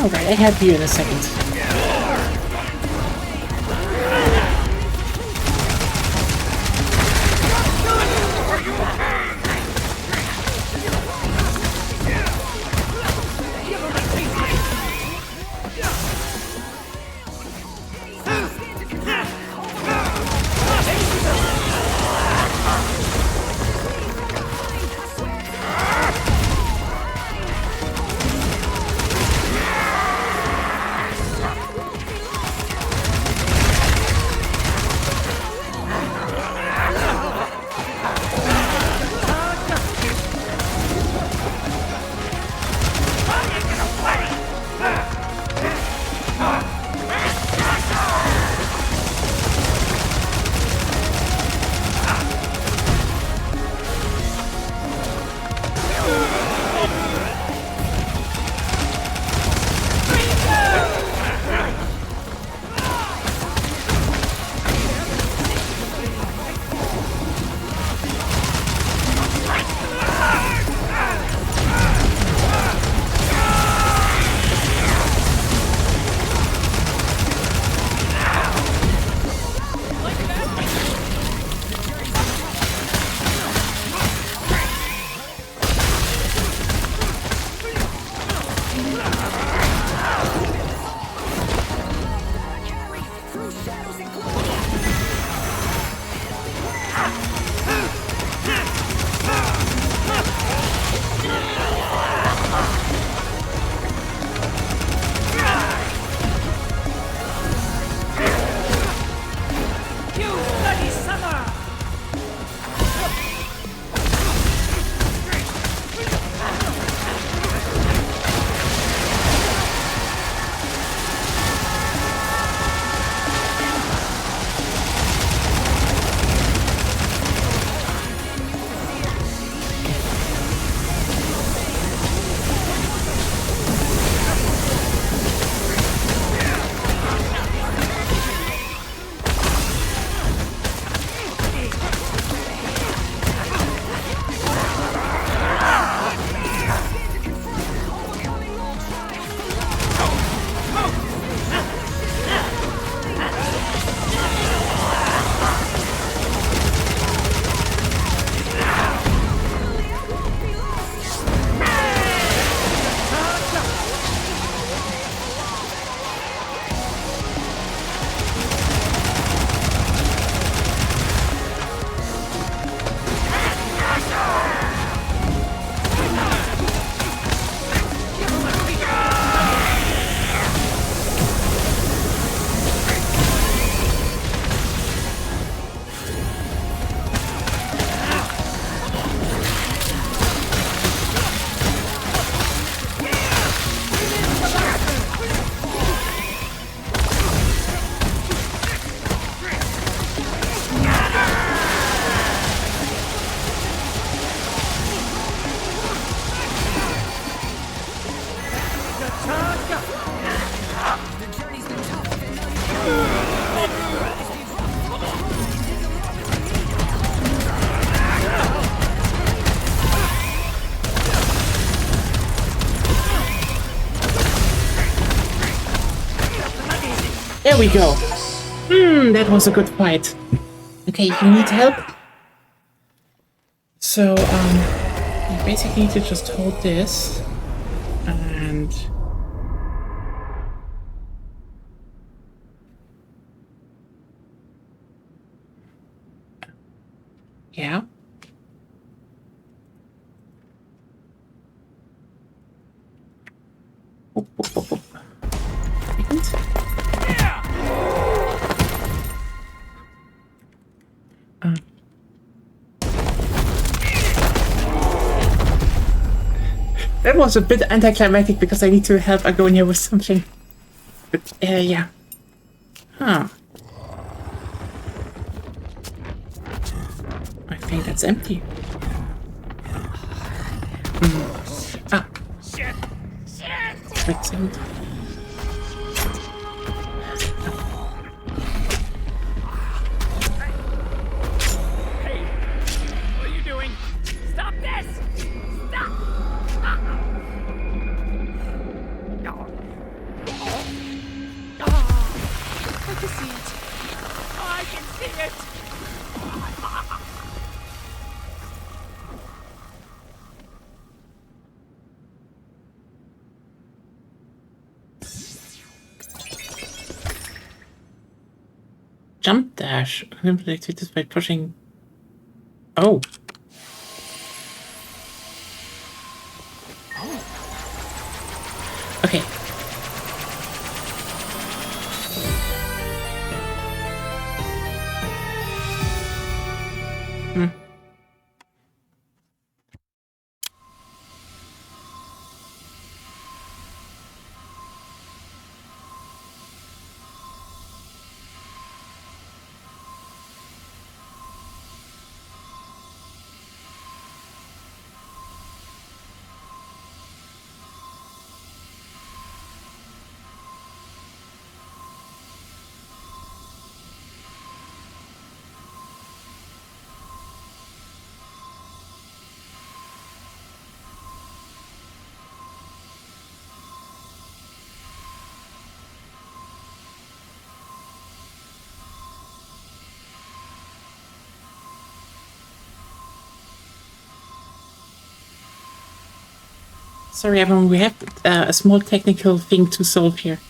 Speaker 5: alright, I have you in a second. There we go. That was a good fight. Okay, you need help? So, I basically need to just hold this and yeah. Oop, oop, oop, oop. That was a bit anticlimactic because I need to help Agonia with something. But, yeah. Huh. I think that's empty. Ah. Quicksand.
Speaker 6: Hey, what are you doing? Stop this! Stop! I can see it. I can see it.
Speaker 5: Jump dash. Activate this by pushing. Oh. Okay. Sorry, everyone, we have a small technical thing to solve here.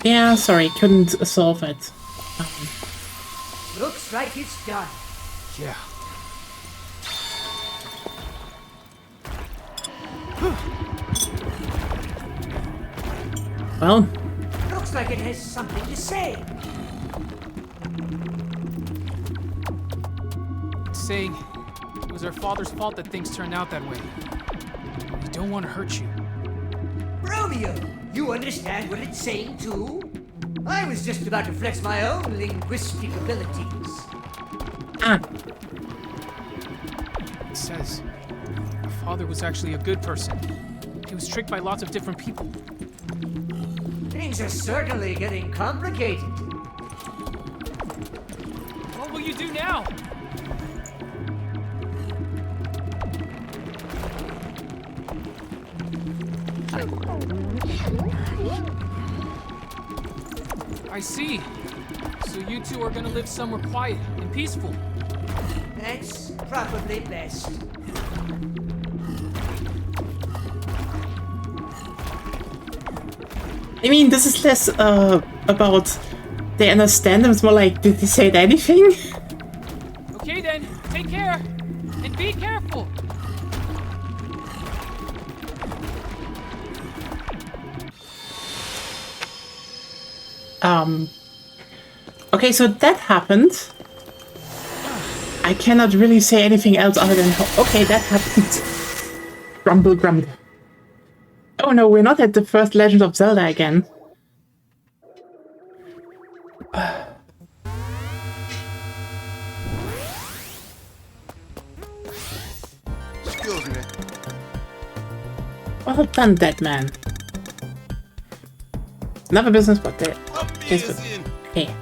Speaker 5: Yeah, sorry, couldn't solve it.
Speaker 10: Looks like it's done.
Speaker 9: Yeah.
Speaker 5: Well,
Speaker 10: Looks like it has something to say.
Speaker 9: It's saying it was our father's fault that things turned out that way. We don't want to hurt you.
Speaker 10: Romeo, you understand what it's saying too? I was just about to flex my own linguistic abilities.
Speaker 9: It says our father was actually a good person. He was tricked by lots of different people.
Speaker 10: Things are certainly getting complicated.
Speaker 9: What will you do now? I see. So you two are gonna live somewhere quiet and peaceful.
Speaker 10: That's probably best.
Speaker 5: I mean, this is less about they understand them. It's more like, did they say anything?
Speaker 9: Okay then, take care and be careful.
Speaker 5: Okay, so that happened. I cannot really say anything else other than, okay, that happened. Grumble, grumble. Oh no, we're not at the first Legend of Zelda again.
Speaker 12: Excuse me.
Speaker 5: Well done, dead man. Another business, but there. Okay.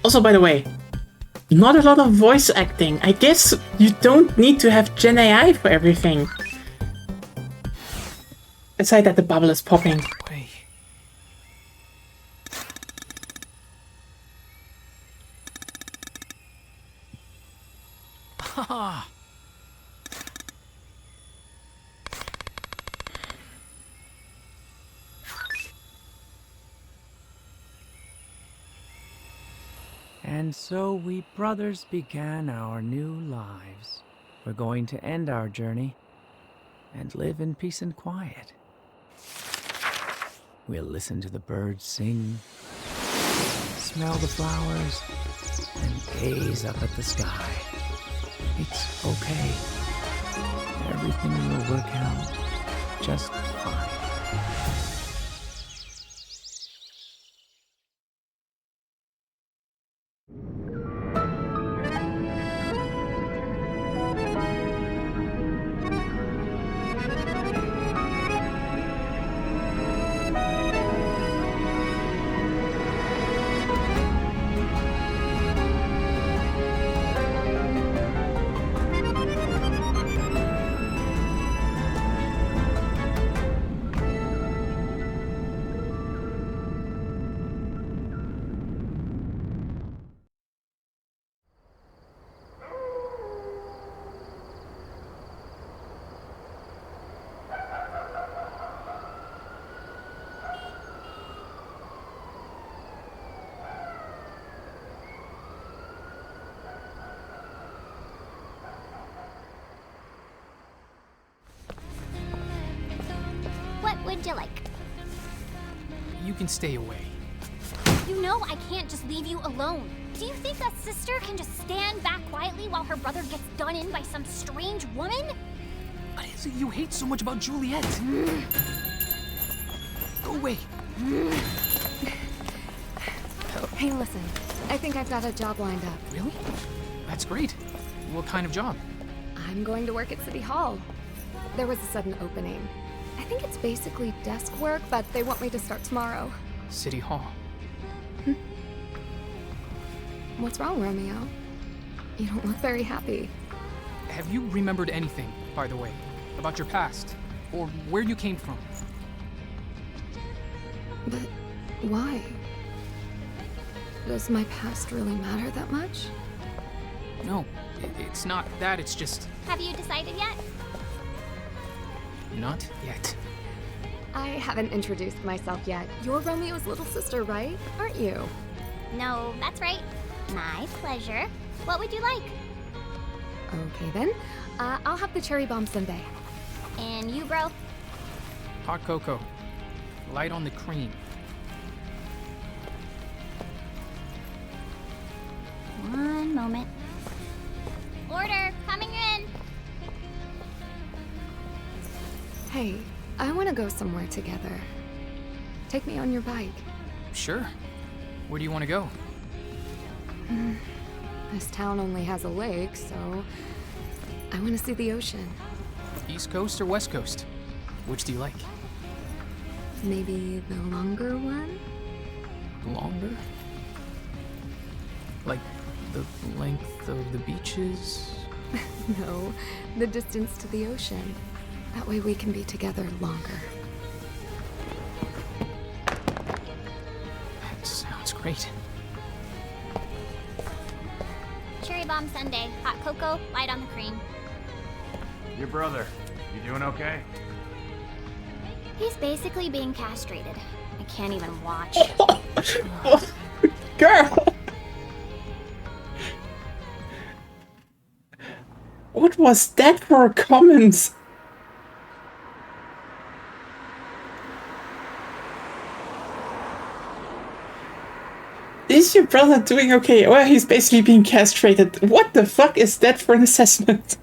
Speaker 5: Also, by the way, not a lot of voice acting. I guess you don't need to have Gen AI for everything. Aside that the bubble is popping.
Speaker 9: Wait. Haha.
Speaker 8: And so we brothers began our new lives. We're going to end our journey and live in peace and quiet. We'll listen to the birds sing, smell the flowers, and gaze up at the sky. It's okay. Everything will work out just fine.
Speaker 13: What would you like?
Speaker 9: You can stay away.
Speaker 13: You know I can't just leave you alone. Do you think a sister can just stand back quietly while her brother gets done in by some strange woman?
Speaker 9: What is it you hate so much about Juliet? Go away.
Speaker 14: Hey, listen. I think I've got a job lined up.
Speaker 9: Really? That's great. What kind of job?
Speaker 14: I'm going to work at City Hall. There was a sudden opening. I think it's basically desk work, but they want me to start tomorrow.
Speaker 9: City Hall.
Speaker 14: What's wrong, Romeo? You don't look very happy.
Speaker 9: Have you remembered anything, by the way, about your past? Or where you came from?
Speaker 14: But why? Does my past really matter that much?
Speaker 9: No, it's not that, it's just...
Speaker 13: Have you decided yet?
Speaker 9: Not yet.
Speaker 14: I haven't introduced myself yet. You're Romeo's little sister, right? Aren't you?
Speaker 13: No, that's right. My pleasure. What would you like?
Speaker 14: Okay then. I'll have the cherry bomb sundae.
Speaker 13: And you, bro?
Speaker 9: Hot cocoa. Light on the cream.
Speaker 13: One moment. Order, coming in.
Speaker 14: Hey, I want to go somewhere together. Take me on your bike.
Speaker 9: Sure. Where do you want to go?
Speaker 14: This town only has a lake, so I want to see the ocean.
Speaker 9: East Coast or West Coast? Which do you like?
Speaker 14: Maybe the longer one?
Speaker 9: Longer? Like the length of the beaches?
Speaker 14: No, the distance to the ocean. That way we can be together longer.
Speaker 9: That sounds great.
Speaker 13: Cherry bomb sundae, hot cocoa, light on the cream.
Speaker 15: Your brother, you doing okay?
Speaker 13: He's basically being castrated. I can't even watch.
Speaker 5: Girl! What was that for a comment? Is your brother doing okay? Well, he's basically being castrated. What the fuck is that for an assessment?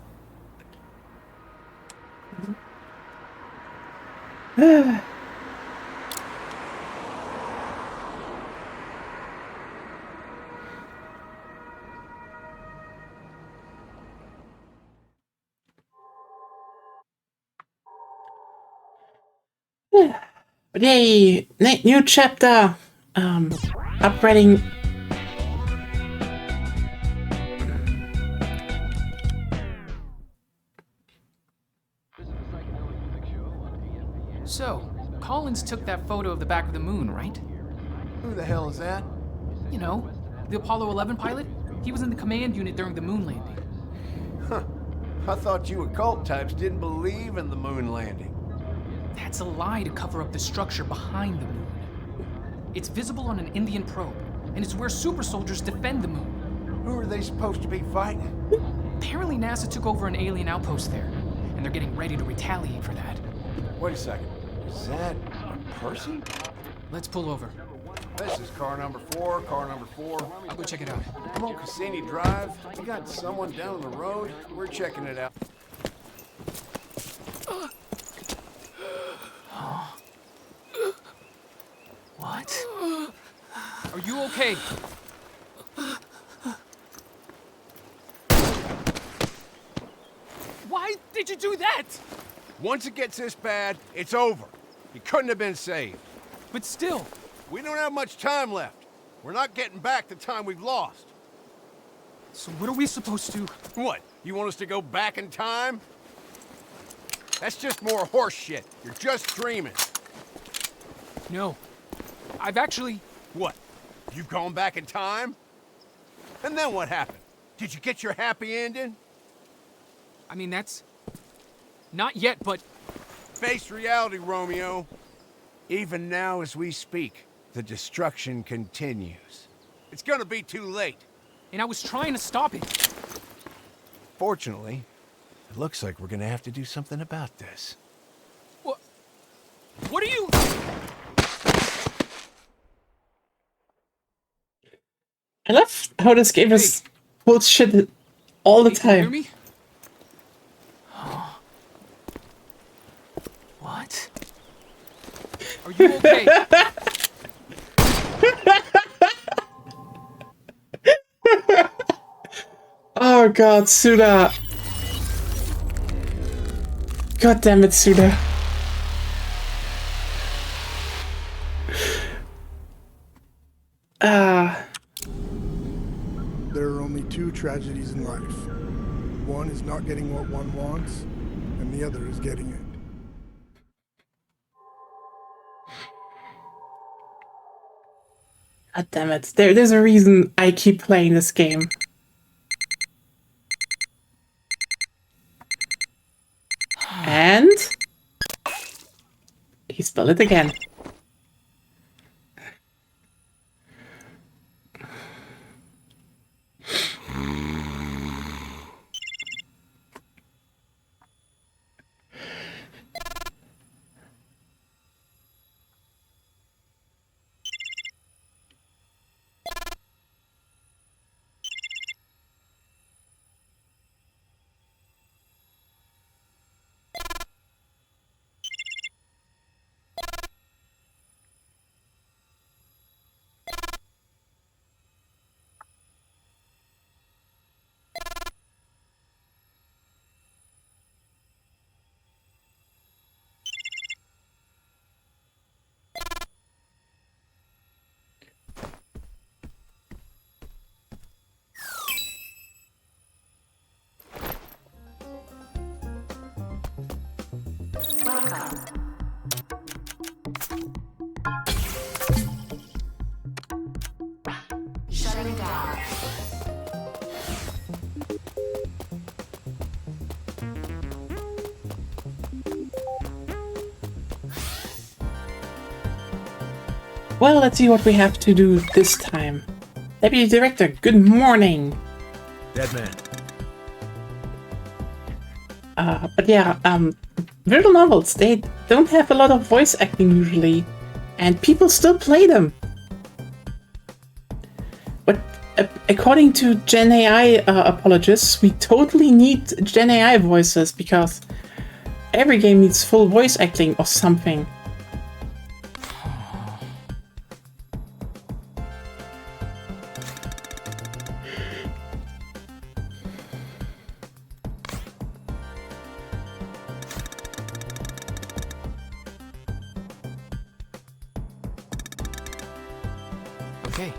Speaker 5: Yay! New chapter! Upgrading.
Speaker 9: So, Collins took that photo of the back of the moon, right?
Speaker 12: Who the hell is that?
Speaker 9: You know, the Apollo 11 pilot? He was in the command unit during the moon landing.
Speaker 12: Huh. I thought you occult types didn't believe in the moon landing.
Speaker 9: That's a lie to cover up the structure behind the moon. It's visible on an Indian probe, and it's where super soldiers defend the moon.
Speaker 12: Who are they supposed to be fighting?
Speaker 9: Apparently NASA took over an alien outpost there, and they're getting ready to retaliate for that.
Speaker 12: Wait a second. Is that a person?
Speaker 9: Let's pull over.
Speaker 12: This is car number 4, car number 4.
Speaker 9: I'll go check it out.
Speaker 12: I'm on Cassini Drive. We got someone down the road. We're checking it out.
Speaker 9: What? Are you okay? Why did you do that?
Speaker 12: Once it gets this bad, it's over. He couldn't have been saved.
Speaker 9: But still.
Speaker 12: We don't have much time left. We're not getting back the time we've lost.
Speaker 9: So what are we supposed to...
Speaker 12: What? You want us to go back in time? That's just more horse shit. You're just dreaming.
Speaker 9: No. I've actually...
Speaker 12: What? You've gone back in time? And then what happened? Did you get your happy ending?
Speaker 9: I mean, that's... Not yet, but...
Speaker 12: Face reality, Romeo. Even now as we speak, the destruction continues. It's gonna be too late.
Speaker 9: And I was trying to stop it.
Speaker 12: Fortunately, it looks like we're gonna have to do something about this.
Speaker 9: What are you...
Speaker 5: I love how this game is bullshit all the time.
Speaker 9: Hear me? What? Are you okay?
Speaker 5: Oh god, Suda. God damn it, Suda.
Speaker 16: There are only two tragedies in life. One is not getting what one wants, and the other is getting it.
Speaker 5: God damn it. There's a reason I keep playing this game. And He spelled it again.
Speaker 7: Welcome. Shutting down.
Speaker 5: Well, let's see what we have to do this time. Deputy Director, good morning.
Speaker 17: Dead man.
Speaker 5: But yeah, visual novels, they don't have a lot of voice acting usually, and people still play them. But according to Gen AI apologists, we totally need Gen AI voices because every game needs full voice acting or something.
Speaker 9: Okay.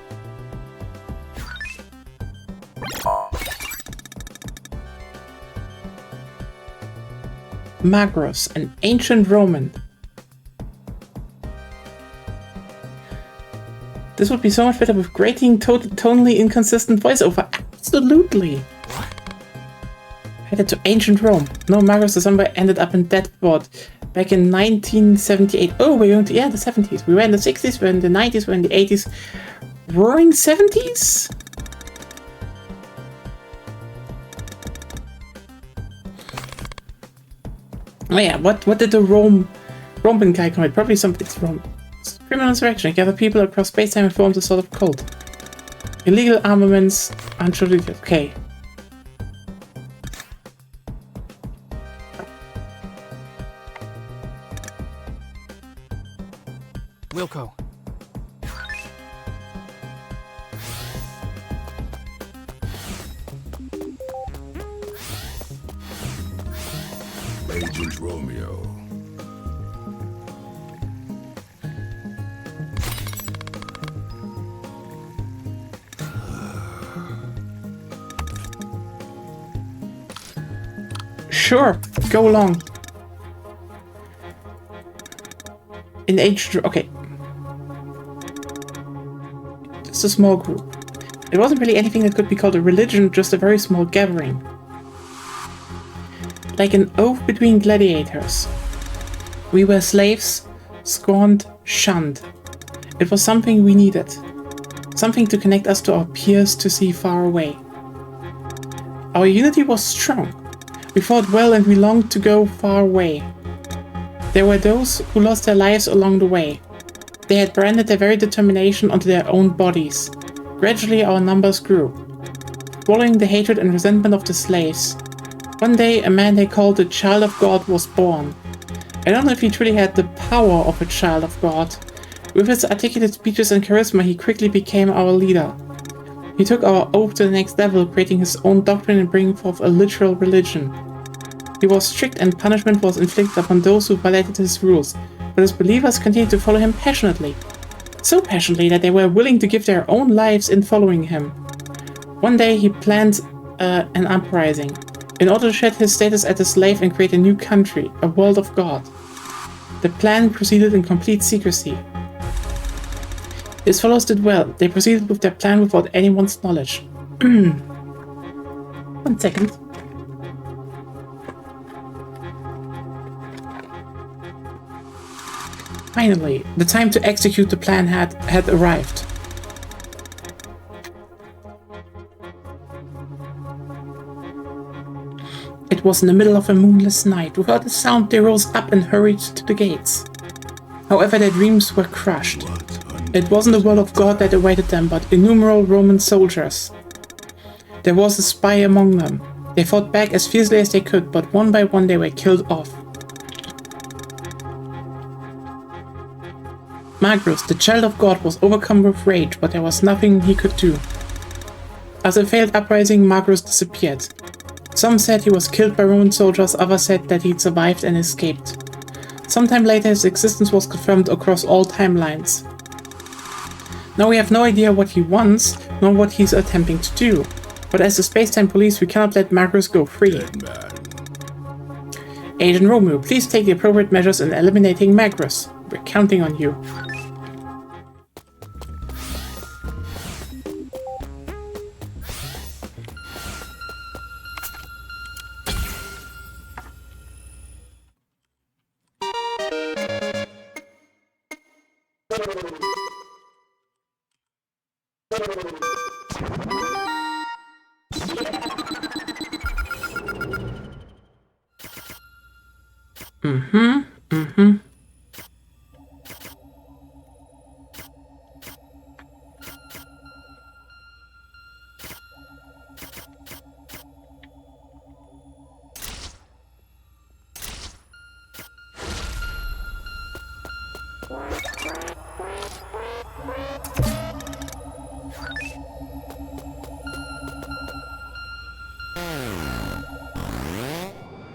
Speaker 5: Magros, an ancient Roman. This would be so much better with grating, tonally inconsistent voiceover. Absolutely. Headed to ancient Rome. No, Magros, the somewhere ended up in Deadport back in 1978. Oh, we went to, yeah, the 70s. We were in the 60s, we were in the 90s, we were in the 80s. Roaring 70s? Oh yeah, what did the Roman guy commit? Probably something wrong. Criminal insurrection. Gather people across space-time and forms a sort of cult. Illegal armaments, untreated. Okay.
Speaker 9: Wilco.
Speaker 17: Agent Romeo.
Speaker 5: Sure, go along. In age, okay. Just a small group. It wasn't really anything that could be called a religion, just a very small gathering. Like an oath between gladiators. We were slaves, scorned, shunned. It was something we needed. Something to connect us to our peers to see far away. Our unity was strong. We fought well and we longed to go far away. There were those who lost their lives along the way. They had branded their very determination onto their own bodies. Gradually our numbers grew. Swallowing the hatred and resentment of the slaves. One day a man they called the Child of God was born. I don't know if he truly had the power of a Child of God. With his articulate speeches and charisma he quickly became our leader. He took our oath to the next level, creating his own doctrine and bringing forth a literal religion. He was strict and punishment was inflicted upon those who violated his rules, but his believers continued to follow him passionately. So passionately that they were willing to give their own lives in following him. One day he planned an uprising, in order to shed his status as a slave and create a new country, a world of God. The plan proceeded in complete secrecy. His followers did well. They proceeded with their plan without anyone's knowledge. 1 second. Finally, the time to execute the plan had arrived. It was in the middle of a moonless night. Without a sound, they rose up and hurried to the gates. However, their dreams were crushed. It wasn't the will of God that awaited them, but innumerable Roman soldiers. There was a spy among them. They fought back as fiercely as they could, but one by one they were killed off. Magnus, the child of God, was overcome with rage, but there was nothing he could do. As a failed uprising, Magnus disappeared. Some said he was killed by Roman soldiers, others said that he'd survived and escaped. Sometime later his existence was confirmed across all timelines. Now we have no idea what he wants, nor what he's attempting to do. But as the space-time police, we cannot let Magnus go free. Agent Romeo, please take the appropriate measures in eliminating Magnus. We're counting on you.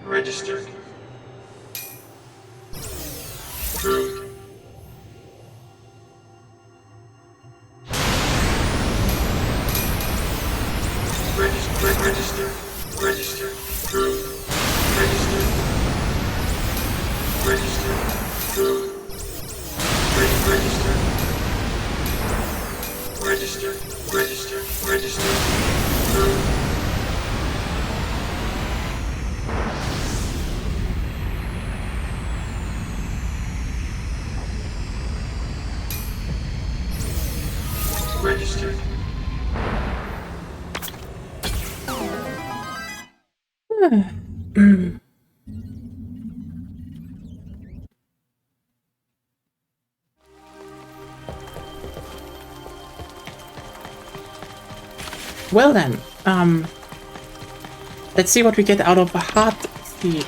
Speaker 2: Registered. True. Register. True. Register. True. Register. True. Registered.
Speaker 5: Well then, let's see what we get out of a hard seed.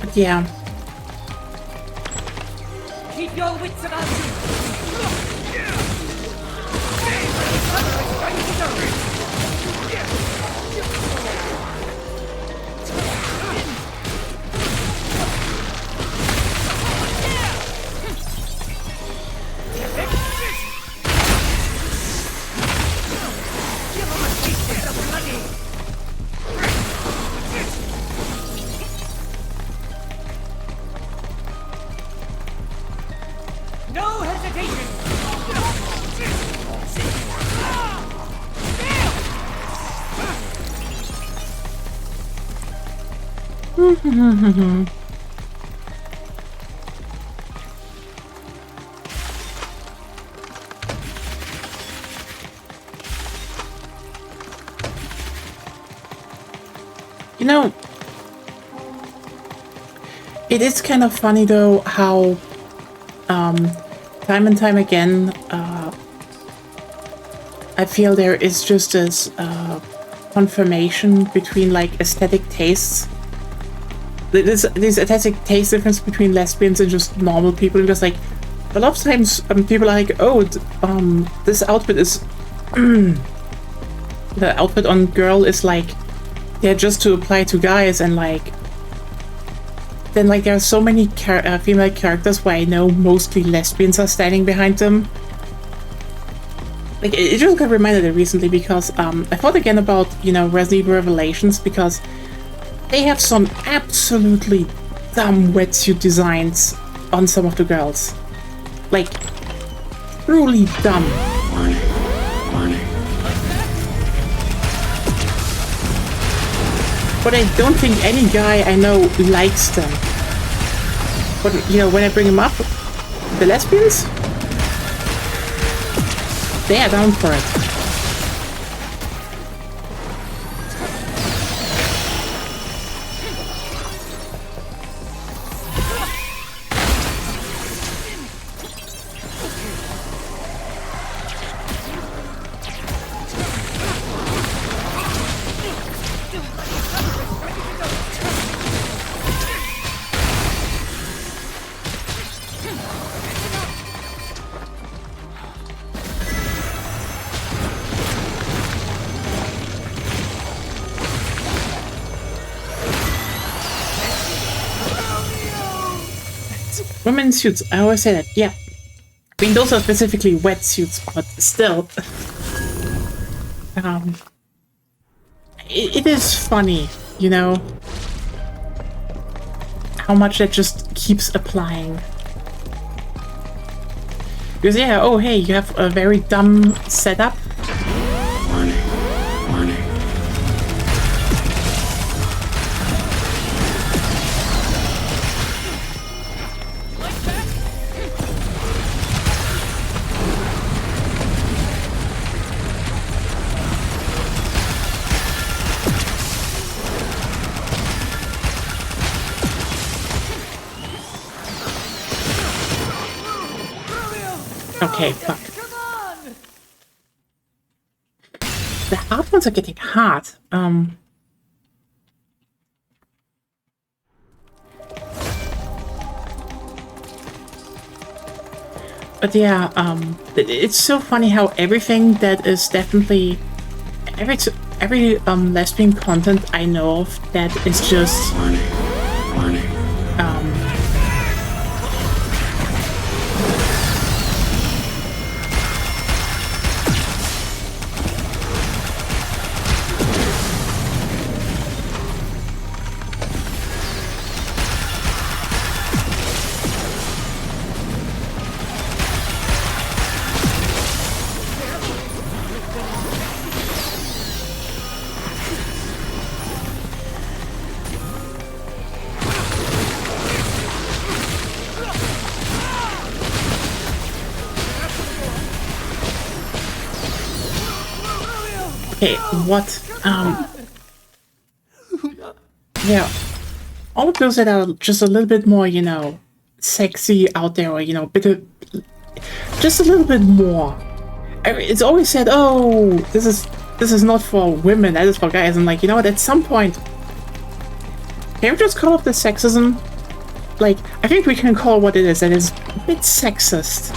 Speaker 5: But yeah.
Speaker 10: Keep your wits about you.
Speaker 5: You know, it is kind of funny though how time and time again I feel there is just this confirmation between like aesthetic tastes. This aesthetic taste difference between lesbians and just normal people, because like a lot of times people are like, oh, this outfit is the outfit on girl is like, yeah, just to apply to guys, and like then like there are so many female characters where I know mostly lesbians are standing behind them. Like it just got reminded recently because I thought again about, you know, Resident Evil Revelations, because they have some absolutely dumb wetsuit designs on some of the girls. Like, truly dumb. But I don't think any guy I know likes them. But, you know, when I bring them up, the lesbians, they are down for it. Women's suits, I always say that, yeah. I mean, those are specifically wetsuits, but still. It is funny, you know, how much that just keeps applying. Because, yeah, oh, hey, you have a very dumb setup. Okay, fuck. The hard ones are getting hard. But yeah, it's so funny how everything that is definitely every lesbian content I know of that is just okay, what? Yeah, all of those that are just a little bit more, you know, sexy out there, or, you know, just a little bit more. It's always said, oh, this is not for women, that is for guys. And like, you know what, at some point, can we just call it the sexism? Like, I think we can call what it is, that is a bit sexist.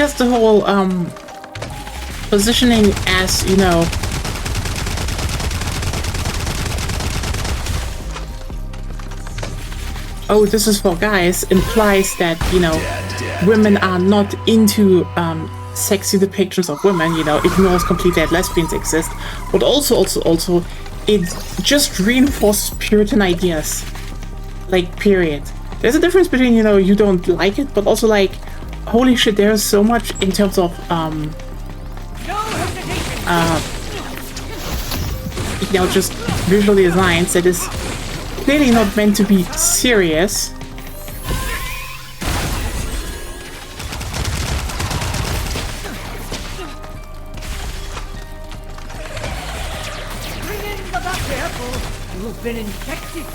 Speaker 5: just the whole positioning as, you know, oh, this is for guys, implies that, you know, women are not into sexy depictions of women, you know, ignores completely that lesbians exist, but also, it just reinforces Puritan ideas, like, period. There's a difference between, you know, you don't like it, but also, like, holy shit, there's so much in terms of, you know, just visual designs that is clearly not meant to be serious.
Speaker 10: Bring in the back careful. You've been infected.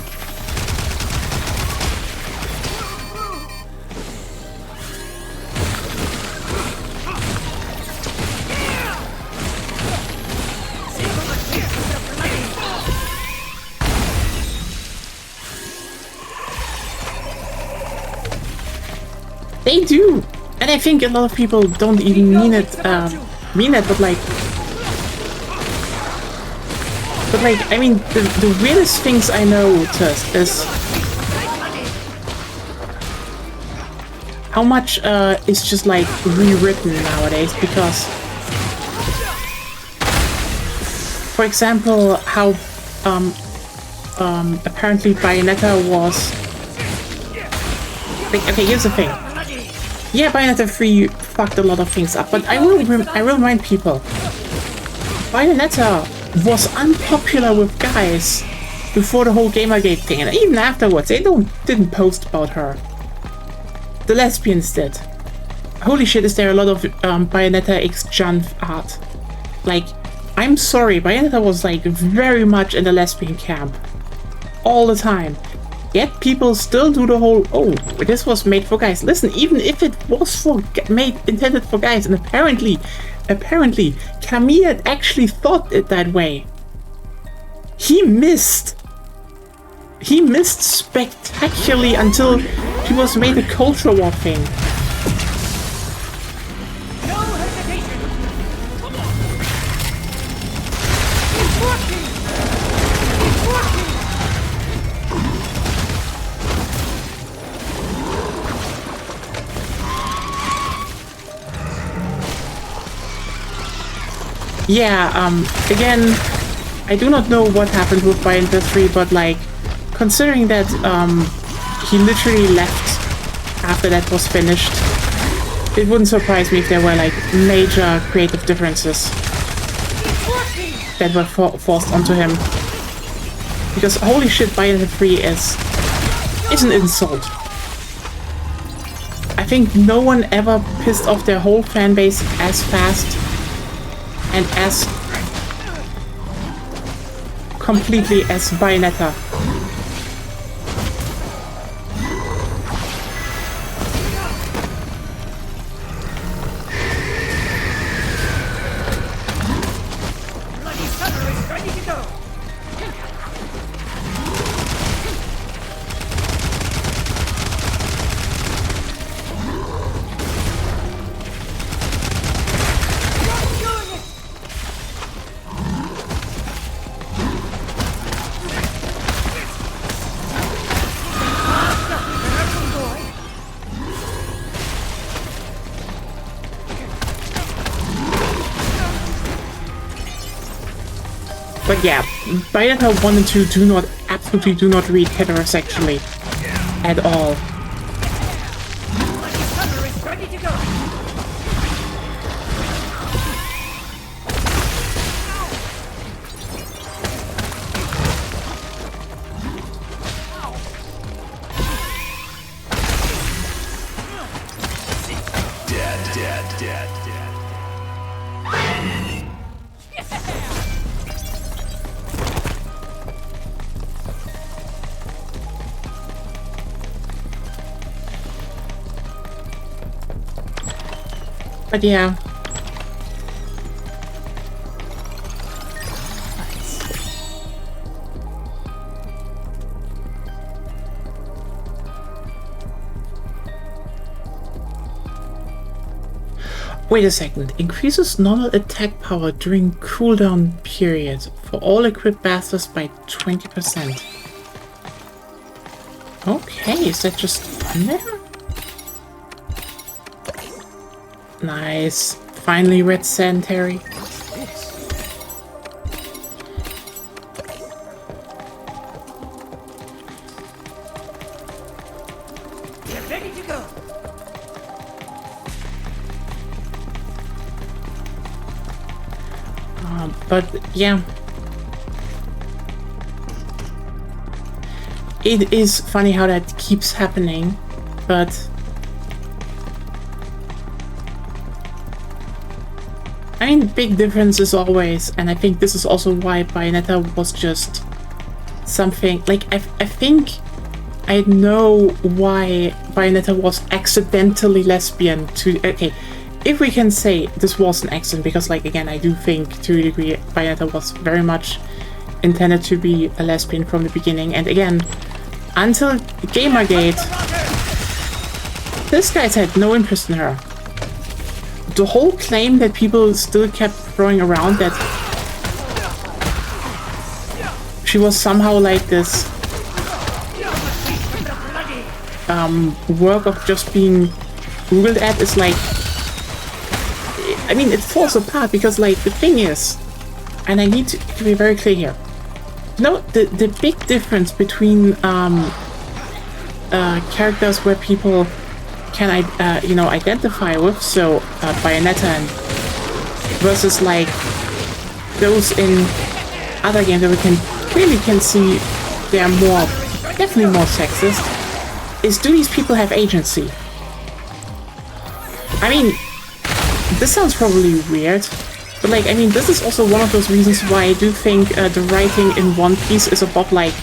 Speaker 5: They do, and I think a lot of people don't even mean it, but like, I mean, the weirdest things I noticed is how much is just like rewritten nowadays, because, for example, how apparently Bayonetta was like, okay, here's the thing. Yeah, Bayonetta 3 fucked a lot of things up, but I will remind people, Bayonetta was unpopular with guys before the whole Gamergate thing, and even afterwards, they didn't post about her. The lesbians did. Holy shit, is there a lot of Bayonetta X Jun art. Like, I'm sorry, Bayonetta was like very much in the lesbian camp. All the time. Yet people still do the whole, oh, this was made for guys. Listen, even if it was intended for guys, and apparently, Kamiya actually thought it that way. He missed spectacularly until he was made a culture war thing. Yeah, again, I do not know what happened with Bayonetta 3, but like, considering that he literally left after that was finished, it wouldn't surprise me if there were like major creative differences that were forced onto him. Because holy shit, Bayonetta 3 is an insult. I think no one ever pissed off their whole fan base as fast and as completely as Bayonetta. But yeah, Bayonetta 1 and 2 absolutely do not read heterosexually at all. But yeah. Wait a second. Increases normal attack power during cooldown period for all equipped bastards by 20%. Okay, is that just on there? Nice. Finally red sanitary.
Speaker 10: We're ready to go.
Speaker 5: But yeah, it is funny how that keeps happening, but I mean, big difference is always, and I think this is also why Bayonetta was just something like I think I know why Bayonetta was accidentally lesbian to okay. If we can say this was an accident, because like again I do think to a degree Bayonetta was very much intended to be a lesbian from the beginning, and again until Gamergate this guy had no interest in her. The whole claim that people still kept throwing around that she was somehow like this work of just being googled at is like, I mean, it falls apart because, like, the thing is, and I need to be very clear here. You know, the big difference between characters where people can, you know, identify with, so Bayonetta and versus like those in other games that we can clearly see they are more, definitely more sexist, is do these people have agency? I mean, this sounds probably weird, but like, I mean, this is also one of those reasons why I do think the writing in One Piece is above like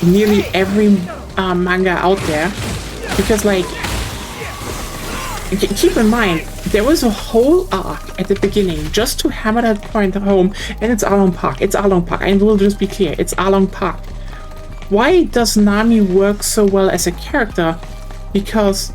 Speaker 5: nearly every manga out there, because like, keep in mind, there was a whole arc at the beginning just to hammer that point home, and it's Along Park, it's Along Park, and we'll just be clear, it's Along Park. Why does Nami work so well as a character? Because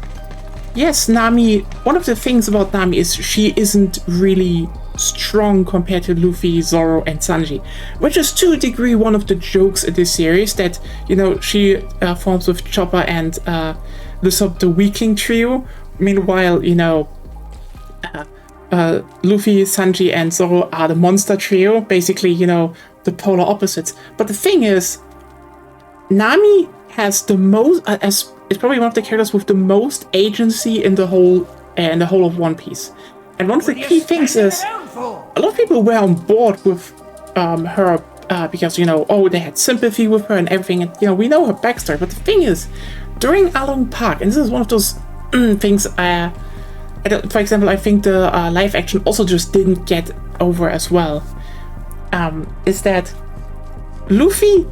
Speaker 5: yes, Nami, one of the things about Nami is she isn't really strong compared to Luffy, Zoro, and Sanji, which is to a degree one of the jokes in this series, that, you know, she forms with Chopper and the weakling trio. Meanwhile, you know, Luffy, Sanji, and Zoro are the monster trio, basically, you know, the polar opposites. But the thing is, Nami has the most, is probably one of the characters with the most agency in the whole of One Piece. And one of the key things is, a lot of people were on board with her because, you know, oh, they had sympathy with her and everything, and, you know, we know her backstory. But the thing is, during Along Park, and this is one of those things, for example, I think the live action also just didn't get over as well, is that Luffy,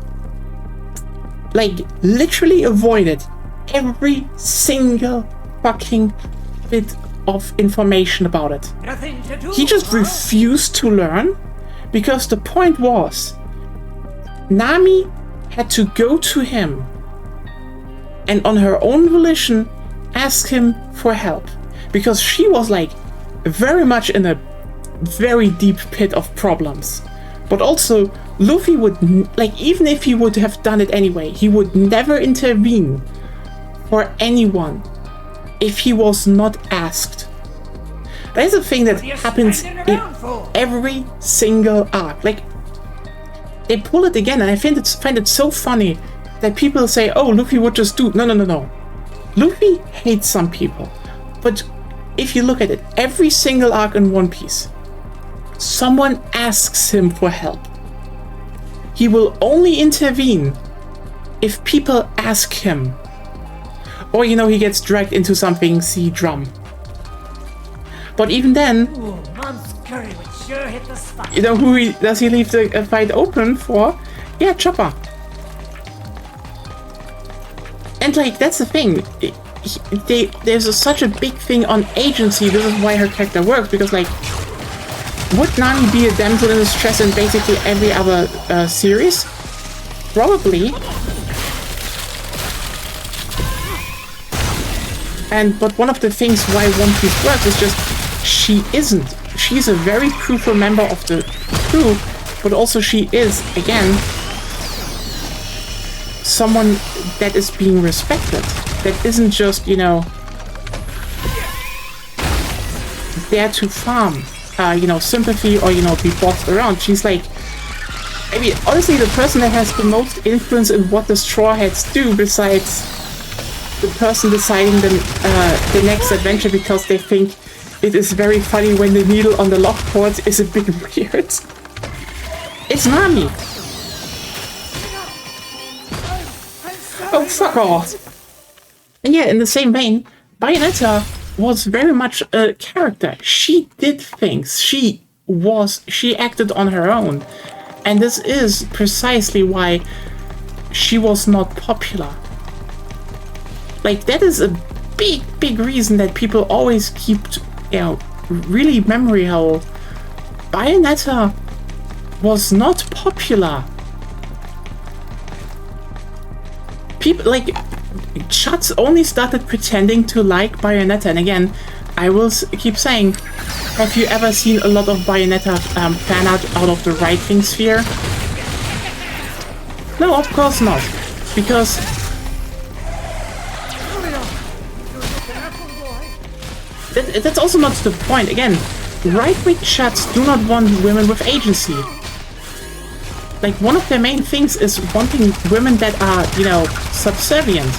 Speaker 5: like, literally avoided every single fucking bit of information about it.
Speaker 10: Nothing to do,
Speaker 5: he just refused to learn, because the point was, Nami had to go to him and on her own volition ask him for help, because she was like very much in a very deep pit of problems. But also, Luffy would, like, even if he would have done it anyway, he would never intervene for anyone if he was not asked. That is a thing that happens in every single arc. Like, they pull it again, and I find it so funny that people say, oh, Luffy would just do... No. Luffy hates some people, but if you look at it, every single arc in One Piece, someone asks him for help. He will only intervene if people ask him. Or, you know, he gets dragged into something, see drum. But even then,
Speaker 10: Ooh, Mom's curry would sure hit the spot.
Speaker 5: you know, who does he leave the fight open for? Yeah, Chopper. And, like, that's the thing. There's such a big thing on agency. This is why her character works, because, like, would Nami be a damsel in distress in basically every other series? Probably. But one of the things why One Piece works is just she isn't. She's a very crucial member of the crew, but also she is, again, someone that is being respected. That isn't just, you know, there to farm, you know, sympathy or, you know, be bossed around. She's like, I mean, honestly, the person that has the most influence in what the Straw Hats do, besides the person deciding the next adventure because they think it is very funny when the needle on the lock port is a bit weird. It's Nami! Oh, fuck off! And yeah, in the same vein, Bayonetta was very much a character. She did things. She acted on her own. And this is precisely why she was not popular. Like, that is a big, big reason that people always keep, you know, really memory how Bayonetta was not popular. People, like, Chuds only started pretending to like Bayonetta, and again, I will keep saying, have you ever seen a lot of Bayonetta fan art out of the right-wing sphere? No, of course not, because that's also not the point. Again, right-wing Chuds do not want women with agency. Like, one of their main things is wanting women that are, you know, subservient.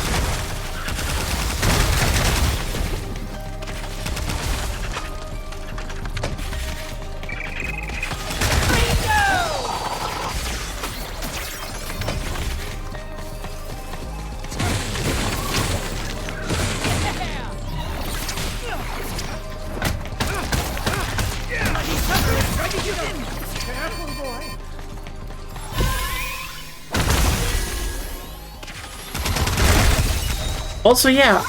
Speaker 5: Also, yeah,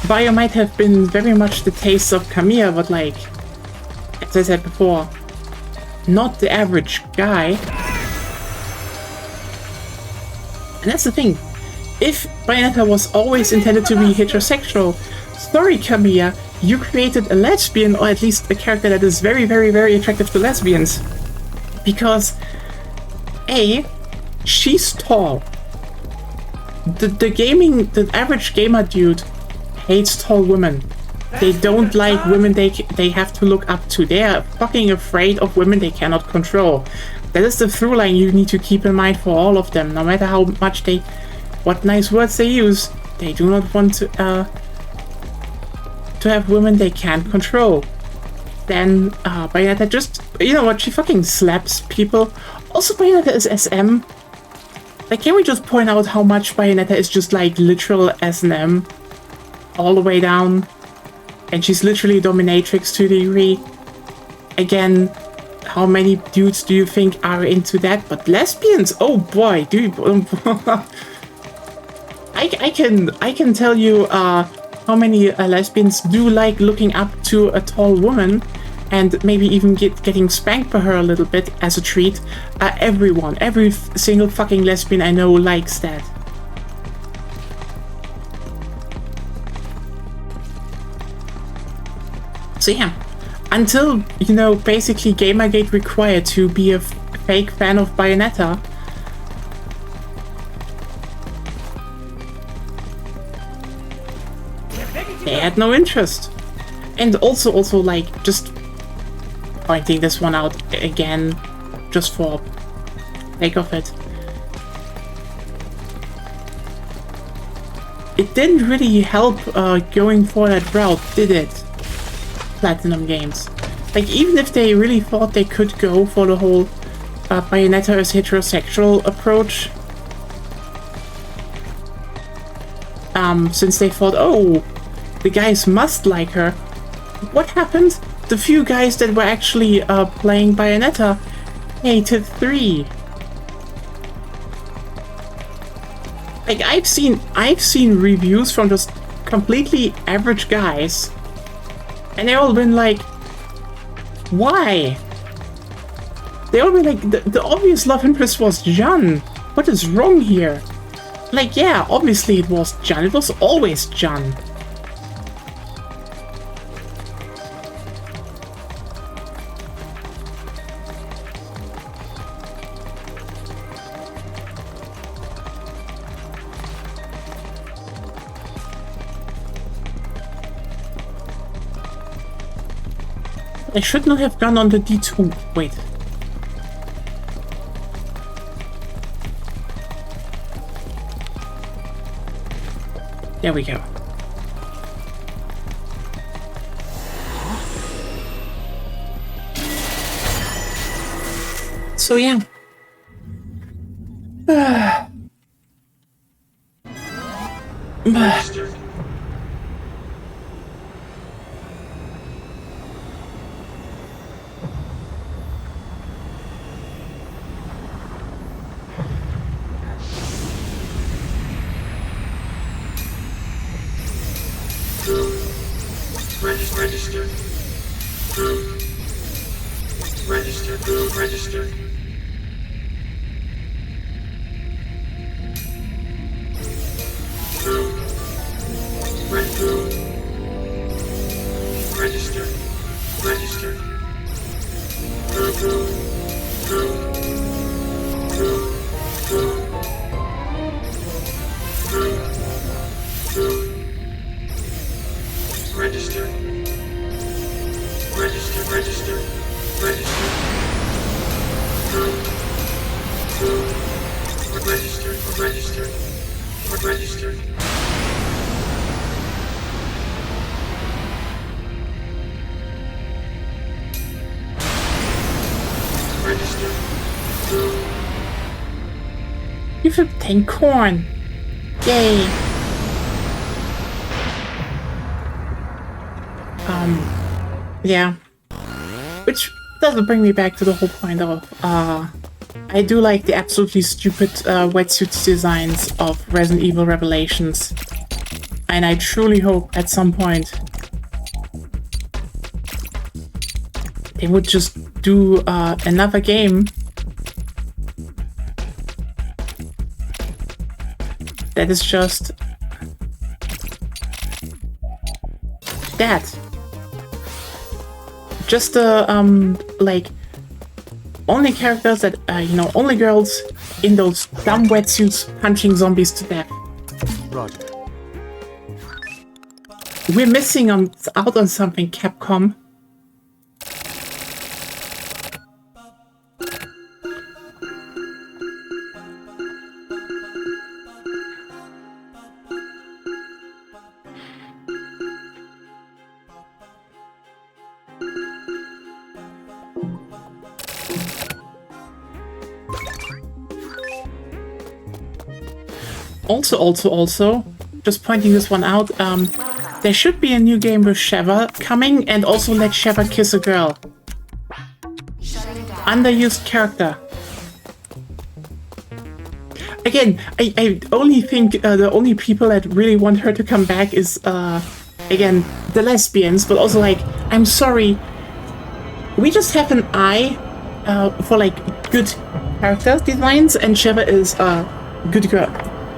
Speaker 5: Bio might have been very much the taste of Kamiya, but like, as I said before, not the average guy. And that's the thing. If Bayonetta was always intended to be heterosexual, sorry Kamiya, you created a lesbian, or at least a character that is very, very, very attractive to lesbians. Because, A, she's tall. The average gamer dude hates tall women. They don't like women they have to look up to. They are fucking afraid of women they cannot control. That is the through line you need to keep in mind for all of them. No matter how much what nice words they use, they do not want to have women they can't control. Then Bayonetta just, you know what, she fucking slaps people. Also, Bayonetta is SM. Like, can we just point out how much Bayonetta is just like literal S&M all the way down? And she's literally a dominatrix to a degree. Again, how many dudes do you think are into that? But lesbians, oh boy, dude. I can tell you how many lesbians do like looking up to a tall woman and maybe even getting spanked by her a little bit as a treat. Every single fucking lesbian I know likes that. So yeah, until, you know, basically Gamergate required to be a fake fan of Bayonetta, they had no interest. And also like, just pointing this one out again, just for sake of it. It didn't really help going for that route, did it? Platinum Games. Like, even if they really thought they could go for the whole Bayonetta as heterosexual approach, since they thought, oh, the guys must like her, what happened? The few guys that were actually playing Bayonetta hated 3. Like, I've seen reviews from just completely average guys, and they all been like, why? They all been like, the obvious love interest was Jan. What is wrong here? Like, yeah, obviously it was Jan. It was always Jan. I should not have gone on the D2. Wait. There we go. So yeah.
Speaker 2: Register.
Speaker 5: You've obtained corn. Yay. Yeah. Which doesn't bring me back to the whole point of, I do like the absolutely stupid wetsuit designs of Resident Evil Revelations. And I truly hope at some point they would just do another game that is just that. Just like only characters that you know, only girls in those dumb wetsuits punching zombies to death.
Speaker 3: Roger.
Speaker 5: We're missing out on something, Capcom. Also, just pointing this one out, there should be a new game with Sheva coming, and also let Sheva kiss a girl. Underused character. Again, I only think the only people that really want her to come back is, again, the lesbians, but also, like, I'm sorry, we just have an eye for, like, good character designs, and Sheva is a good girl.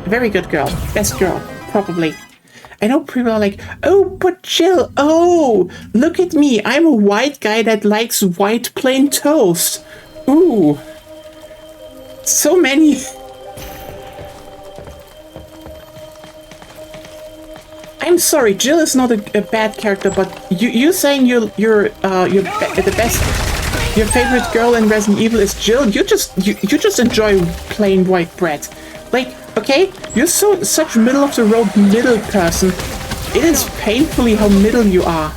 Speaker 5: Very good girl. Best girl, probably. I know people are like, oh, but Jill, oh, look at me. I'm a white guy that likes white plain toast. Ooh. So many. I'm sorry, Jill is not a bad character, but you saying you're the best, your favorite girl in Resident Evil is Jill. You just enjoy plain white bread. Like, okay, you're such middle of the road middle person. It is painfully how middle you are.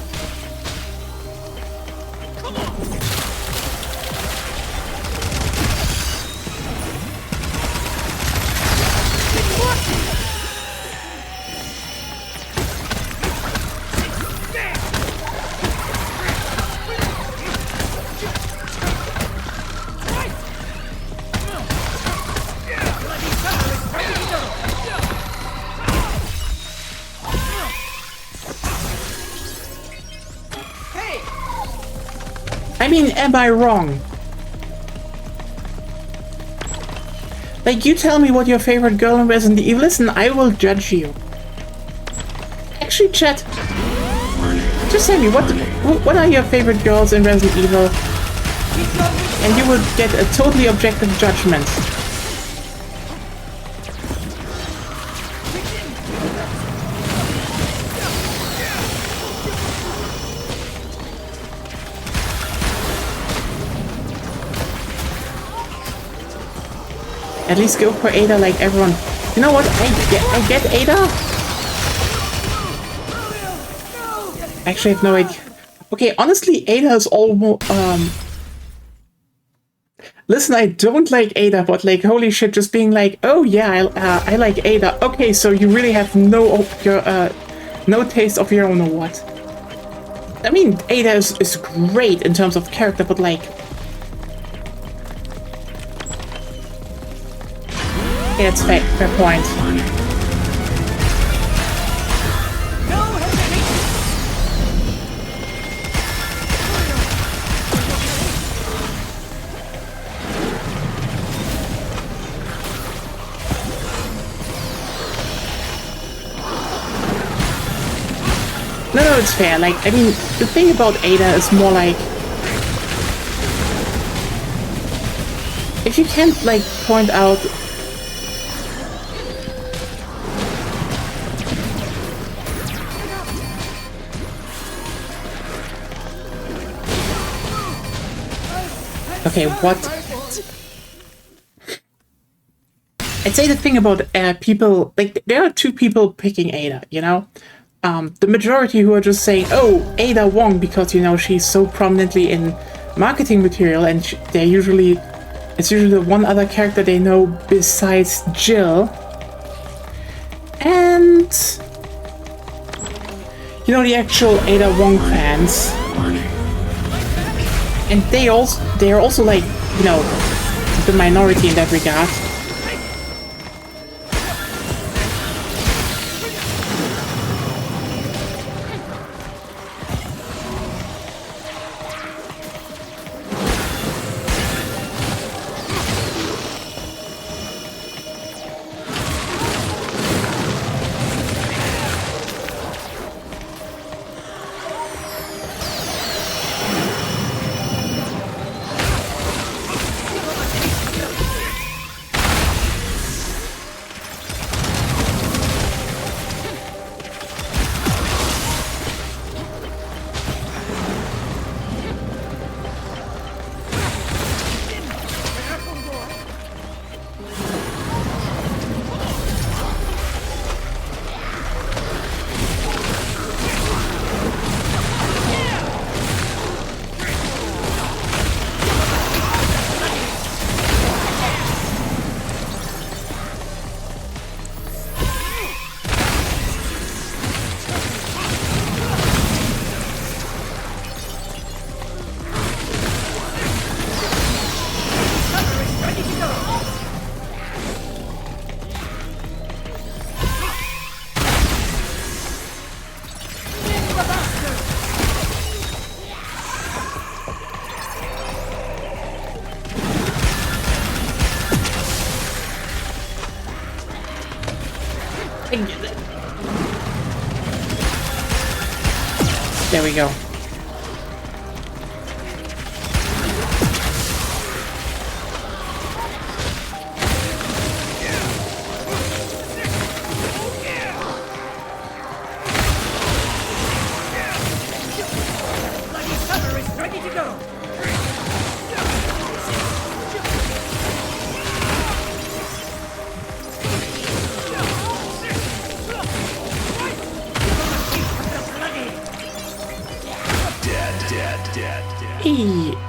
Speaker 5: I mean, am I wrong? Like, you tell me what your favorite girl in Resident Evil is and I will judge you. Actually, chat, just tell me, what are your favorite girls in Resident Evil? And you will get a totally objective judgment. At least go for Ada like everyone. You know what? I get Ada. Actually, I have no idea. Okay, honestly, Ada is almost. Listen, I don't like Ada, but like, holy shit, just being like, oh yeah, I like Ada. Okay, so you really have no taste of your own or what? I mean, Ada is great in terms of character, but like, yeah, it's fair point. No, it's fair. Like, I mean, the thing about Ada is more like, if you can't, like, point out... Okay, what? I'd say the thing about people, like, there are two people picking Ada, you know? The majority who are just saying, oh, Ada Wong, because, you know, she's so prominently in marketing material, and it's usually the one other character they know besides Jill. And, you know, the actual Ada Wong fans. And they're also like, you know, the minority in that regard. There we go.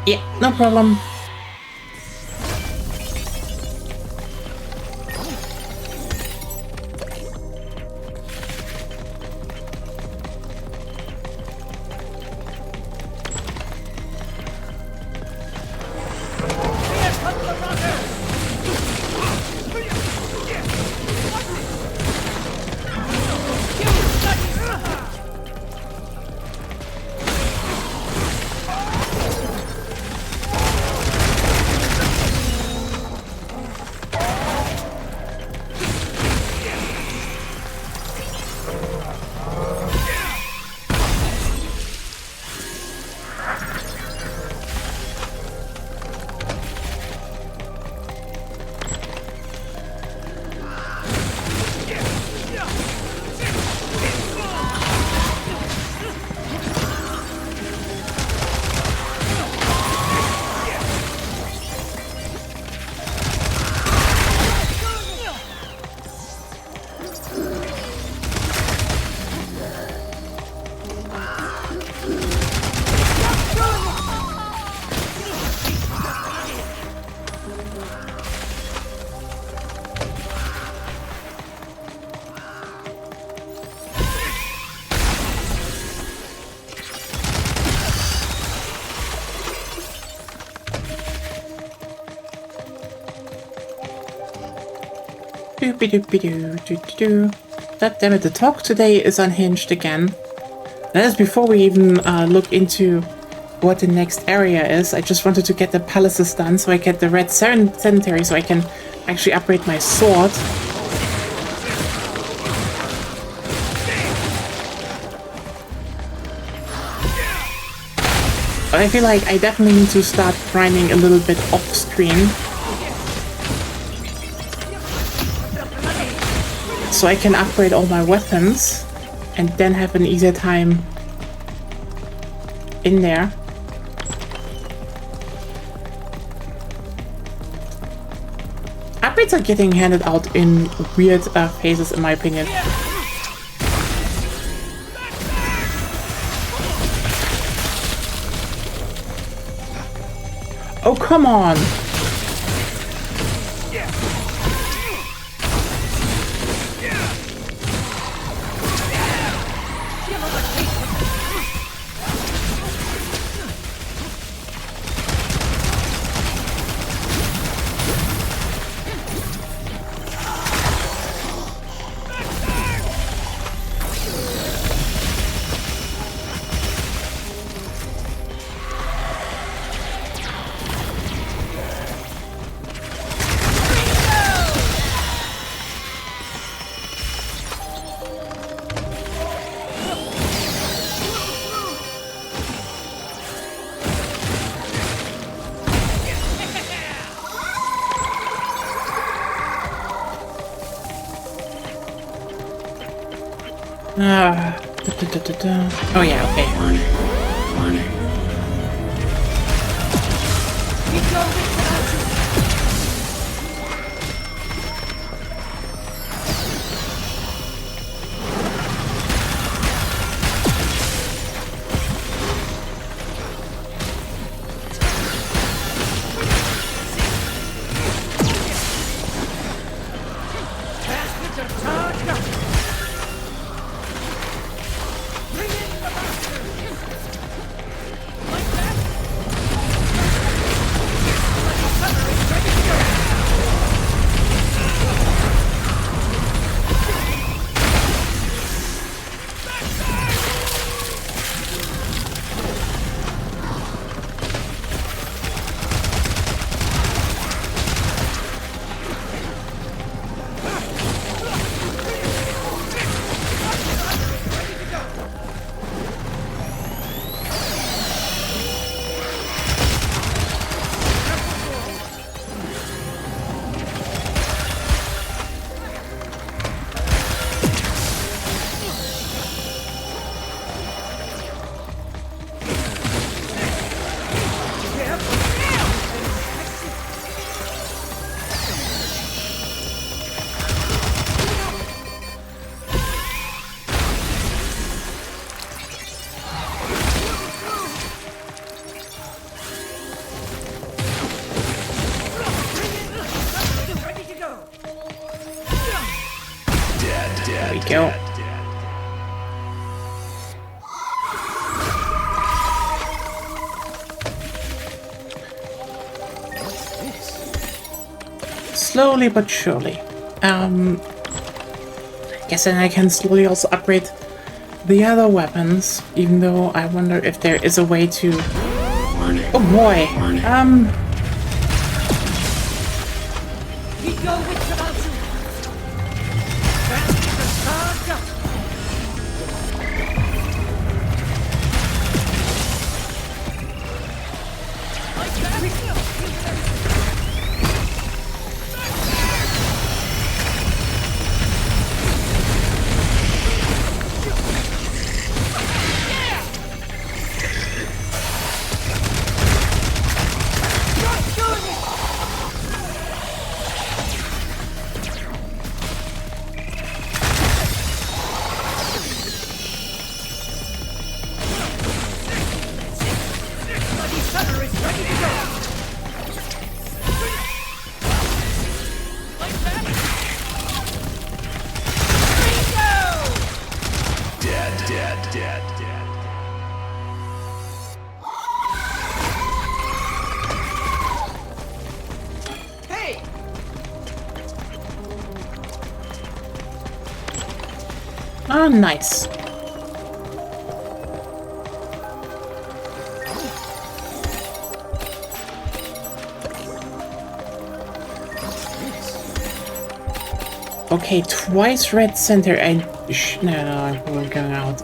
Speaker 5: Yeah, no problem. God damn it, the talk today is unhinged again. That is before we even look into what the next area is. I just wanted to get the palaces done so I get the red sedentary so I can actually upgrade my sword. But I feel like I definitely need to start grinding a little bit off screen. So I can upgrade all my weapons and then have an easier time in there. Upgrades are getting handed out in weird phases, in my opinion. Oh, come on! Oh yeah, okay. Go. Slowly but surely. I guess then I can slowly also upgrade the other weapons, even though I wonder if there is a way to... Oh boy. Oh, nice. Okay, twice red center and... no, we're going out.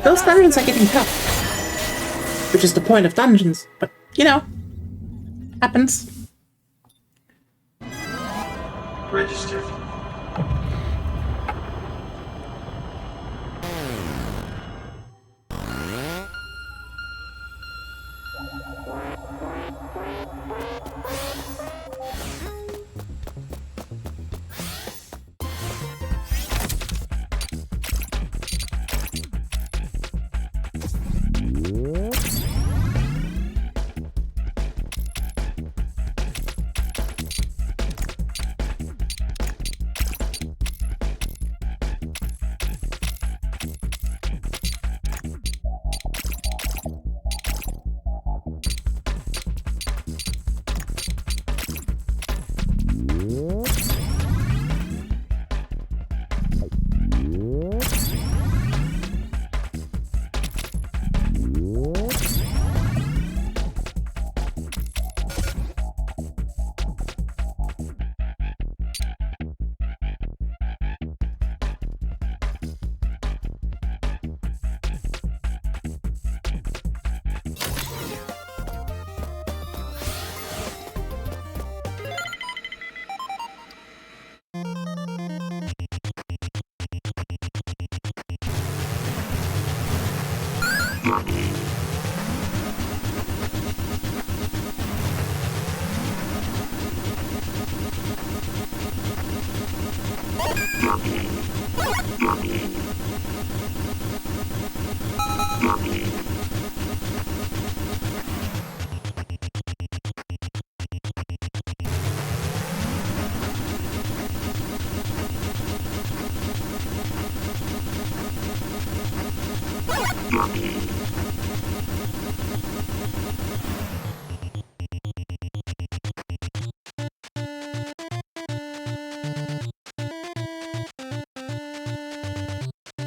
Speaker 5: Those dungeons are getting tough. Which is the point of dungeons, but, you know, happens.
Speaker 18: Registered.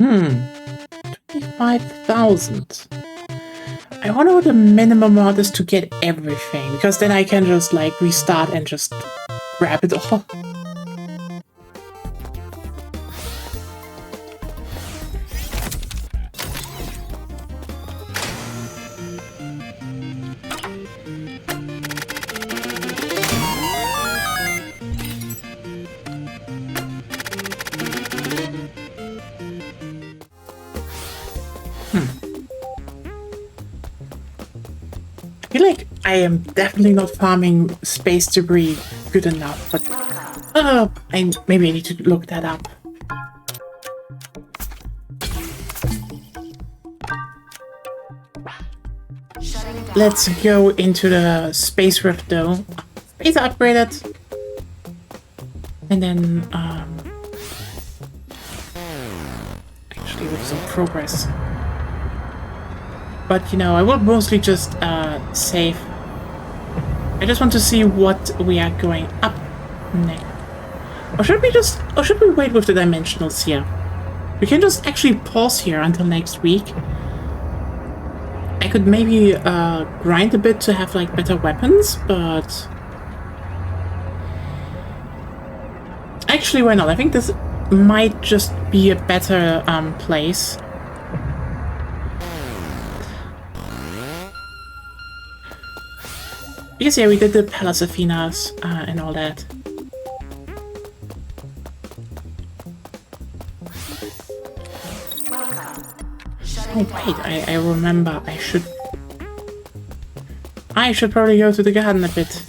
Speaker 5: Hmm. 25,000. I wonder what the minimum amount is to get everything, because then I can just like restart and just grab it all. I feel like I am definitely not farming space debris good enough, but maybe I need to look that up. Let's go into the space rift though. Space upgraded. And then actually with some progress. But you know, I will mostly just save. I just want to see what we are going up next. Or should we wait with the dimensionals here? We can just actually pause here until next week. I could maybe grind a bit to have like better weapons, but actually why not? I think this might just be a better place. Because yeah, we did the Palace Athenas and all that. Oh wait, I remember I should probably go to the garden a bit.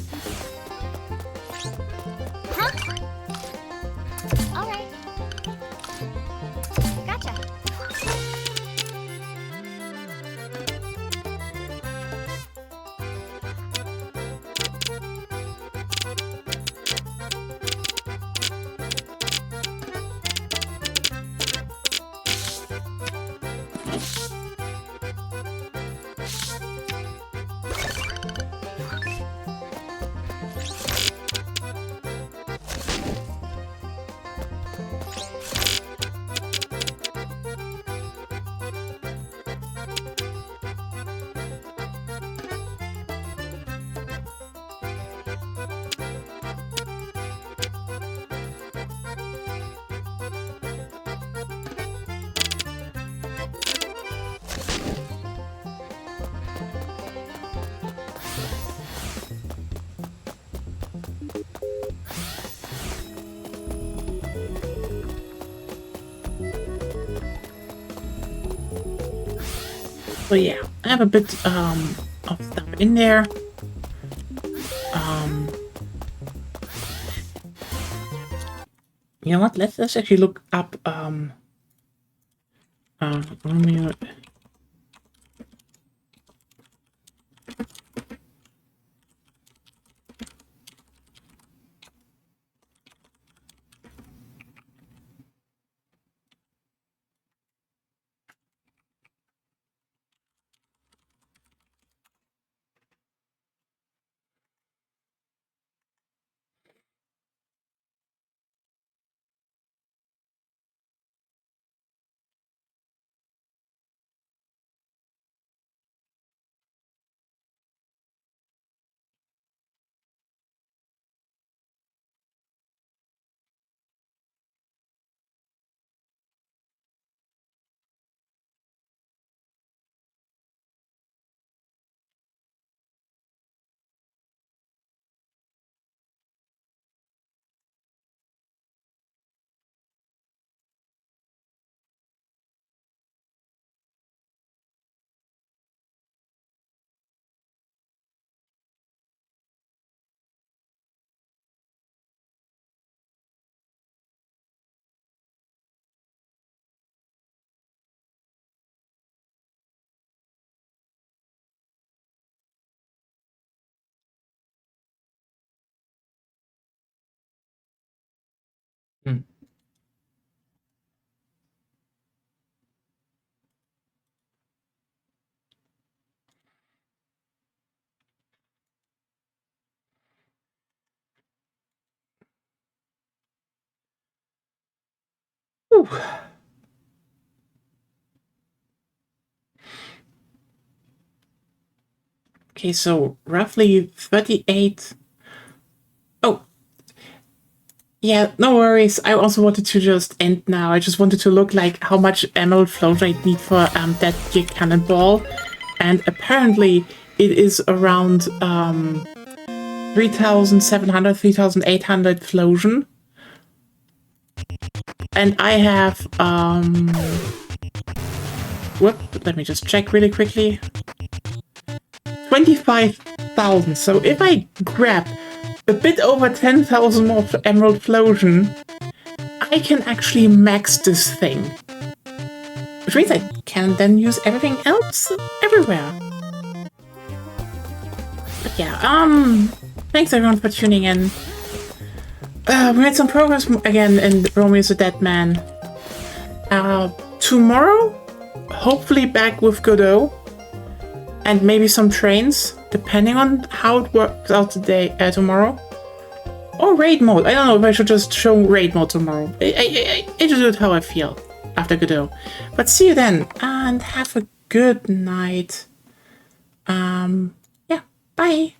Speaker 5: So yeah, I have a bit of stuff in there. You know what? Let's actually look up Romeo. Whew. Okay, so roughly 38. Oh, yeah, no worries. I also wanted to just end now. I just wanted to look like how much emerald float I need for that gig cannonball. And apparently it is around 3,700, 3,800 flosion. And I have, whoop, let me just check really quickly. 25,000. So if I grab a bit over 10,000 more emerald flosion, I can actually max this thing. Which means I can then use everything else everywhere. But yeah, thanks everyone for tuning in. We made some progress again in Romeo's a Dead Man. Tomorrow, hopefully back with Godot. And maybe some trains, depending on how it works out today, tomorrow. Or raid mode. I don't know if I should just show raid mode tomorrow. I just do it how I feel after Godot. But see you then, and have a good night. Yeah, bye.